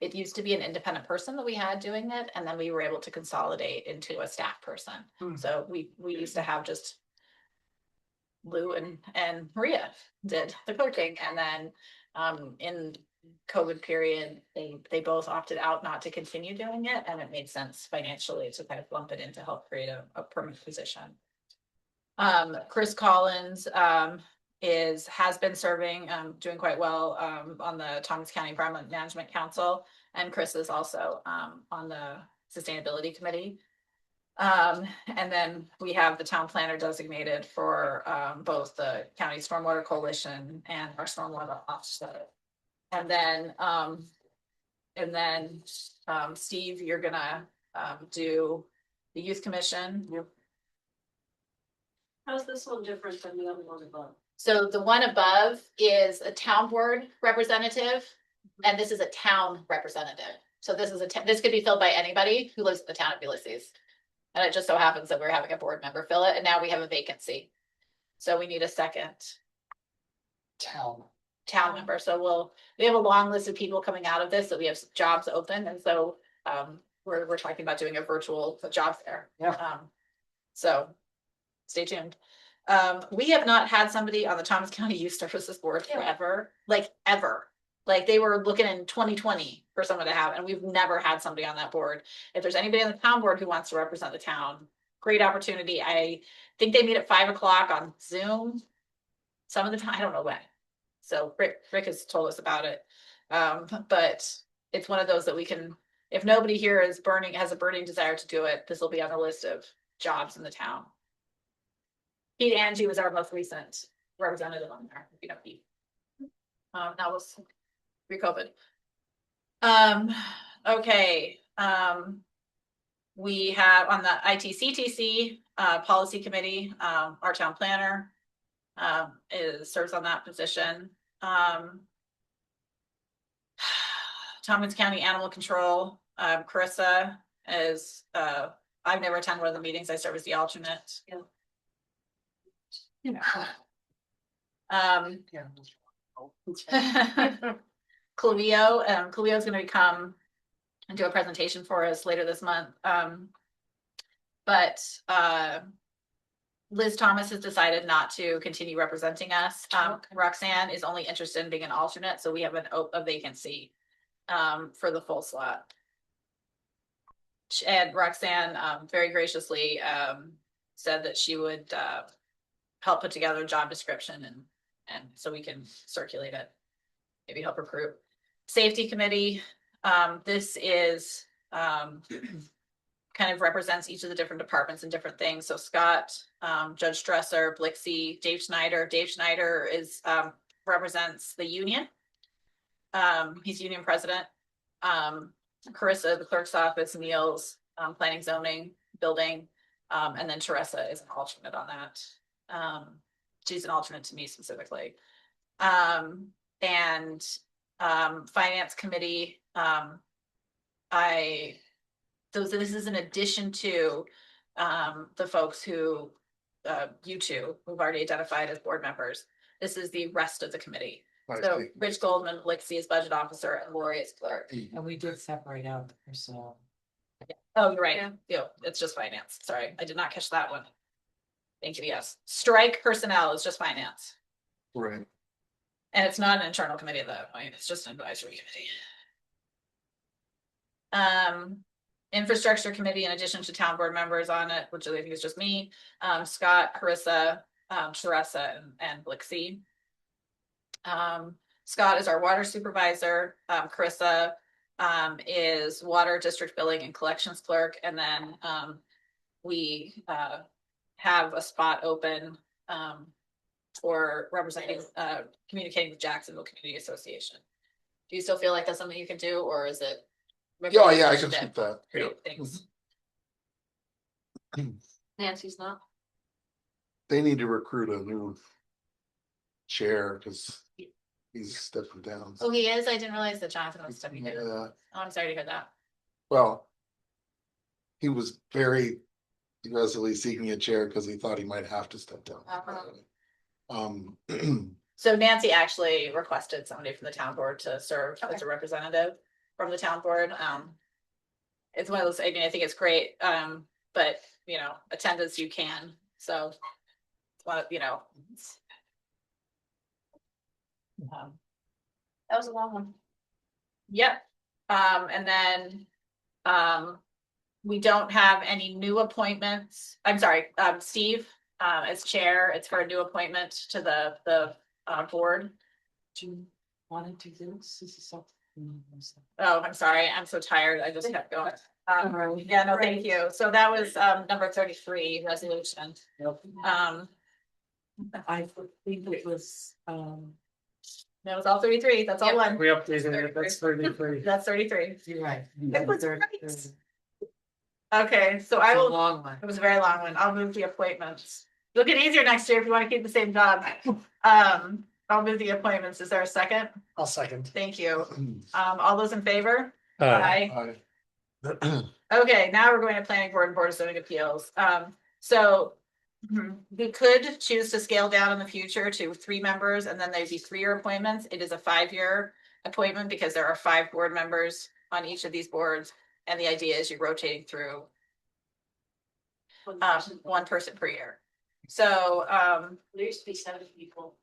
It used to be an independent person that we had doing it, and then we were able to consolidate into a staff person. So we used to have just Lou and Maria did the clerking, and then in COVID period, they both opted out not to continue doing it, and it made sense financially to kind of lump it in to help create a permanent position. Chris Collins has been serving, doing quite well on the Thomas County Environment Management Council, and Chris is also on the Sustainability Committee. And then we have the town planner designated for both the County Stormwater Coalition and our stormwater officer. And then Steve, you're gonna do the Youth Commission. How's this one different than the other one above? So the one above is a town board representative, and this is a town representative. So this is this could be filled by anybody who lives in the town of Ulysses. And it just so happens that we're having a board member fill it, and now we have a vacancy. So we need a second town. member. So we have a long list of people coming out of this, that we have jobs open, and so we're talking about doing a virtual job fair. Yeah. So stay tuned. We have not had somebody on the Thomas County Youth Services Board forever, like ever. Like they were looking in 2020 for someone to have, and we've never had somebody on that board. If there's anybody on the town board who wants to represent the town, great opportunity. I think they meet at 5 o'clock on Zoom. Some of the time, I don't know when. So Rick has told us about it. But it's one of those that we can, if nobody here has a burning desire to do it, this will be on the list of jobs in the town. Pete Angie was our most recent representative on there, if you know Pete. That was pre-COVID. Okay, we have on the ITCTC policy committee, our town planner serves on that position. Tompkins County Animal Control, Carissa is, I've never attended one of the meetings, I serve as the alternate. Yeah. Clevio is gonna come and do a presentation for us later this month. But Liz Thomas has decided not to continue representing us. Roxanne is only interested in being an alternate, so we have a vacancy for the full slot. And Roxanne very graciously said that she would help put together a job description and so we can circulate it. Maybe help recruit. Safety committee, this is, kind of represents each of the different departments and different things. So Scott, Judge Stresser, Blixie, Dave Schneider. Dave Schneider is, represents the union. He's union president. Carissa, the clerk's office, Niels, planning, zoning, building, and then Teresa is an alternate on that. She's an alternate to me specifically. And finance committee, this is in addition to the folks who you two who've already identified as board members. This is the rest of the committee. I So see. Rich Goldman, Blixie is budget officer, and Lori is clerk. And we did separate out the personnel. Oh, you're right. Yeah. Yeah, it's just finance. Sorry, I did not catch that one. Thank you. Yes, strike personnel is just finance, Right. and it's not an internal committee at that point. It's just an advisory committee. Infrastructure committee, in addition to town board members on it, which I think is just me, Scott, Carissa, Teresa, and Blixie. Scott is our water supervisor. Carissa is water district billing and collections clerk, and then we have a spot open for representing communicating with Jacksonville Community Association. Do you still feel like that's something you can do, or is it? Yeah, yeah, I can keep that. Great, thanks. Nancy's not. They need to recruit a new chair because he's stepping down. Oh, he is? I didn't realize that Jonathan was stepping down. Yeah, Oh, I'm sorry to hear that. well, he was very aggressively seeking a chair because he thought he might have to step down. So Nancy actually requested somebody from the town board to serve as a representative from the town board. It's one of those, I mean, I think it's great, but you know, attendance you can, so. Well, you know. That was a long one. Yep, and then, we don't have any new appointments. I'm sorry, Steve, as chair, it's for a new appointment to the board. Do you want to do this? This is something. Oh, I'm sorry, I'm so tired, I just kept going. Alright. Yeah, no, thank you. So that was, number 33, resolution. I think it was, That was all 33, that's all one. We updated it, that's 33. That's 33. you're right. It was Third- right. third- Okay, so I It's a will, long one. it was a very long one. I'll move the appointments. It'll get easier next year if you want to keep the same job. I'll move the appointments. Is there a second? I'll second. Thank you. All those in favor? Uh, Aye. Okay, now we're going to planning board and board of zoning appeals. So we could choose to scale down in the future to 3 members and then there'd be 3-year appointments. It is a 5-year appointment because there are 5 board members on each of these boards. And the idea is you're rotating through one person per year. So There used to be 7 people.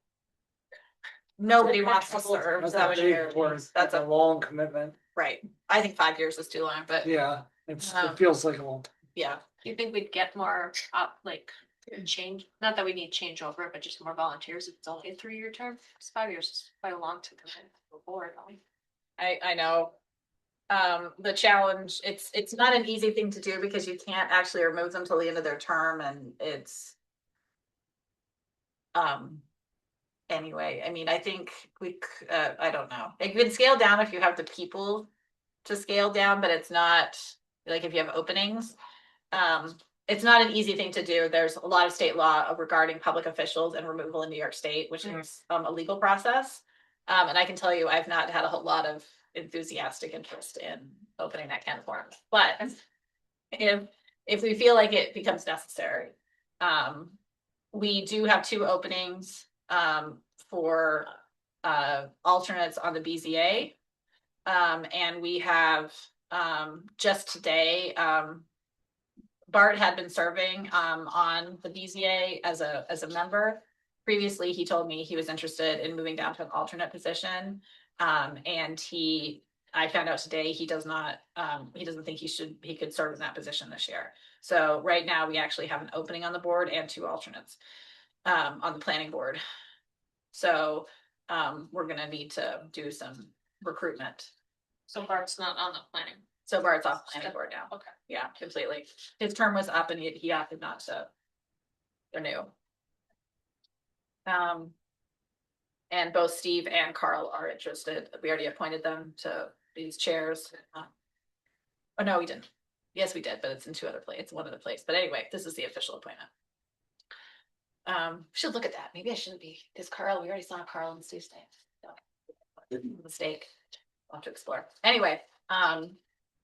nobody wants to serve That's a 7 big years. board. That's That's a a, long commitment. right. I think 5 years is too long, but Yeah, it's, Um, it feels like a long. yeah. Do you think we'd get more like change? Not that we need change over it, but just more volunteers if it's only a 3-year term. It's 5 years, is quite a long to commit to a board. I know. The challenge, it's not an easy thing to do because you can't actually remove them till the end of their term and it's. Anyway, I mean, I think I don't know. It can scale down if you have the people to scale down, but it's not like if you have openings. It's not an easy thing to do. There's a lot of state law regarding public officials and removal in New York State, which is a legal process. And I can tell you, I've not had a whole lot of enthusiastic interest in opening that can of worms. But if we feel like it becomes necessary, we do have 2 openings for alternates on the BZA. And we have just today, Bart had been serving on the BZA as a member. Previously, he told me he was interested in moving down to an alternate position. And I found out today he doesn't think he could serve in that position this year. So right now we actually have an opening on the board and 2 alternates. on the planning board. So, we're gonna need to do some recruitment. So far, it's not on the planning. So Bart's off planning board now. Okay. Yeah, completely. His term was up and he opted not to renew. And both Steve and Carl are interested. We already appointed them to these chairs. Oh, no, we didn't. Yes, we did, but it's in two other places. It's one other place. But anyway, this is the official appointment. Should look at that. Maybe I shouldn't be, because Carl, we already saw Carl and Steve's name. So, mistake. I'll have to explore. Anyway,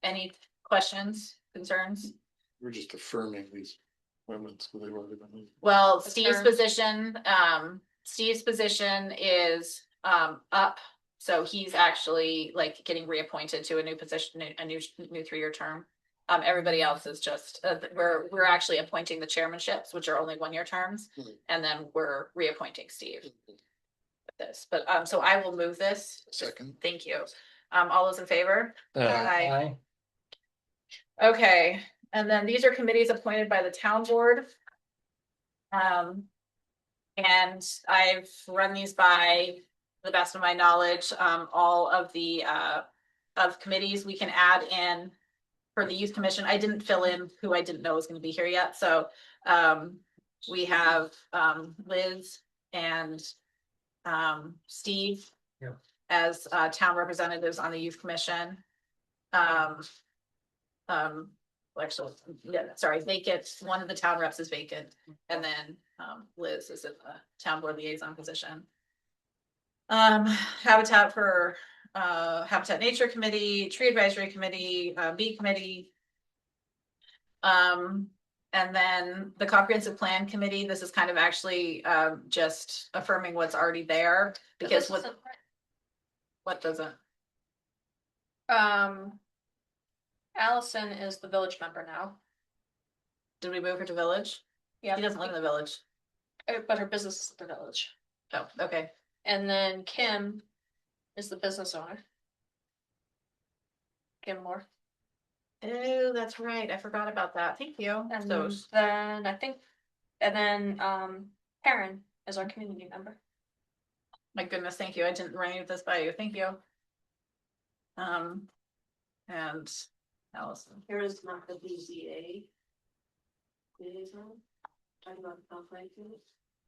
any questions, concerns? We're just affirming these appointments. Who they were gonna- Well, The Steve's term. position is up. So he's actually like getting reappointed to a new position, a new 3-year term. Everybody else is just, we're actually appointing the chairmanships, which are only 1-year terms. Mhm. And then we're reappointing Steve. With this, but so I will move this. Second. Thank you. All those in favor? Aye. I, Okay, and then these are committees appointed by the town board. And I've run these by the best of my knowledge, all of the of committees we can add in for the youth commission. I didn't fill in who I didn't know was gonna be here yet, so we have Liz and Steve. Yep. As town representatives on the youth commission. Actually, yeah, sorry, vacant, one of the town reps is vacant, and then Liz is in the town board liaison position. Habitat for Habitat Nature Committee, Tree Advisory Committee, Bee Committee. And then the Comprehensive Plan Committee, this is kind of actually just affirming what's already there, because This isn't what doesn't, right. Allison is the village member now. did we move her to village? Yeah. She doesn't live in the village. But her business is the village. Oh, okay. And then Kim is the business owner. Kim Moore. Oh, that's right. I forgot about that. Thank you. And So, then I think, and then Karen is our community member. my goodness, thank you. I didn't run any of this by you. Thank you. And Allison. Here is not the BZA. Liaison. Talking about the conflict.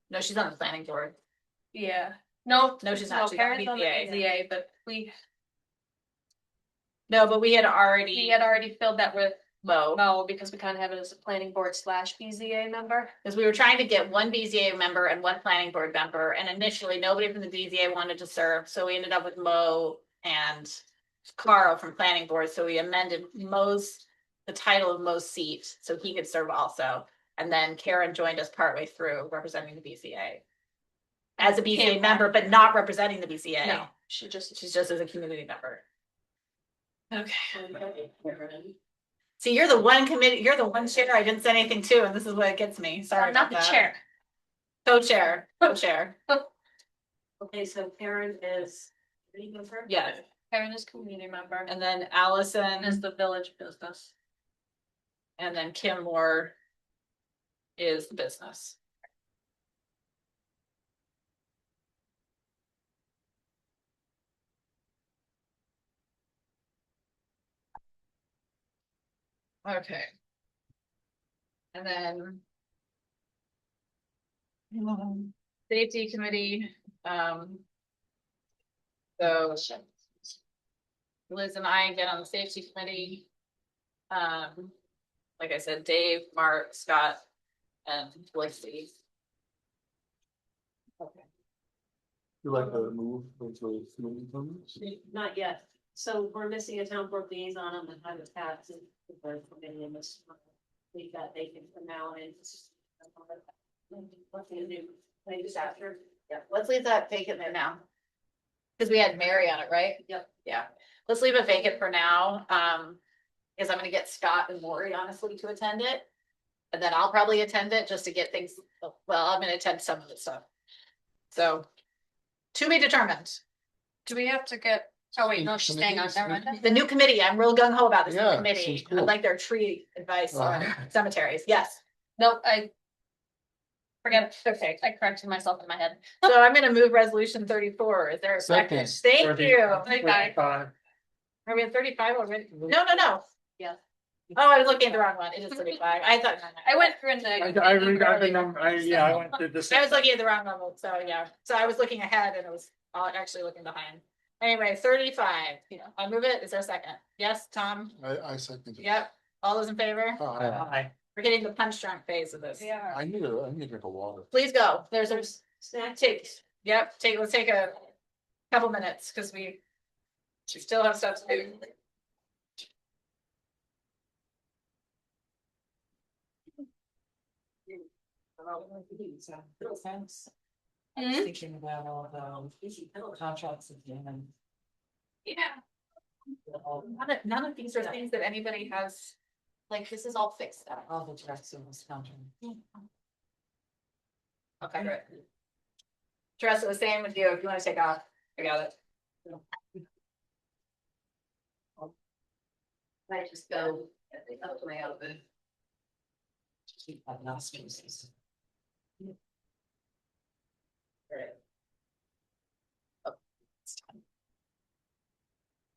No, she's on the planning board. Yeah. No, No, she's not. She's on Karen's on the BZA. BZA, but we No, but we had already had already filled that with Mo, Mo because we kind of have it as a planning board / BZA member. because we were trying to get one BZA member and one planning board member, and initially nobody from the BZA wanted to serve, so we ended up with Mo and Carl from planning board, so we amended the title of Mo's seat, so he could serve also. And then Karen joined us partway through representing the BZA. As a BZA member, but not representing the BZA. No, she's She's just as a community member. Okay. Karen. See, you're the one chair I didn't say anything to, and this is what gets me. Sorry not about the that. chair. Co-chair. Okay, so Karen is. Member? Yeah, Karen is community member and then and Allison, is the village business. and then Kim Moore is the business. Okay. And then safety committee, so Liz and I get on the safety committee. Like I said, Dave, Mark, Scott, and Felicity. Okay. You like to move into community comments? Not yet. So we're missing a town board liaison on the habitats and the bird committee in this. Leave that vacant for now and. What's gonna do? Maybe just after. Yeah, let's leave that vacant there now. Cause we had Mary on it, right? Yep. Yeah, let's leave it vacant for now, cause I'm gonna get Scott and Lori honestly to attend it. And then I'll probably attend it just to get things, well, I'm gonna attend some of the stuff. So, to be determined. Do we have to get, oh wait, no, she's staying on, never mind. The new committee, I'm real gung ho about this new Yeah, committee. seems I'd cool. like their tree advice on Wow. cemeteries, yes. No, I Forget, it. Okay, I corrected myself in my head. So I'm gonna move resolution 34. Is there a second? Thank you. Okay. Are we at 35 already? No. Yeah. Oh, I was looking at the wrong one. It is 35. I thought. I went through in the. I read the number, I went through this. I was looking at the wrong level, so yeah, so I was looking ahead and it was actually looking behind. Anyway, 35, I move it, is there a second? Yes, Tom? I second. it. Yep, all those in favor? Aye. We're getting the punch drunk phase of this. Yeah. I need to drink a water. Please go, there's a, Snack let's take a couple minutes, cause we still have stuff to do. I was thinking about all the contracts again. Yeah. None of these are things that anybody has, like, this is all fixed up. All the directs in this contract. Okay, good. Teresa, the same with you, if you wanna take off, I got it. I just go up to my elbow. Keep my nostrils.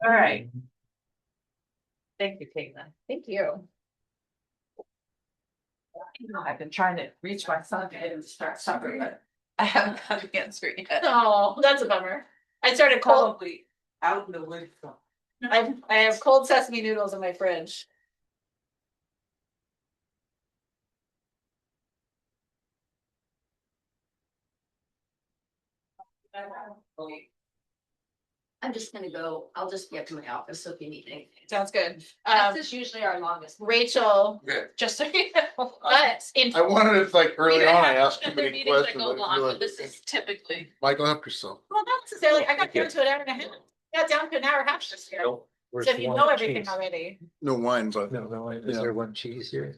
All right. Thank you, Caitlin. Thank you. I've been trying to reach my son and start suffering, but I haven't got the answer yet. Oh, that's a bummer. I started cold, Probably out in the woods. I have cold sesame noodles in my fridge. I'm just gonna go, I'll just get to my office, so if you need anything. Sounds good. This is usually our longest. Rachel, Okay. just so you know, but in. I wanted if like early on, I asked too Other many meetings that questions. go I long, feel but like- this is typically. Michael, help yourself. Well, not necessarily, I got down to an hour and a half, got down to an hour and a half this year, so Where's if you one know everything cheese? already. No wine, but. No, is Yeah. there one cheese here?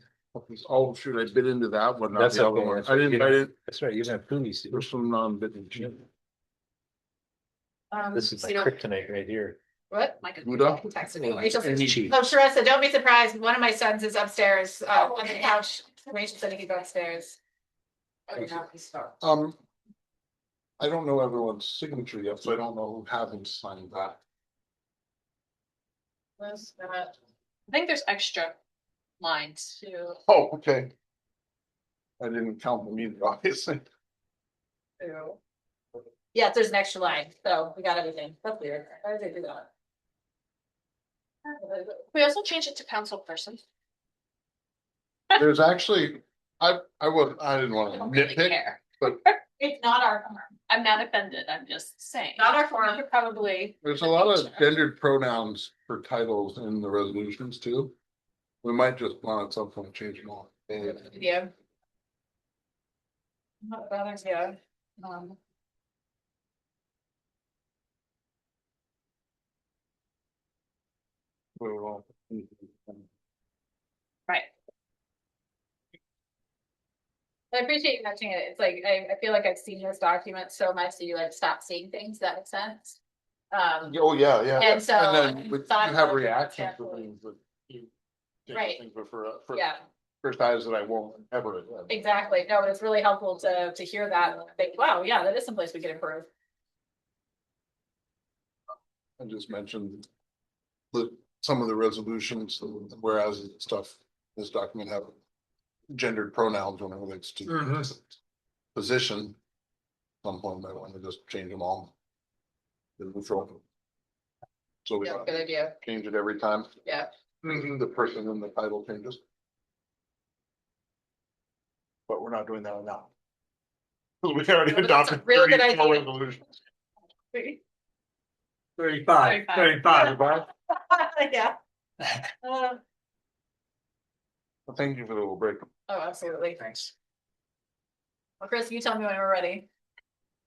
Oh, shoot, I bit into that one, not That's the other okay, one. that's I right. didn't, You I don't- didn't, That's right, you have cookies. there's some non-bitten cheese. This is my you know, kryptonite right here. what? Gouda? Texted me. Rachel said, Any cheese. oh, Teresa, don't be surprised, one of my sons is upstairs, on the couch, Rachel said he could go upstairs. I don't know everyone's signature yet, so I don't know who hasn't signed that. I think there's extra lines too. Oh, okay. I didn't count them either, obviously. Yeah, there's an extra line, so we got everything, that's weird, how did they do that? We also changed it to council person. There's actually, I didn't I want to don't really nitpick, care. but It's not our farm, I'm not offended, I'm just saying. not our farm, you're probably, there's a lot of gendered pronouns for titles in the resolutions too. We might just want at some point change them all. yeah. Not bad idea, Right. I appreciate you mentioning it, it's like, I feel like I've seen this document so much that you like stop seeing things, that makes sense. Oh, yeah, yeah. And so, then you thought have about it reactions to carefully. things that you. take Right. things for Yeah, first eyes that I won't ever. exactly, no, but it's really helpful to hear that, and think, wow, yeah, that is someplace we can improve. I just mentioned. Some of the resolutions, whereas and stuff, this document have. Gendered pronouns when it relates to. Position. Some point I want to just change them all. Then we throw them. So we Yeah, good idea, change it every time. yeah. The person in the title changes. But we're not doing that now. Because we already No, but that's a adopted real good 34 idea. resolutions. 35. Yeah. Well, thank you for the little break. Oh, absolutely. Thanks. Well, Chris, you tell me when we're ready.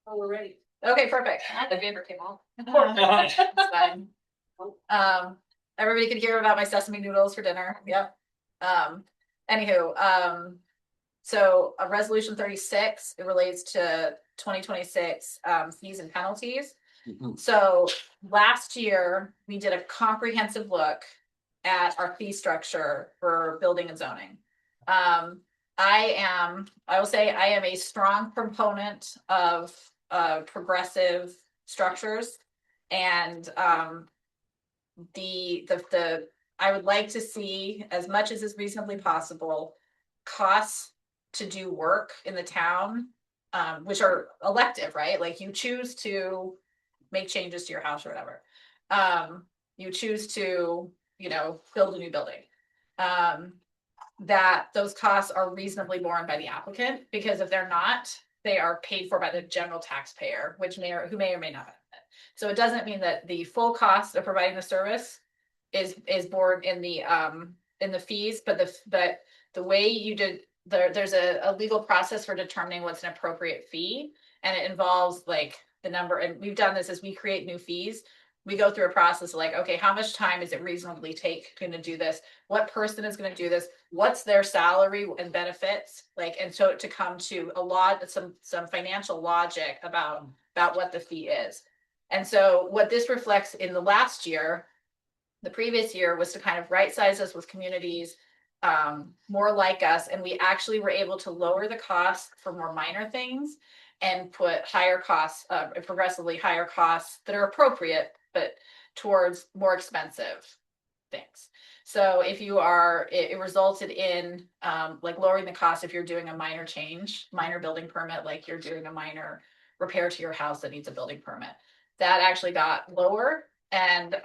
Oh, we're ready. Okay, perfect. The Vader came off. It's fine. Everybody could hear about my sesame noodles for dinner, yep. Anywho, so a resolution 36, it relates to 2026 fees and penalties. Mhm. So last year, we did a comprehensive look at our fee structure for building and zoning. I will say I am a strong proponent of progressive structures. And I would like to see, as much as is reasonably possible, costs to do work in the town, which are elective, right? Like you choose to make changes to your house or whatever. You choose to, build a new building. That those costs are reasonably borne by the applicant, because if they're not, they are paid for by the general taxpayer, who may or may not benefit. So it doesn't mean that the full cost of providing the service is borne in the fees, but the way you did, there's a legal process for determining what's an appropriate fee, and it involves like the number, and we've done this as we create new fees. We go through a process of like, okay, how much time is it reasonably going to do this? What person is going to do this? What's their salary and benefits? Like, and so to come to some financial logic about what the fee is. And so what this reflects in the previous year was to kind of right size us with communities more like us. And we actually were able to lower the cost for more minor things and put higher costs, progressively higher costs that are appropriate, but towards more expensive things. So if it resulted in like lowering the cost if you're doing a minor change, minor building permit, like you're doing a minor repair to your house that needs a building permit, that actually got lower. And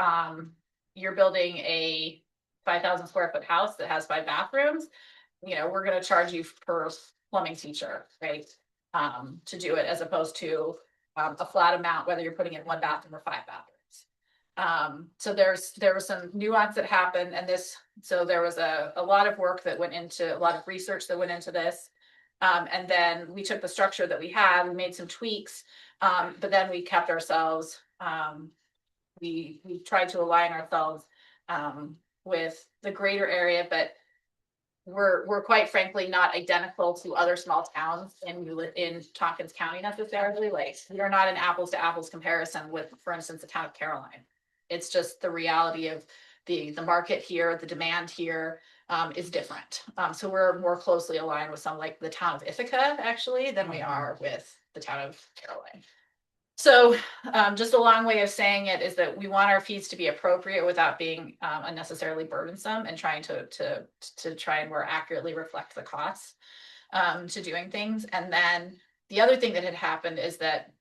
you're building a 5,000 square foot house that has 5 bathrooms, we're going to charge you per plumbing teacher, right? To do it, as opposed to a flat amount, whether you're putting in 1 bathroom or 5 bathrooms. So there was some nuance that happened, and so there was a lot of work that went into, a lot of research that went into this. And then we took the structure that we had, we made some tweaks, but then we kept ourselves, we tried to align ourselves with the greater area, but we're quite frankly not identical to other small towns in Tompkins County necessarily. Like, we are not an apples to apples comparison with, for instance, the town of Caroline. It's just the reality of the market here, the demand here is different. So we're more closely aligned with some like the town of Ithaca actually than we are with the town of Caroline. So just a long way of saying it is that we want our fees to be appropriate without being unnecessarily burdensome, and trying to try and more accurately reflect the costs to doing things. And then the other thing that had happened is that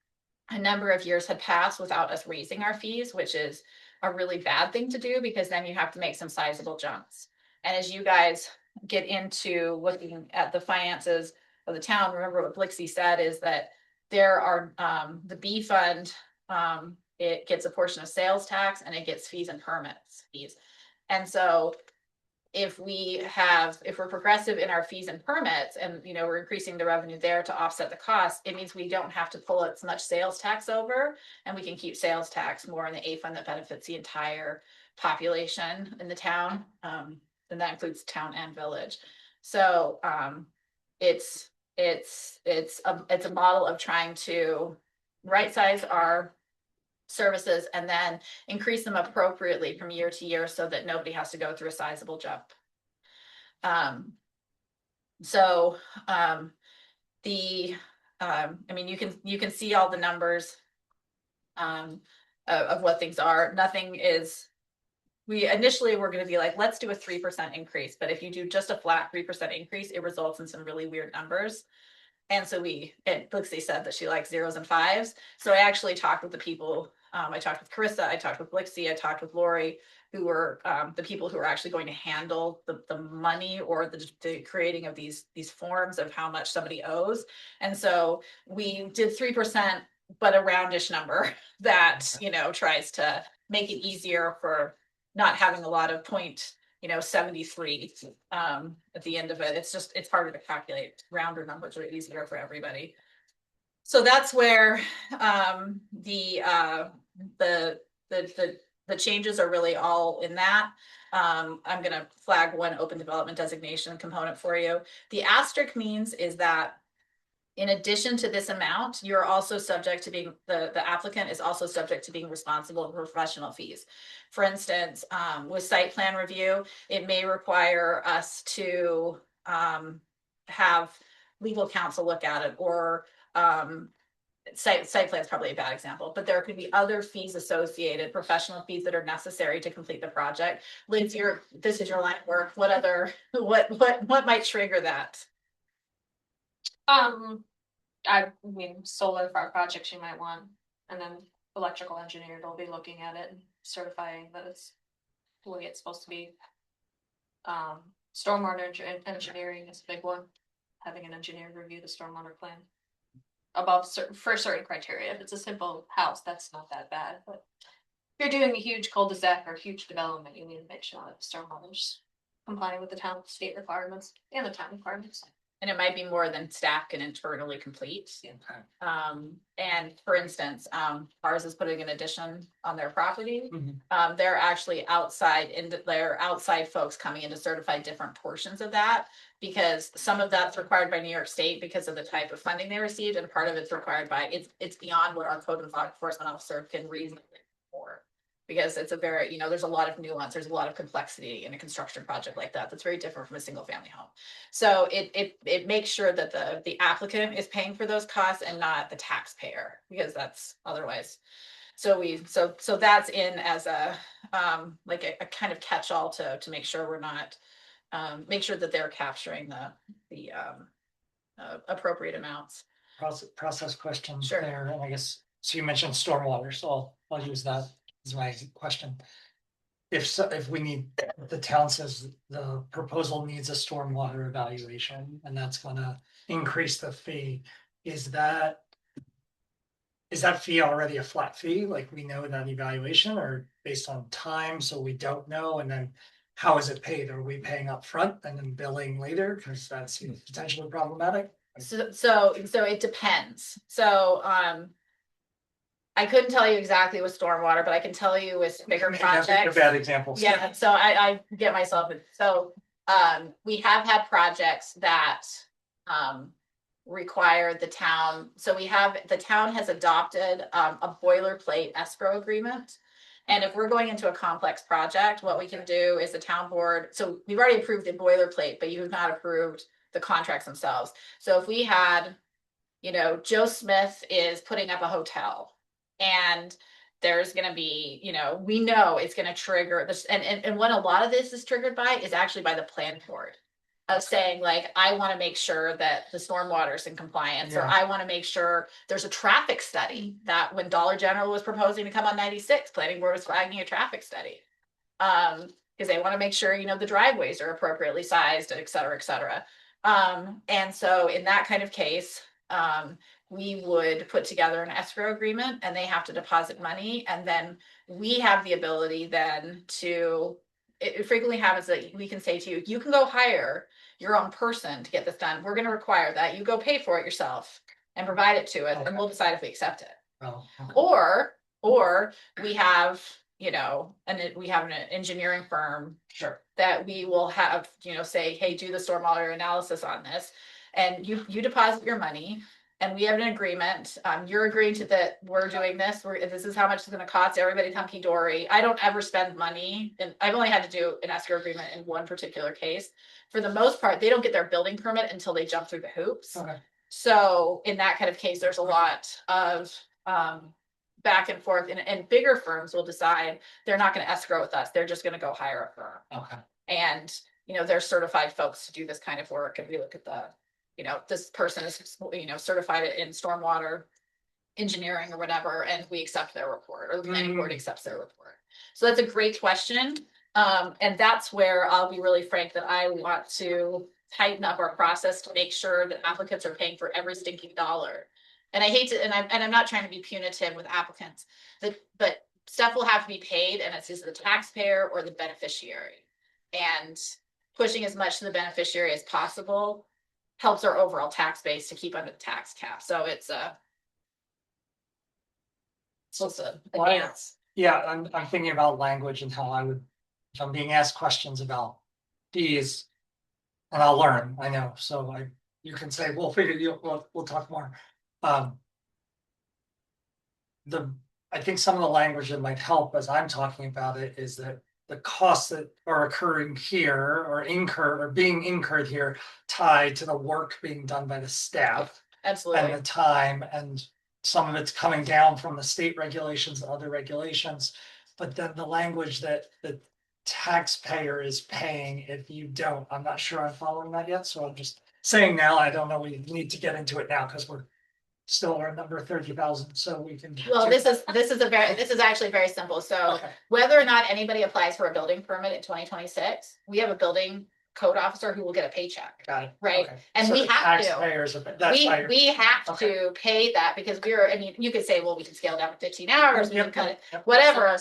a number of years had passed without us raising our fees, which is a really bad thing to do, because then you have to make some sizable jumps. And as you guys get into looking at the finances of the town, remember what Blixie said is that there are the B fund, it gets a portion of sales tax and it gets fees and permits fees. And so if we're progressive in our fees and permits, and we're increasing the revenue there to offset the cost, it means we don't have to pull as much sales tax over, and we can keep sales tax more in the A fund that benefits the entire population in the town. And that includes town and village. So it's a model of trying to right size our services and then increase them appropriately from year to year so that nobody has to go through a sizable jump. I mean, you can see all the numbers of what things are. Nothing is, we initially were going to be like, let's do a 3% increase, but if you do just a flat 3% increase, it results in some really weird numbers. And so Blixie said that she likes 0s and 5s. So I actually talked with the people. I talked with Carissa, I talked with Blixie, I talked with Lori, who were the people who are actually going to handle the money or the creating of these forms of how much somebody owes. And so we did 3%, but a roundish number that, tries to make it easier for not having a lot of 73 at the end of it. It's harder to calculate. Rounder numbers are easier for everybody. So that's where the changes are really all in that. I'm going to flag one open development designation component for you. The asterisk means is that in addition to this amount, you're also subject to being, the applicant is also subject to being responsible for professional fees. For instance, with site plan review, it may require us to have legal counsel look at it, or, site plan is probably a bad example, but there could be other fees associated, professional fees that are necessary to complete the project. Lindsay, this is your line of work, what other, what might trigger that? I mean, solar farm projects you might want, and then electrical engineer will be looking at it and certifying that it's the way it's supposed to be. Stormwater engineering is a big one, having an engineer review the stormwater plan. Above for certain criteria, if it's a simple house, that's not that bad, but if you're doing a huge cul-de-sac or a huge development, you need to make sure that stormwater's complying with the town state requirements and the town requirements. And it might be more than staff can internally complete. And for instance, ours is putting an addition on their property. They're actually outside, they're outside folks coming in to certify different portions of that. Because some of that's required by New York State because of the type of funding they received, and part of it's required by, it's beyond what our code enforcement officer can reasonably for. Because it's a very, there's a lot of nuance, there's a lot of complexity in a construction project like that, that's very different from a single family home. So it makes sure that the applicant is paying for those costs and not the taxpayer, because that's otherwise. So that's in as a, like a kind of catch-all to make sure we're not, make sure that they're capturing the appropriate amounts. Process question Sure. there, and I guess, so you mentioned stormwater, so I'll use that as my question. If the town says the proposal needs a stormwater evaluation, and that's gonna increase the fee, is that fee already a flat fee, like we know that evaluation, or based on time, so we don't know, and then how is it paid? Are we paying up front and then billing later? Because that's potentially problematic. So it depends. So, I couldn't tell you exactly with stormwater, but I can tell you with bigger projects. Bad examples. Yeah, so I get myself, so, we have had projects that, require the town, so the town has adopted, a boilerplate escrow agreement. And if we're going into a complex project, what we can do is the town board, so we've already approved the boilerplate, but you have not approved the contracts themselves. So if we had, Joe Smith is putting up a hotel, and there's gonna be, we know it's gonna trigger this, and what a lot of this is triggered by is actually by the plan board. Of saying like, I wanna make sure that the stormwater's in compliance, or Yeah. I wanna make sure there's a traffic study that when Dollar General was proposing to come on 96, planning board was flagging a traffic study. Cause they wanna make sure, the driveways are appropriately sized, et cetera, et cetera. And so in that kind of case, we would put together an escrow agreement, and they have to deposit money, and then we have the ability then to, it frequently happens that we can say to you, you can go hire your own person to get this done. We're gonna require that. You go pay for it yourself and provide it to us, and we'll decide if we accept it. Oh, okay. Or we have, we have an engineering firm. Sure. That we will have, say, hey, do the stormwater analysis on this. And you deposit your money, and we have an agreement. You're agreeing to that we're doing this. This is how much it's gonna cost. Everybody's hunky dory. I don't ever spend money, and I've only had to do an escrow agreement in one particular case. For the most part, they don't get their building permit until they jump through the hoops. Okay. So in that kind of case, there's a lot of back and forth, and bigger firms will decide they're not gonna escrow with us. They're just gonna go hire a firm. Okay. And, they're certified folks to do this kind of work, and we look at this person is, certified in stormwater engineering or whatever, and we accept their report, or the planning board accepts their report. So that's a great question. And that's where I'll be really frank that I want to tighten up our process to make sure that applicants are paying for every stinking dollar. And I hate to, and I'm not trying to be punitive with applicants, but stuff will have to be paid, and it's either the taxpayer or the beneficiary. And pushing as much to the beneficiary as possible helps our overall tax base to keep under the tax cap. So it's just a dance. Yeah, I'm thinking about language and how I would, if I'm being asked questions about these, and I'll learn, I know, so you can say, we'll talk more. I think some of the language that might help as I'm talking about it is that the costs that are occurring here or being incurred here tied to the work being done by the staff and Absolutely. the time, and some of it's coming down from the state regulations and other regulations. But then the language that the taxpayer is paying if you don't, I'm not sure I'm following that yet, so I'm just saying now, I don't know, we need to get into it now, because we're still our number 30,000, so we can. Well, this is actually very simple. So Okay, whether or not anybody applies for a building permit in 2026, we have a building code officer who will get a paycheck. got it. Right. Okay. And So we the have to. taxpayers, that's higher. We have Okay. to pay that because I mean, you could say, well, we can scale down to 15 hours, we can Yep, cut it, yep. whatever.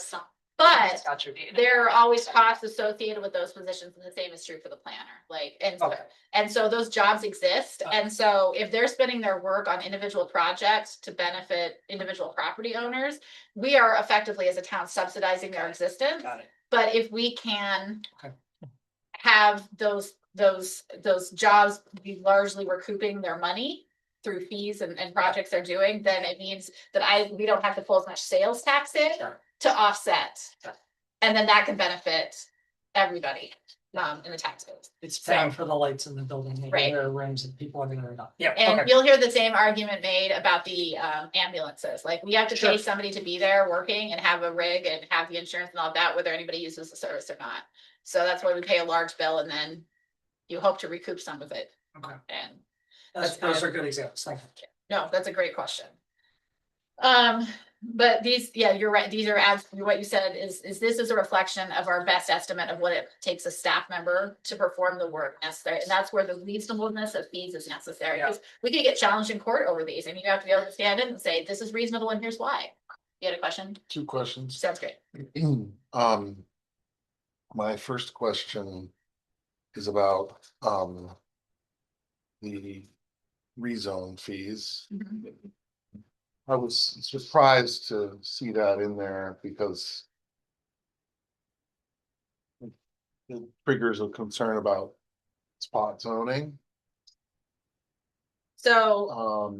But Got you. there are always costs associated with those positions, and the same is true for the planner, like, Okay. and so those jobs exist, and so if they're spending their work on individual projects to benefit individual property owners, we are effectively as a town subsidizing their existence. Got it. But if we can Okay. have those jobs be largely recouping their money through fees and projects they're doing, then it means that we don't have to pull as much sales tax in Sure. to offset. Sure. And then that can benefit everybody in the tax base. It's paying for the lights in the building, maybe Right. there are rooms that people are gonna not. Yeah, And okay. you'll hear the same argument made about the ambulances, like we have to pay Sure. somebody to be there working and have a rig and have the insurance and all that, whether anybody uses the service or not. So that's why we pay a large bill and then you hope to recoup some of it. Okay. And Those are good examples, thank you. no, that's a great question. But these, yeah, you're right. These are what you said is this is a reflection of our best estimate of what it takes a staff member to perform the work necessary. And that's where the reasonableness of fees is necessary. Because we could get challenged in court over these and you have to be able to stand in and say, this is reasonable and here's why. You had a question? 2 questions. Sounds great. My first question is about, the rezone fees. I was surprised to see that in there because it triggers a concern about spot zoning. So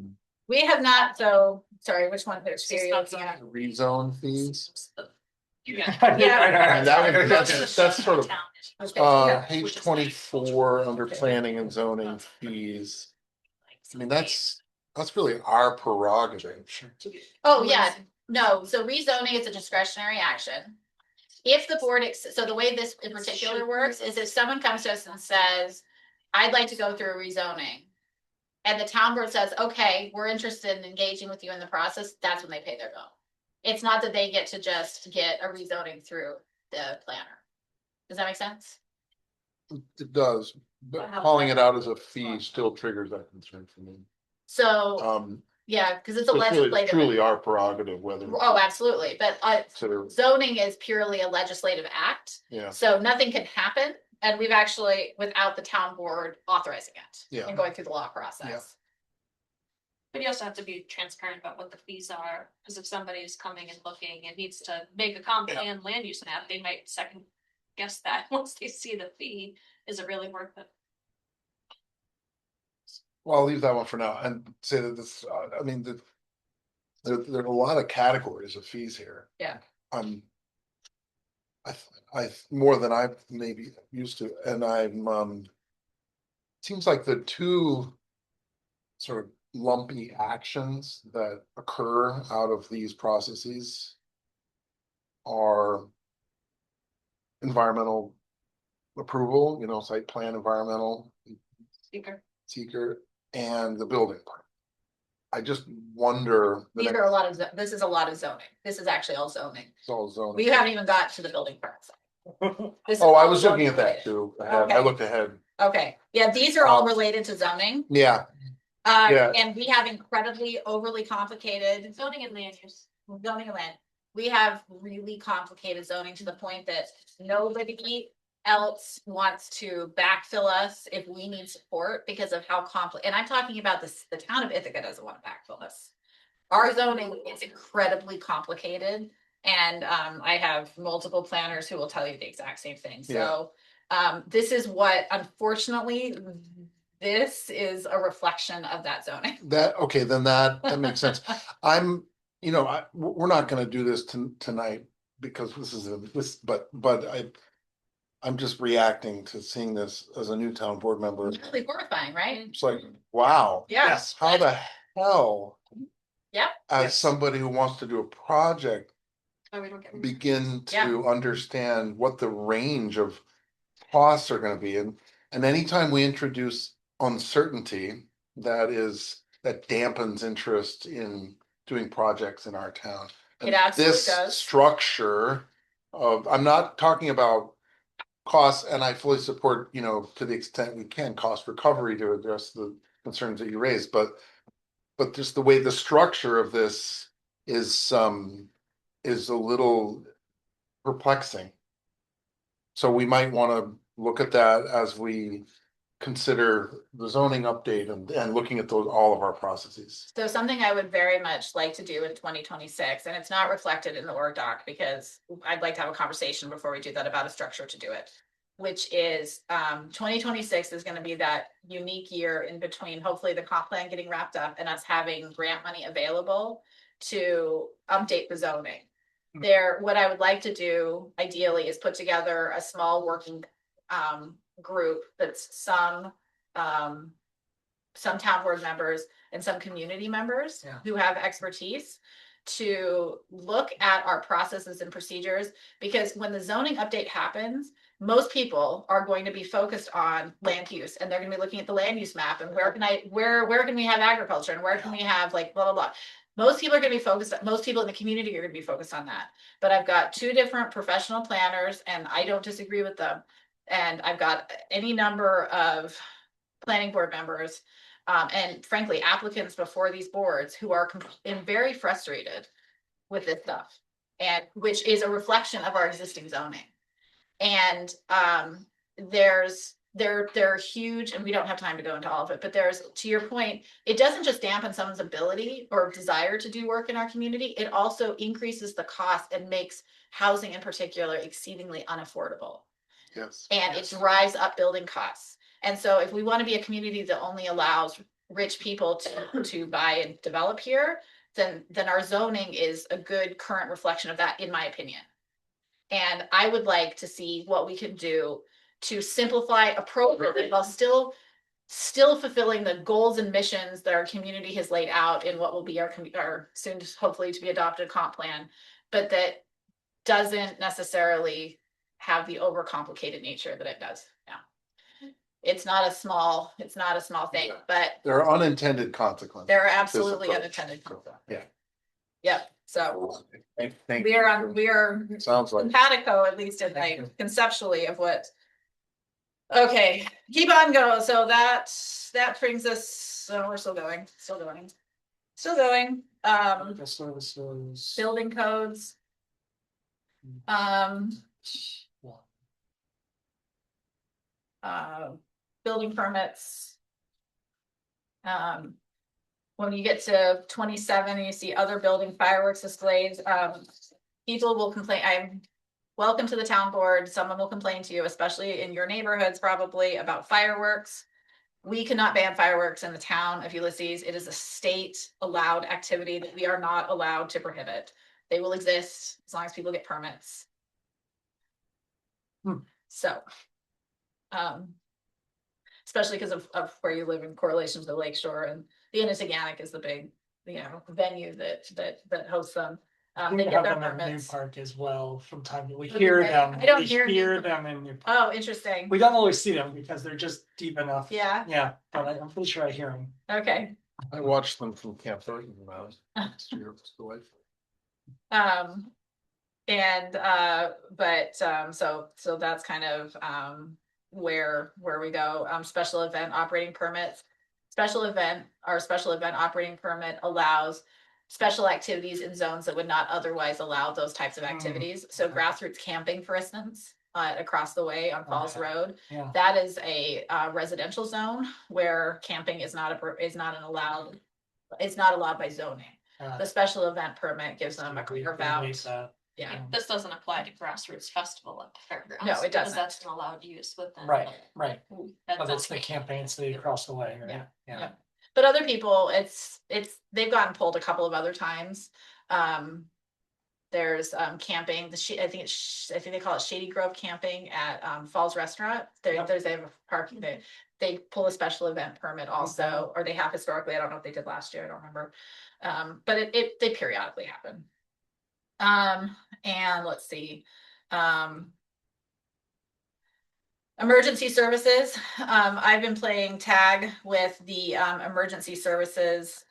we have not, sorry, which one? Which Just area not are you looking at? Rezone fees. Yeah. And that's sort of, Okay. page 24 under planning and zoning fees. I mean, that's really our prerogative. Oh, yeah, no, so rezoning is a discretionary action. If the board, so the way this in particular works is if someone comes to us and says, I'd like to go through a rezoning. And the town board says, okay, we're interested in engaging with you in the process, that's when they pay their bill. It's not that they get to just get a rezoning through the planner. Does that make sense? It does, but But how- calling it out as a fee still triggers that concern for me. So, yeah, because it's a So it's legislative. truly our prerogative whether. Oh, absolutely, but Consider, zoning is purely a legislative act. yeah, So nothing can happen, and we've actually, without the town board authorizing it. Yeah. And going through the law Yeah. process. But you also have to be transparent about what the fees are, because if somebody is coming and looking and needs to make a comp plan land use map, they might second guess that once they see the fee, is it really worth it? well, I'll leave that one for now and say that this, I mean, there are a lot of categories of fees here. Yeah. I more than I maybe used to, and seems like the 2 sort of lumpy actions that occur out of these processes are environmental approval, site plan, environmental seeker, and the building permit. I just wonder. These are a lot of, this is a lot of zoning. This is actually all zoning. Zoning. We haven't even got to the building permit side. This is Oh, I all was looking at zoning that too. I Okay. looked ahead. Okay, yeah, these are all related to zoning. Yeah, Yeah. And we have incredibly overly complicated Zoning and land use. zoning and land. We have really complicated zoning to the point that nobody else wants to backfill us if we need support because of how complex, and I'm talking about this, the town of Ithaca doesn't want to backfill us. Our zoning is incredibly complicated, and I have multiple planners who will tell you the exact same thing, so. This is what, unfortunately, this is a reflection of that zoning. okay, then that makes sense. We're not gonna do this tonight because I'm just reacting to seeing this as a new town board member. It's really horrifying, right? It's like, wow. Yes. How the hell? Yep. As Yes. somebody who wants to do a project, Oh, we don't get. begin Yeah. to understand what the range of costs are gonna be, and anytime we introduce uncertainty, that dampens interest in doing projects in our town. It And absolutely this does. structure of, I'm not talking about costs, and I fully support, to the extent we can, cost recovery to address the concerns that you raised, but just the way the structure of this is a little perplexing. So we might want to look at that as we consider the zoning update and looking at all of our processes. So something I would very much like to do in 2026, and it's not reflected in the org doc because I'd like to have a conversation before we do that about a structure to do it. Which is 2026 is going to be that unique year in between, hopefully the comp plan getting wrapped up and us having grant money available to update the zoning. What I would like to do ideally is put together a small working group that's some town board members and some community members Yeah. who have expertise to look at our processes and procedures, because when the zoning update happens, most people are going to be focused on land use, and they're going to be looking at the land use map and where can we have agriculture and where can we have like blah blah blah. Most people in the community are going to be focused on that. But I've got 2 different professional planners and I don't disagree with them. And I've got any number of planning board members and frankly applicants before these boards who are very frustrated with this stuff, and which is a reflection of our existing zoning. And they're huge, and we don't have time to go into all of it, but to your point, it doesn't just dampen someone's ability or desire to do work in our community, it also increases the cost and makes housing in particular exceedingly unaffordable. Yes. And it drives up building costs. And so if we want to be a community that only allows rich people to buy and develop here, then our zoning is a good current reflection of that, in my opinion. And I would like to see what we can do to simplify appropriately while still fulfilling the goals and missions that our community has laid out in what will be our soon hopefully to be adopted comp plan, but that doesn't necessarily have the overcomplicated nature that it does now. It's not a small thing, but There are unintended consequences. there are absolutely approach. unintended. Yeah. Yep, so Thank we are Sounds like. simpatico, at least in like conceptually of what. Okay, keep on going. So that brings us, so we're still going. The services. Building codes. Building permits. When you get to 27 and you see other building fireworks displays, people will complain. I'm welcome to the town board. Someone will complain to you, especially in your neighborhoods, probably about fireworks. We cannot ban fireworks in the town of Ulysses. It is a state allowed activity that we are not allowed to prohibit. They will exist as long as people get permits. So, especially because of where you live in correlation to the lakeshore, and the Innisfagannick is the big, venue that hosts them. They We get have their them in New permits. Park as well from time to, we Okay, hear I them. don't We hear them in New Park. Oh, interesting. We don't always see them because they're just deep enough. Yeah, Yeah, but I'm pretty sure I hear them. okay. I watched them from Camp Thornton. So that's kind of where we go. Special event operating permits. Our special event operating permit allows special activities in zones that would not otherwise allow those types of activities. So okay. grassroots camping, for instance, across the way on Falls Okay. Road. Yeah. That is a residential zone where camping is not allowed by zoning. The special event permit gives them a carve out. Yeah. This doesn't apply to grassroots festival at the fairgrounds. No, it because doesn't. That's an allowed use within. Right. That's But it's the okay. campaign city across the way, right? Yeah. But other people, they've gotten pulled a couple of other times. there's camping, I think they call it Shady Grove Camping at Falls Restaurant. They have a parking, they pull a special event permit also, or they have historically, I don't know if they did last year, I don't remember. But they periodically happen. And let's see, emergency services. I've been playing tag with the emergency services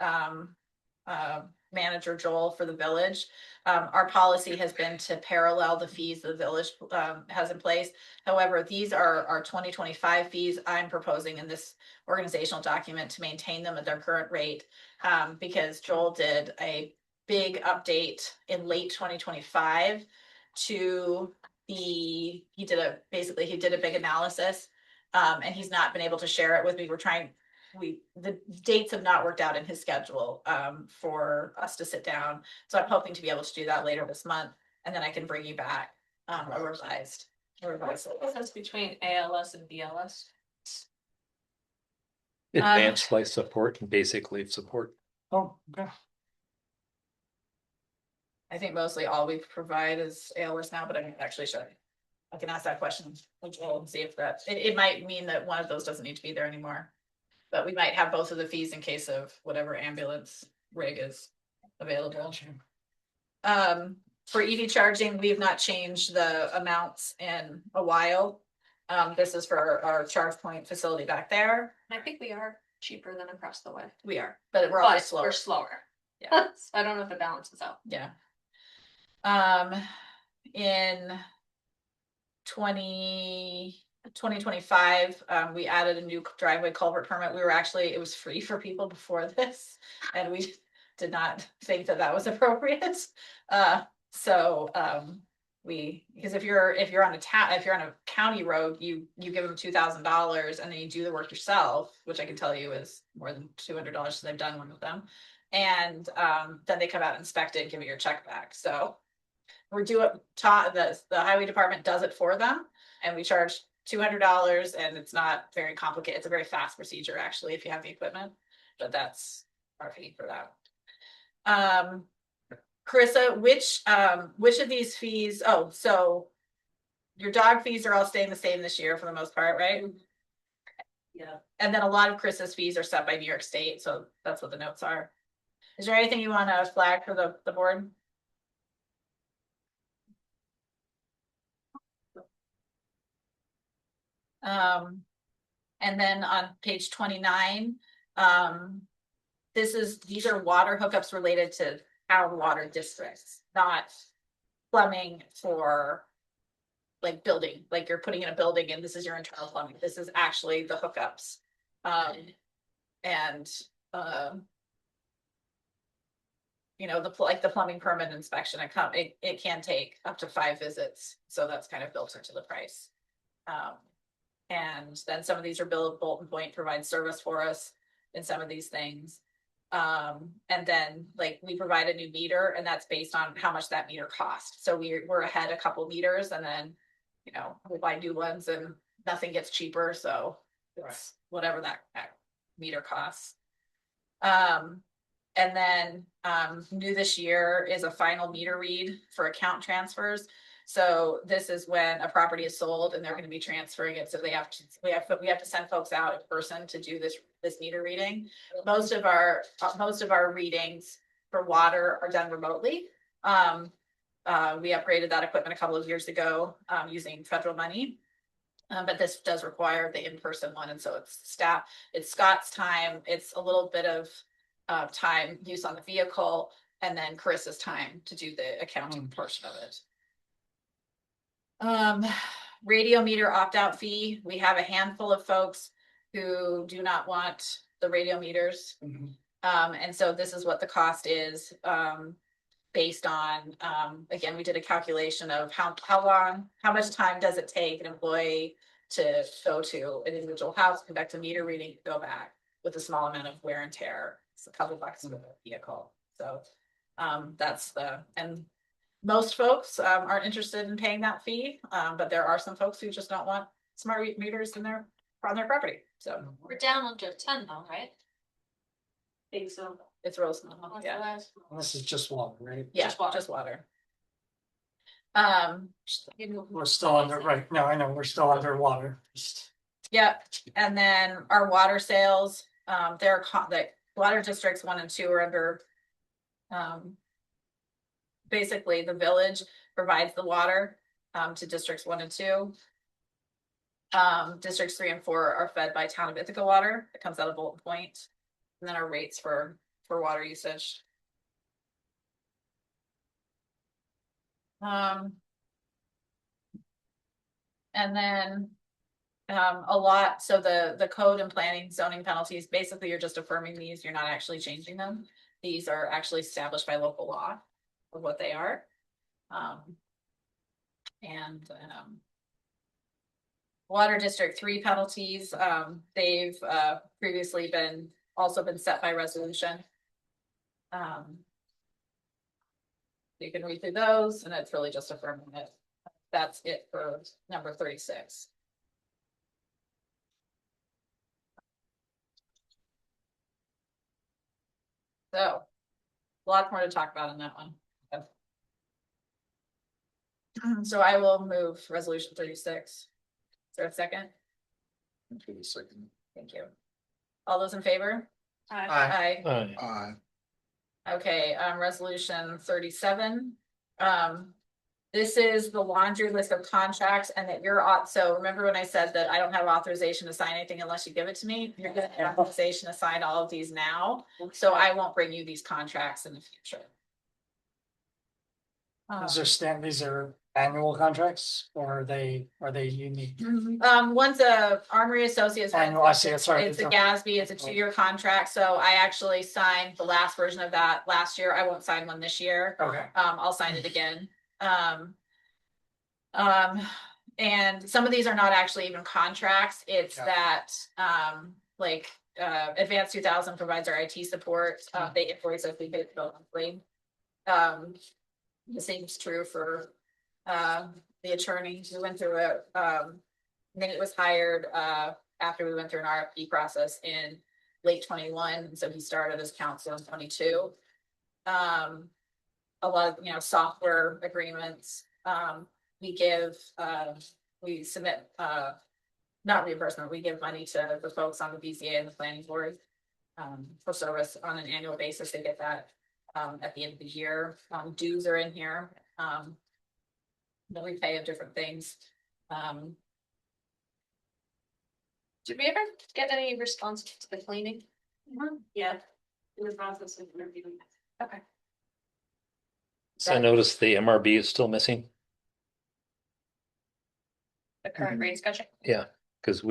manager Joel for the village. Our policy has been to parallel the fees the village has in place. However, these are our 2025 fees. I'm proposing in this organizational document to maintain them at their current rate, because Joel did a big update in late 2025 to he did a big analysis, and he's not been able to share it with me. The dates have not worked out in his schedule for us to sit down. So I'm hoping to be able to do that later this month, and then I can bring you back a revised. That's between ALS and BLS. Advanced life support and basic life support. Oh, okay. I think mostly all we provide is ALS now, but I'm actually sure. I can ask that question and see if it might mean that one of those doesn't need to be there anymore. But we might have both of the fees in case of whatever ambulance rig is available. For EV charging, we have not changed the amounts in a while. This is for our charge point facility back there. I think we are cheaper than across the way. We are, but we're always slower. We're slower. Yeah. I don't know if it balances out. Yeah. In 2025, we added a new driveway culvert permit. It was free for people before this, and we did not think that was appropriate. Because if you're on a county road, you give them $2,000 and then you do the work yourself, which I can tell you is more than $200 since I've done one with them. And then they come out and inspect it and give you your check back. So the highway department does it for them, and we charge $200, and it's not very complicated. It's a very fast procedure, actually, if you have the equipment, but that's our fee for that. Carissa, which of these fees? Oh, so your dog fees are all staying the same this year for the most part, right? Yeah. And then a lot of Chris's fees are set by New York State, so that's what the notes are. Is there anything you want to flag for the board? And then on page 29, these are water hookups related to our water districts, not plumbing for like building, like you're putting in a building and this is your internal plumbing. This is actually the hookups. The plumbing permit inspection, it can take up to 5 visits. So that's kind of built into the price. And then some of these are billed. Bolton Point provides service for us in some of these things. And then we provide a new meter, and that's based on how much that meter costs. So we're ahead a couple meters, and then we buy new ones and nothing gets cheaper. So it's whatever that meter costs. And then new this year is a final meter read for account transfers. So this is when a property is sold and they're going to be transferring it. So we have to send folks out in person to do this meter reading. Most of our readings for water are done remotely. We upgraded that equipment a couple of years ago using federal money. But this does require the in-person one. And so it's Scott's time. It's a little bit of time use on the vehicle, and then Carissa's time to do the accounting portion of it. Radio meter opt-out fee. We have a handful of folks who do not want the radio meters. And so this is what the cost is based on, again, we did a calculation of how much time does it take an employee to go to an individual house, conduct a meter reading, go back with a small amount of wear and tear. It's a couple bucks for the vehicle. So and most folks aren't interested in paying that fee, but there are some folks who just don't want smart meters on their property. So We're down under 10 though, right? I think so. it's real small. Yeah, And this is just water, right? yeah, just water. We're still under, right, no, I know, we're still underwater. Yep, and then our water sales, the water districts 1 and 2 are under. Basically, the village provides the water, to districts 1 and 2. Districts 3 and 4 are fed by Town of Ithaca water, it comes out of Bolton Point. And then our rates for water usage. And then a lot, so the code and planning zoning penalties, basically you're just affirming these, you're not actually changing them. These are actually established by local law of what they are. And Water District 3 penalties, they've previously also been set by resolution. You can read through those, and it's really just affirming it. That's it for number 36. So, lots more to talk about in that one. Okay. So I will move resolution 36. Is there a second? For the second. Thank you. All those in favor? Aye. Aye. Okay, resolution 37. This is the laundry list of contracts and that so remember when I said that I don't have authorization to sign anything unless you give it to me? You're gonna have authorization to sign all of these now, so I won't bring you these contracts in the future. These are annual contracts or are they unique? One's a Armory Associates. Annual, I see, sorry. It's a GASB, it's a 2-year contract, so I actually signed the last version of that last year. I won't sign one this year. Okay. I'll sign it again. And some of these are not actually even contracts. It's that, Advanced 2000 provides our IT support. They invoice us, we pay the bill monthly. The same is true for, the attorney. We went through it. Nate was hired, after we went through an RFP process in late 21. So he started as counsel in 22. A lot of, software agreements, we submit, not reimbursement, we give money to the folks on the BZA and the planning board, for service on an annual basis. They get that, at the end of the year. Dues are in here, that we pay of different things. Did we ever get any response to the cleaning? Yeah, in the process of reviewing. Okay. So I noticed the MRB is still missing, The current rate discussion? because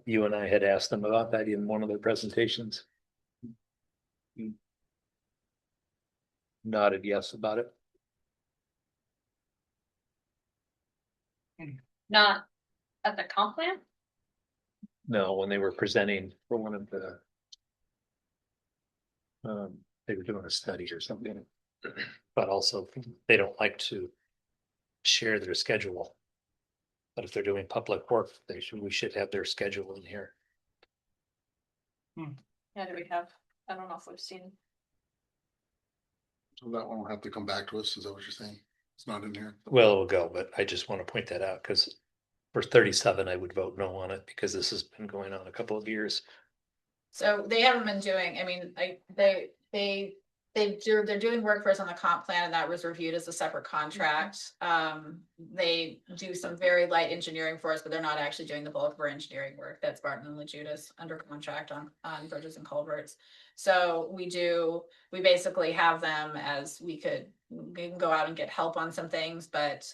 you and I had asked them about that in one of their presentations. Nodded yes about it. Not at the comp plan? No, when they were presenting for one of the. They were doing a study or something, but also they don't like to share their schedule. But if they're doing public work, we should have their schedule in here. Yeah, do we have, I don't know if we've seen. So that one will have to come back to us, is that what you're saying? It's not in here. Well, it'll go, but I just want to point that out because for 37, I would vote no on it because this has been going on a couple of years. So they haven't been doing, they're doing work for us on the comp plan, and that was reviewed as a separate contract. They do some very light engineering for us, but they're not actually doing the bulk of our engineering work. That's Barton and LaJudas under contract on bridges and culverts. So we basically have them as we can go out and get help on some things, but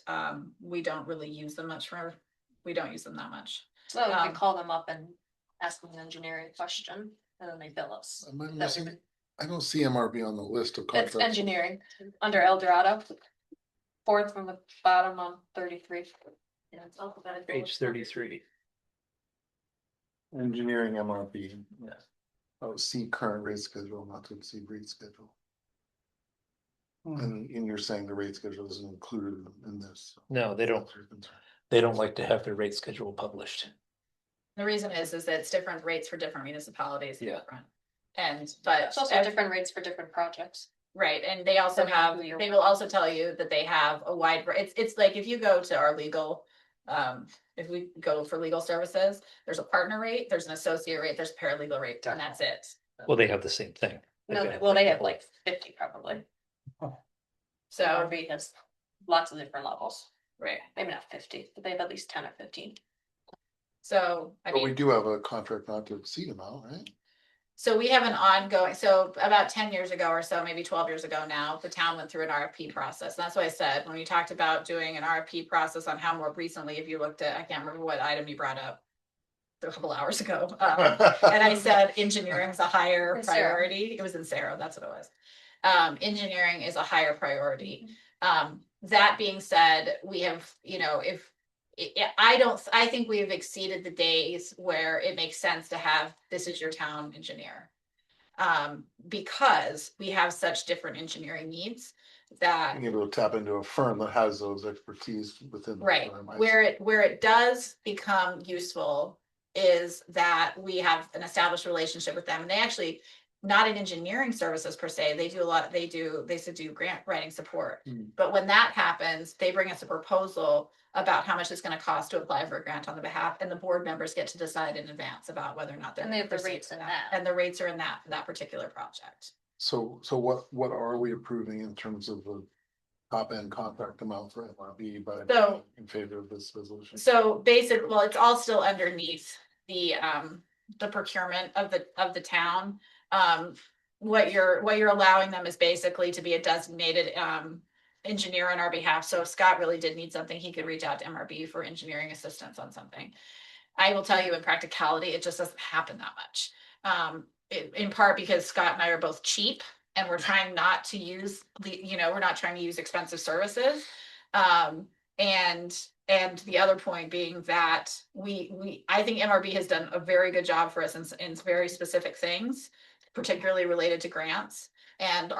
we don't really use them we don't use them that much. So we can call them up and ask them an engineering question, and then they bill us. Am I missing it? I don't see MRB on the list of It's contracts. engineering under El Dorado. 4th from the bottom on 33. Yeah, it's alphabetical. Page 33. Engineering MRB. Yeah. Oh, see current rate schedule, not to exceed rate schedule. And you're saying the rate schedule isn't included in this. No, they don't. They don't like to have their rate schedule published. The reason is that it's different rates for different municipalities. Yeah. But It's also different rates for different projects. Right, and they also Depending on have, who you're they will also tell you that they have a wide, it's like if you go to our legal. If we go for legal services, there's a partner rate, there's an associate rate, there's a paralegal rate, and that's it. Well, they have the same thing. No, got- well, they have like 50 probably. So, RV has lots of different levels, right, maybe not 50, but they have at least 10 or 15. so, I But we mean, do have a contract not to exceed amount, right? so we have an ongoing, so about 10 years ago or so, maybe 12 years ago now, the town went through an RFP process. That's why I said, when we talked about doing an RFP process on how more recently, if you looked at, I can't remember what item you brought up a couple hours ago. And I said engineering is a higher In Sarah. priority. It was in Sarah, that's what it was. Engineering is a higher priority. That being said, we have, you know, if I think we have exceeded the days where it makes sense to have, this is your town engineer. Because we have such different engineering needs that. Being able to tap into a firm that has those expertise within. the Right, firm, I see. where it does become useful is that we have an established relationship with them, and they actually, not in engineering services per se, they do a lot, they do grant writing support. Mm. But when that happens, they bring us a proposal about how much it's gonna cost to apply for a grant on the behalf, and the board members get to decide in advance about whether or not they're. And they have the proceed rates with in that. And the rates are in that, for that particular project. So what are we approving in terms of the top end contract amount for MRB by So- in favor of this resolution? So basic, well, it's all still underneath the procurement of the town. What you're allowing them is basically to be a designated engineer on our behalf. So if Scott really did need something, he could reach out to MRB for engineering assistance on something. I will tell you, in practicality, it just doesn't happen that much. In part because Scott and I are both cheap, and we're trying not to use we're not trying to use expensive services. And the other point being that I think MRB has done a very good job for us in very specific things, particularly related to grants and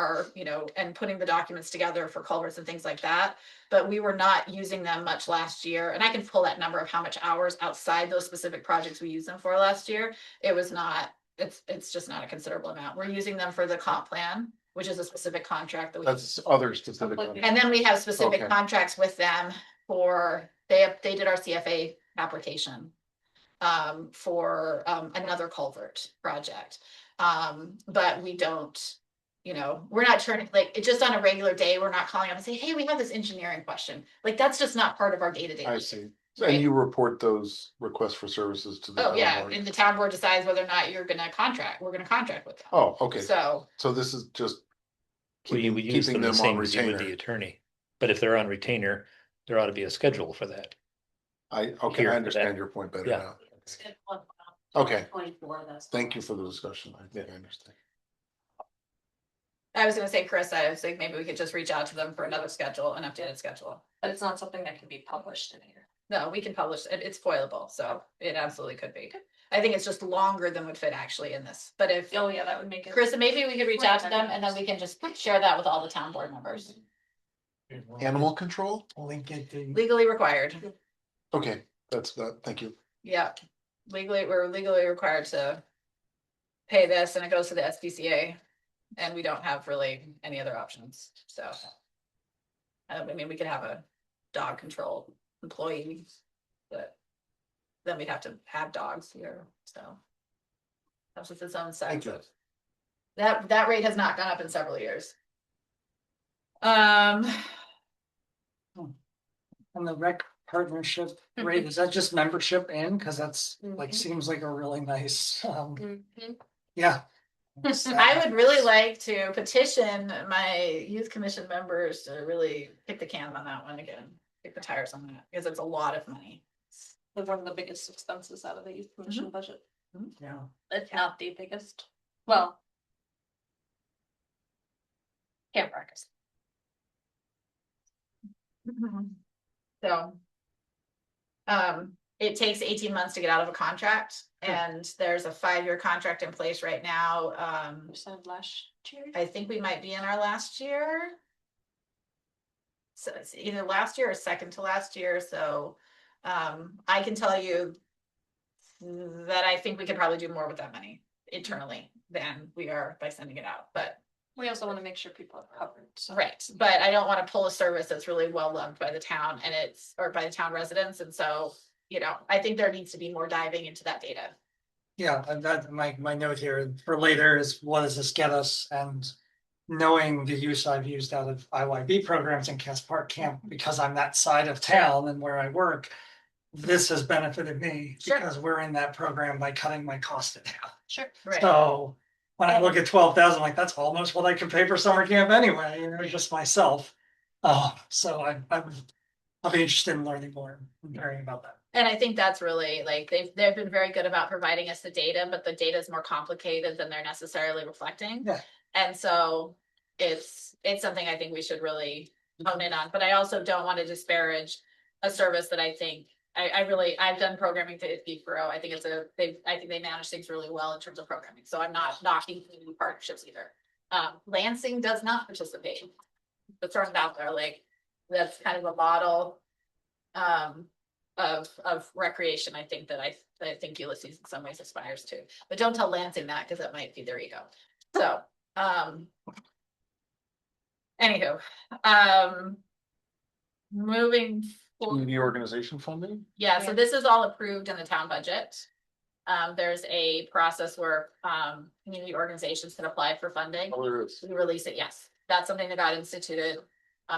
and putting the documents together for culverts and things like that. But we were not using them much last year, and I can pull that number of how much hours outside those specific projects we used them for last year. It was not, it's just not a considerable amount. We're using them for the comp plan, which is a specific contract that we. That's other specific. Completely. And then we have specific Okay. contracts with them for, they did our CFA application. For another culvert project. But we don't, we're not turning, like, it's just on a regular day, we're not calling up and say, hey, we have this engineering question. Like, that's just not part of our day-to-day. I see. Right. And you report those requests for services to the. Oh, town yeah, board? and the town board decides whether or not we're gonna contract with them. Oh, okay. So, So this is just. We use keeping them the them on same as you would the retainer. attorney, but if they're on retainer, there ought to be a schedule for that. Okay, Here I for understand that. your point better Yeah. now. Schedule Okay, 24, that's. thank you for the discussion. I think I understand. I was gonna say, Chris, I was like, maybe we could just reach out to them for another schedule, an updated schedule. But it's not something that can be published in here. No, we can publish it. It's foilable, so it absolutely could be. I think it's just longer than would fit actually in this, but if. Oh, yeah, that would make it. Chris, maybe we could reach out to them and then we can just share that with all the town board members. Animal control? Link it to. Legally required. Okay, that's that. Thank you. Yeah. We're legally required to pay this, and it goes to the SPCA. And we don't have really any other options, so. I mean, we could have a dog control employee, but then we'd have to have dogs here, so. That's just its own Thank set. you. That rate has not gone up in several years. And the rec partnership rate, is that just membership in? Cause that's like, Mhm. seems like a really nice, Mhm. yeah. I would really like to petition my youth commission members to really kick the can on that one again, kick the tires on that, because it's a lot of money. They're one of the biggest expenses out of the youth commission budget, Yeah. if not the biggest. Well. Camp practice. So. It takes 18 months to get out of a contract, and there's a 5-year contract in place right now. We signed last year. I think we might be in our last year. So it's either last year or second to last year, so I can tell you that I think we could probably do more with that money internally than we are by sending it out, but We also wanna make sure people are covered, so. Right, but I don't wanna pull a service that's really well loved by the town and or by the town residents, and so, you know, I think there needs to be more diving into that data. Yeah, and that, my note here for later is what does this get us? And knowing the use I've used out of IYB programs in Cass Park Camp, because I'm that side of town and where I work, this has benefited me Sure. because we're in that program by cutting my cost of town. Sure. Right, So when I look at 12,000, like that's almost what I can pay for summer camp anyway, you know, just myself. So I'll be interested in learning more and hearing about that. and I think that's really, like, they've been very good about providing us the data, but the data is more complicated than they're necessarily reflecting. Yeah. And so it's something I think we should really hone in on, but I also don't want to disparage a service that I think, I've done programming to Beef Grow. I think I think they manage things really well in terms of programming, so I'm not knocking community partnerships either. Lansing does not participate, but throwing it out there, like, that's kind of a model of recreation, I think that I think Ulysses in some ways aspires to, but don't tell Lansing that, because that might feed their ego. So, anywho, moving forward. Community organization funding? Yeah, so this is all approved in the town budget. There's a process where, community organizations can apply for funding. Oh, there is. We release it, yes. That's something that got instituted,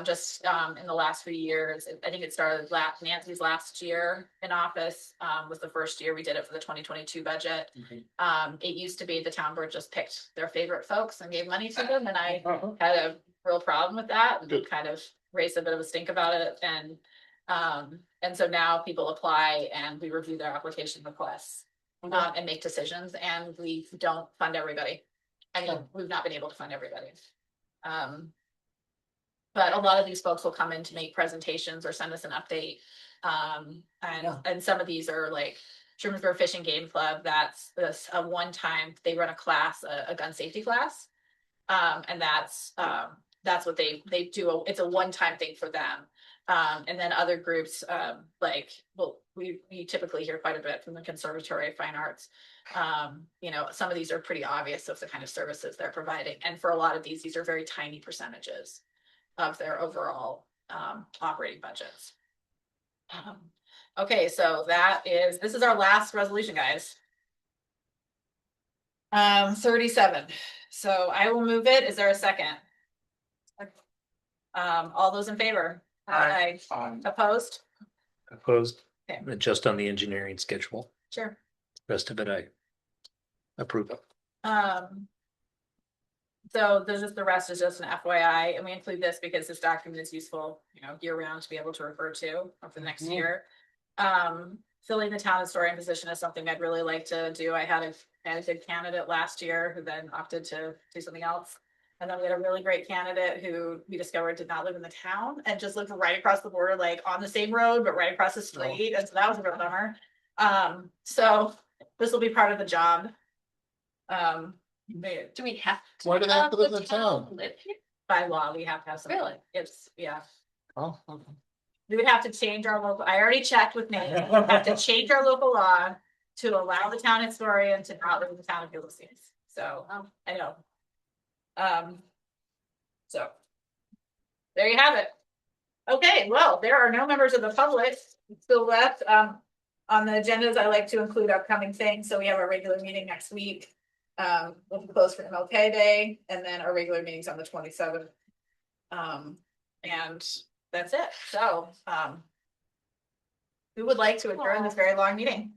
just, in the last few years. I think it started Nancy's last year in office, was the first year we did it for the 2022 budget. It used to be the town board just picked their favorite folks and gave money to them, and I had a real problem with that, and Good. kind of raised a bit of a stink about it, and so now people apply and we review their application requests. And make decisions, and we don't fund everybody. I mean, we've not been able to fund everybody. But a lot of these folks will come in to make presentations or send us an update. And some of these are like Shermansburg Fish and Game Club, that's a one-time, they run a class, a gun safety class. And that's what they do, it's a one-time thing for them. And then other groups, we typically hear quite a bit from the Conservatory of Fine Arts. You know, some of these are pretty obvious of the kind of services they're providing. And for a lot of these are very tiny percentages of their overall operating budgets. Okay, so this is our last resolution, guys. 37. So I will move it. Is there a second? All those in favor? Aye. Opposed? Opposed, Okay. just on the engineering schedule. Sure. Rest of it I approve of. So the rest is just an FYI, and we include this because this document is useful, you know, year round to be able to refer to for the next year. Filling the town historian position is something I'd really like to do. I had a good candidate last year who then opted to do something else. And then we had a really great candidate who we discovered did not live in the town and just lived right across the border, like on the same road, but right across the street. And so that was a real bummer. So this will be part of the job. Do we have? Why do they have to live in the the town? Live here? By law, we have to have something. Really? Yeah. Oh, okay. We would have to change our local, I already checked with Nate, we have to change our local law to allow the town historian to not live in the town of Ulysses. So, I know. So. There you have it. Okay, well, there are no members of the public still left. On the agendas, I like to include upcoming things. So we have our regular meeting next week. We'll be closed for MLK Day, and then our regular meetings on the 27th. And that's it. So, who would like to adjourn this very long meeting?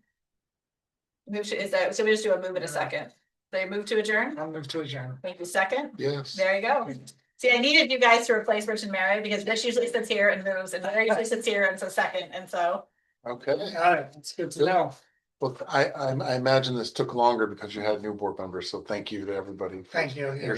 So we just do a move in a second. They move to adjourn? I'll move to adjourn. Thank you, second. Yes. There you go. See, I needed you guys to replace Rich and Mary because Rich usually sits here and moves, and Mary usually sits here and so second, and so. Okay. Got it. It's good to know. Well, I imagine this took longer because you had new board members, so thank you to everybody. Thank you. Your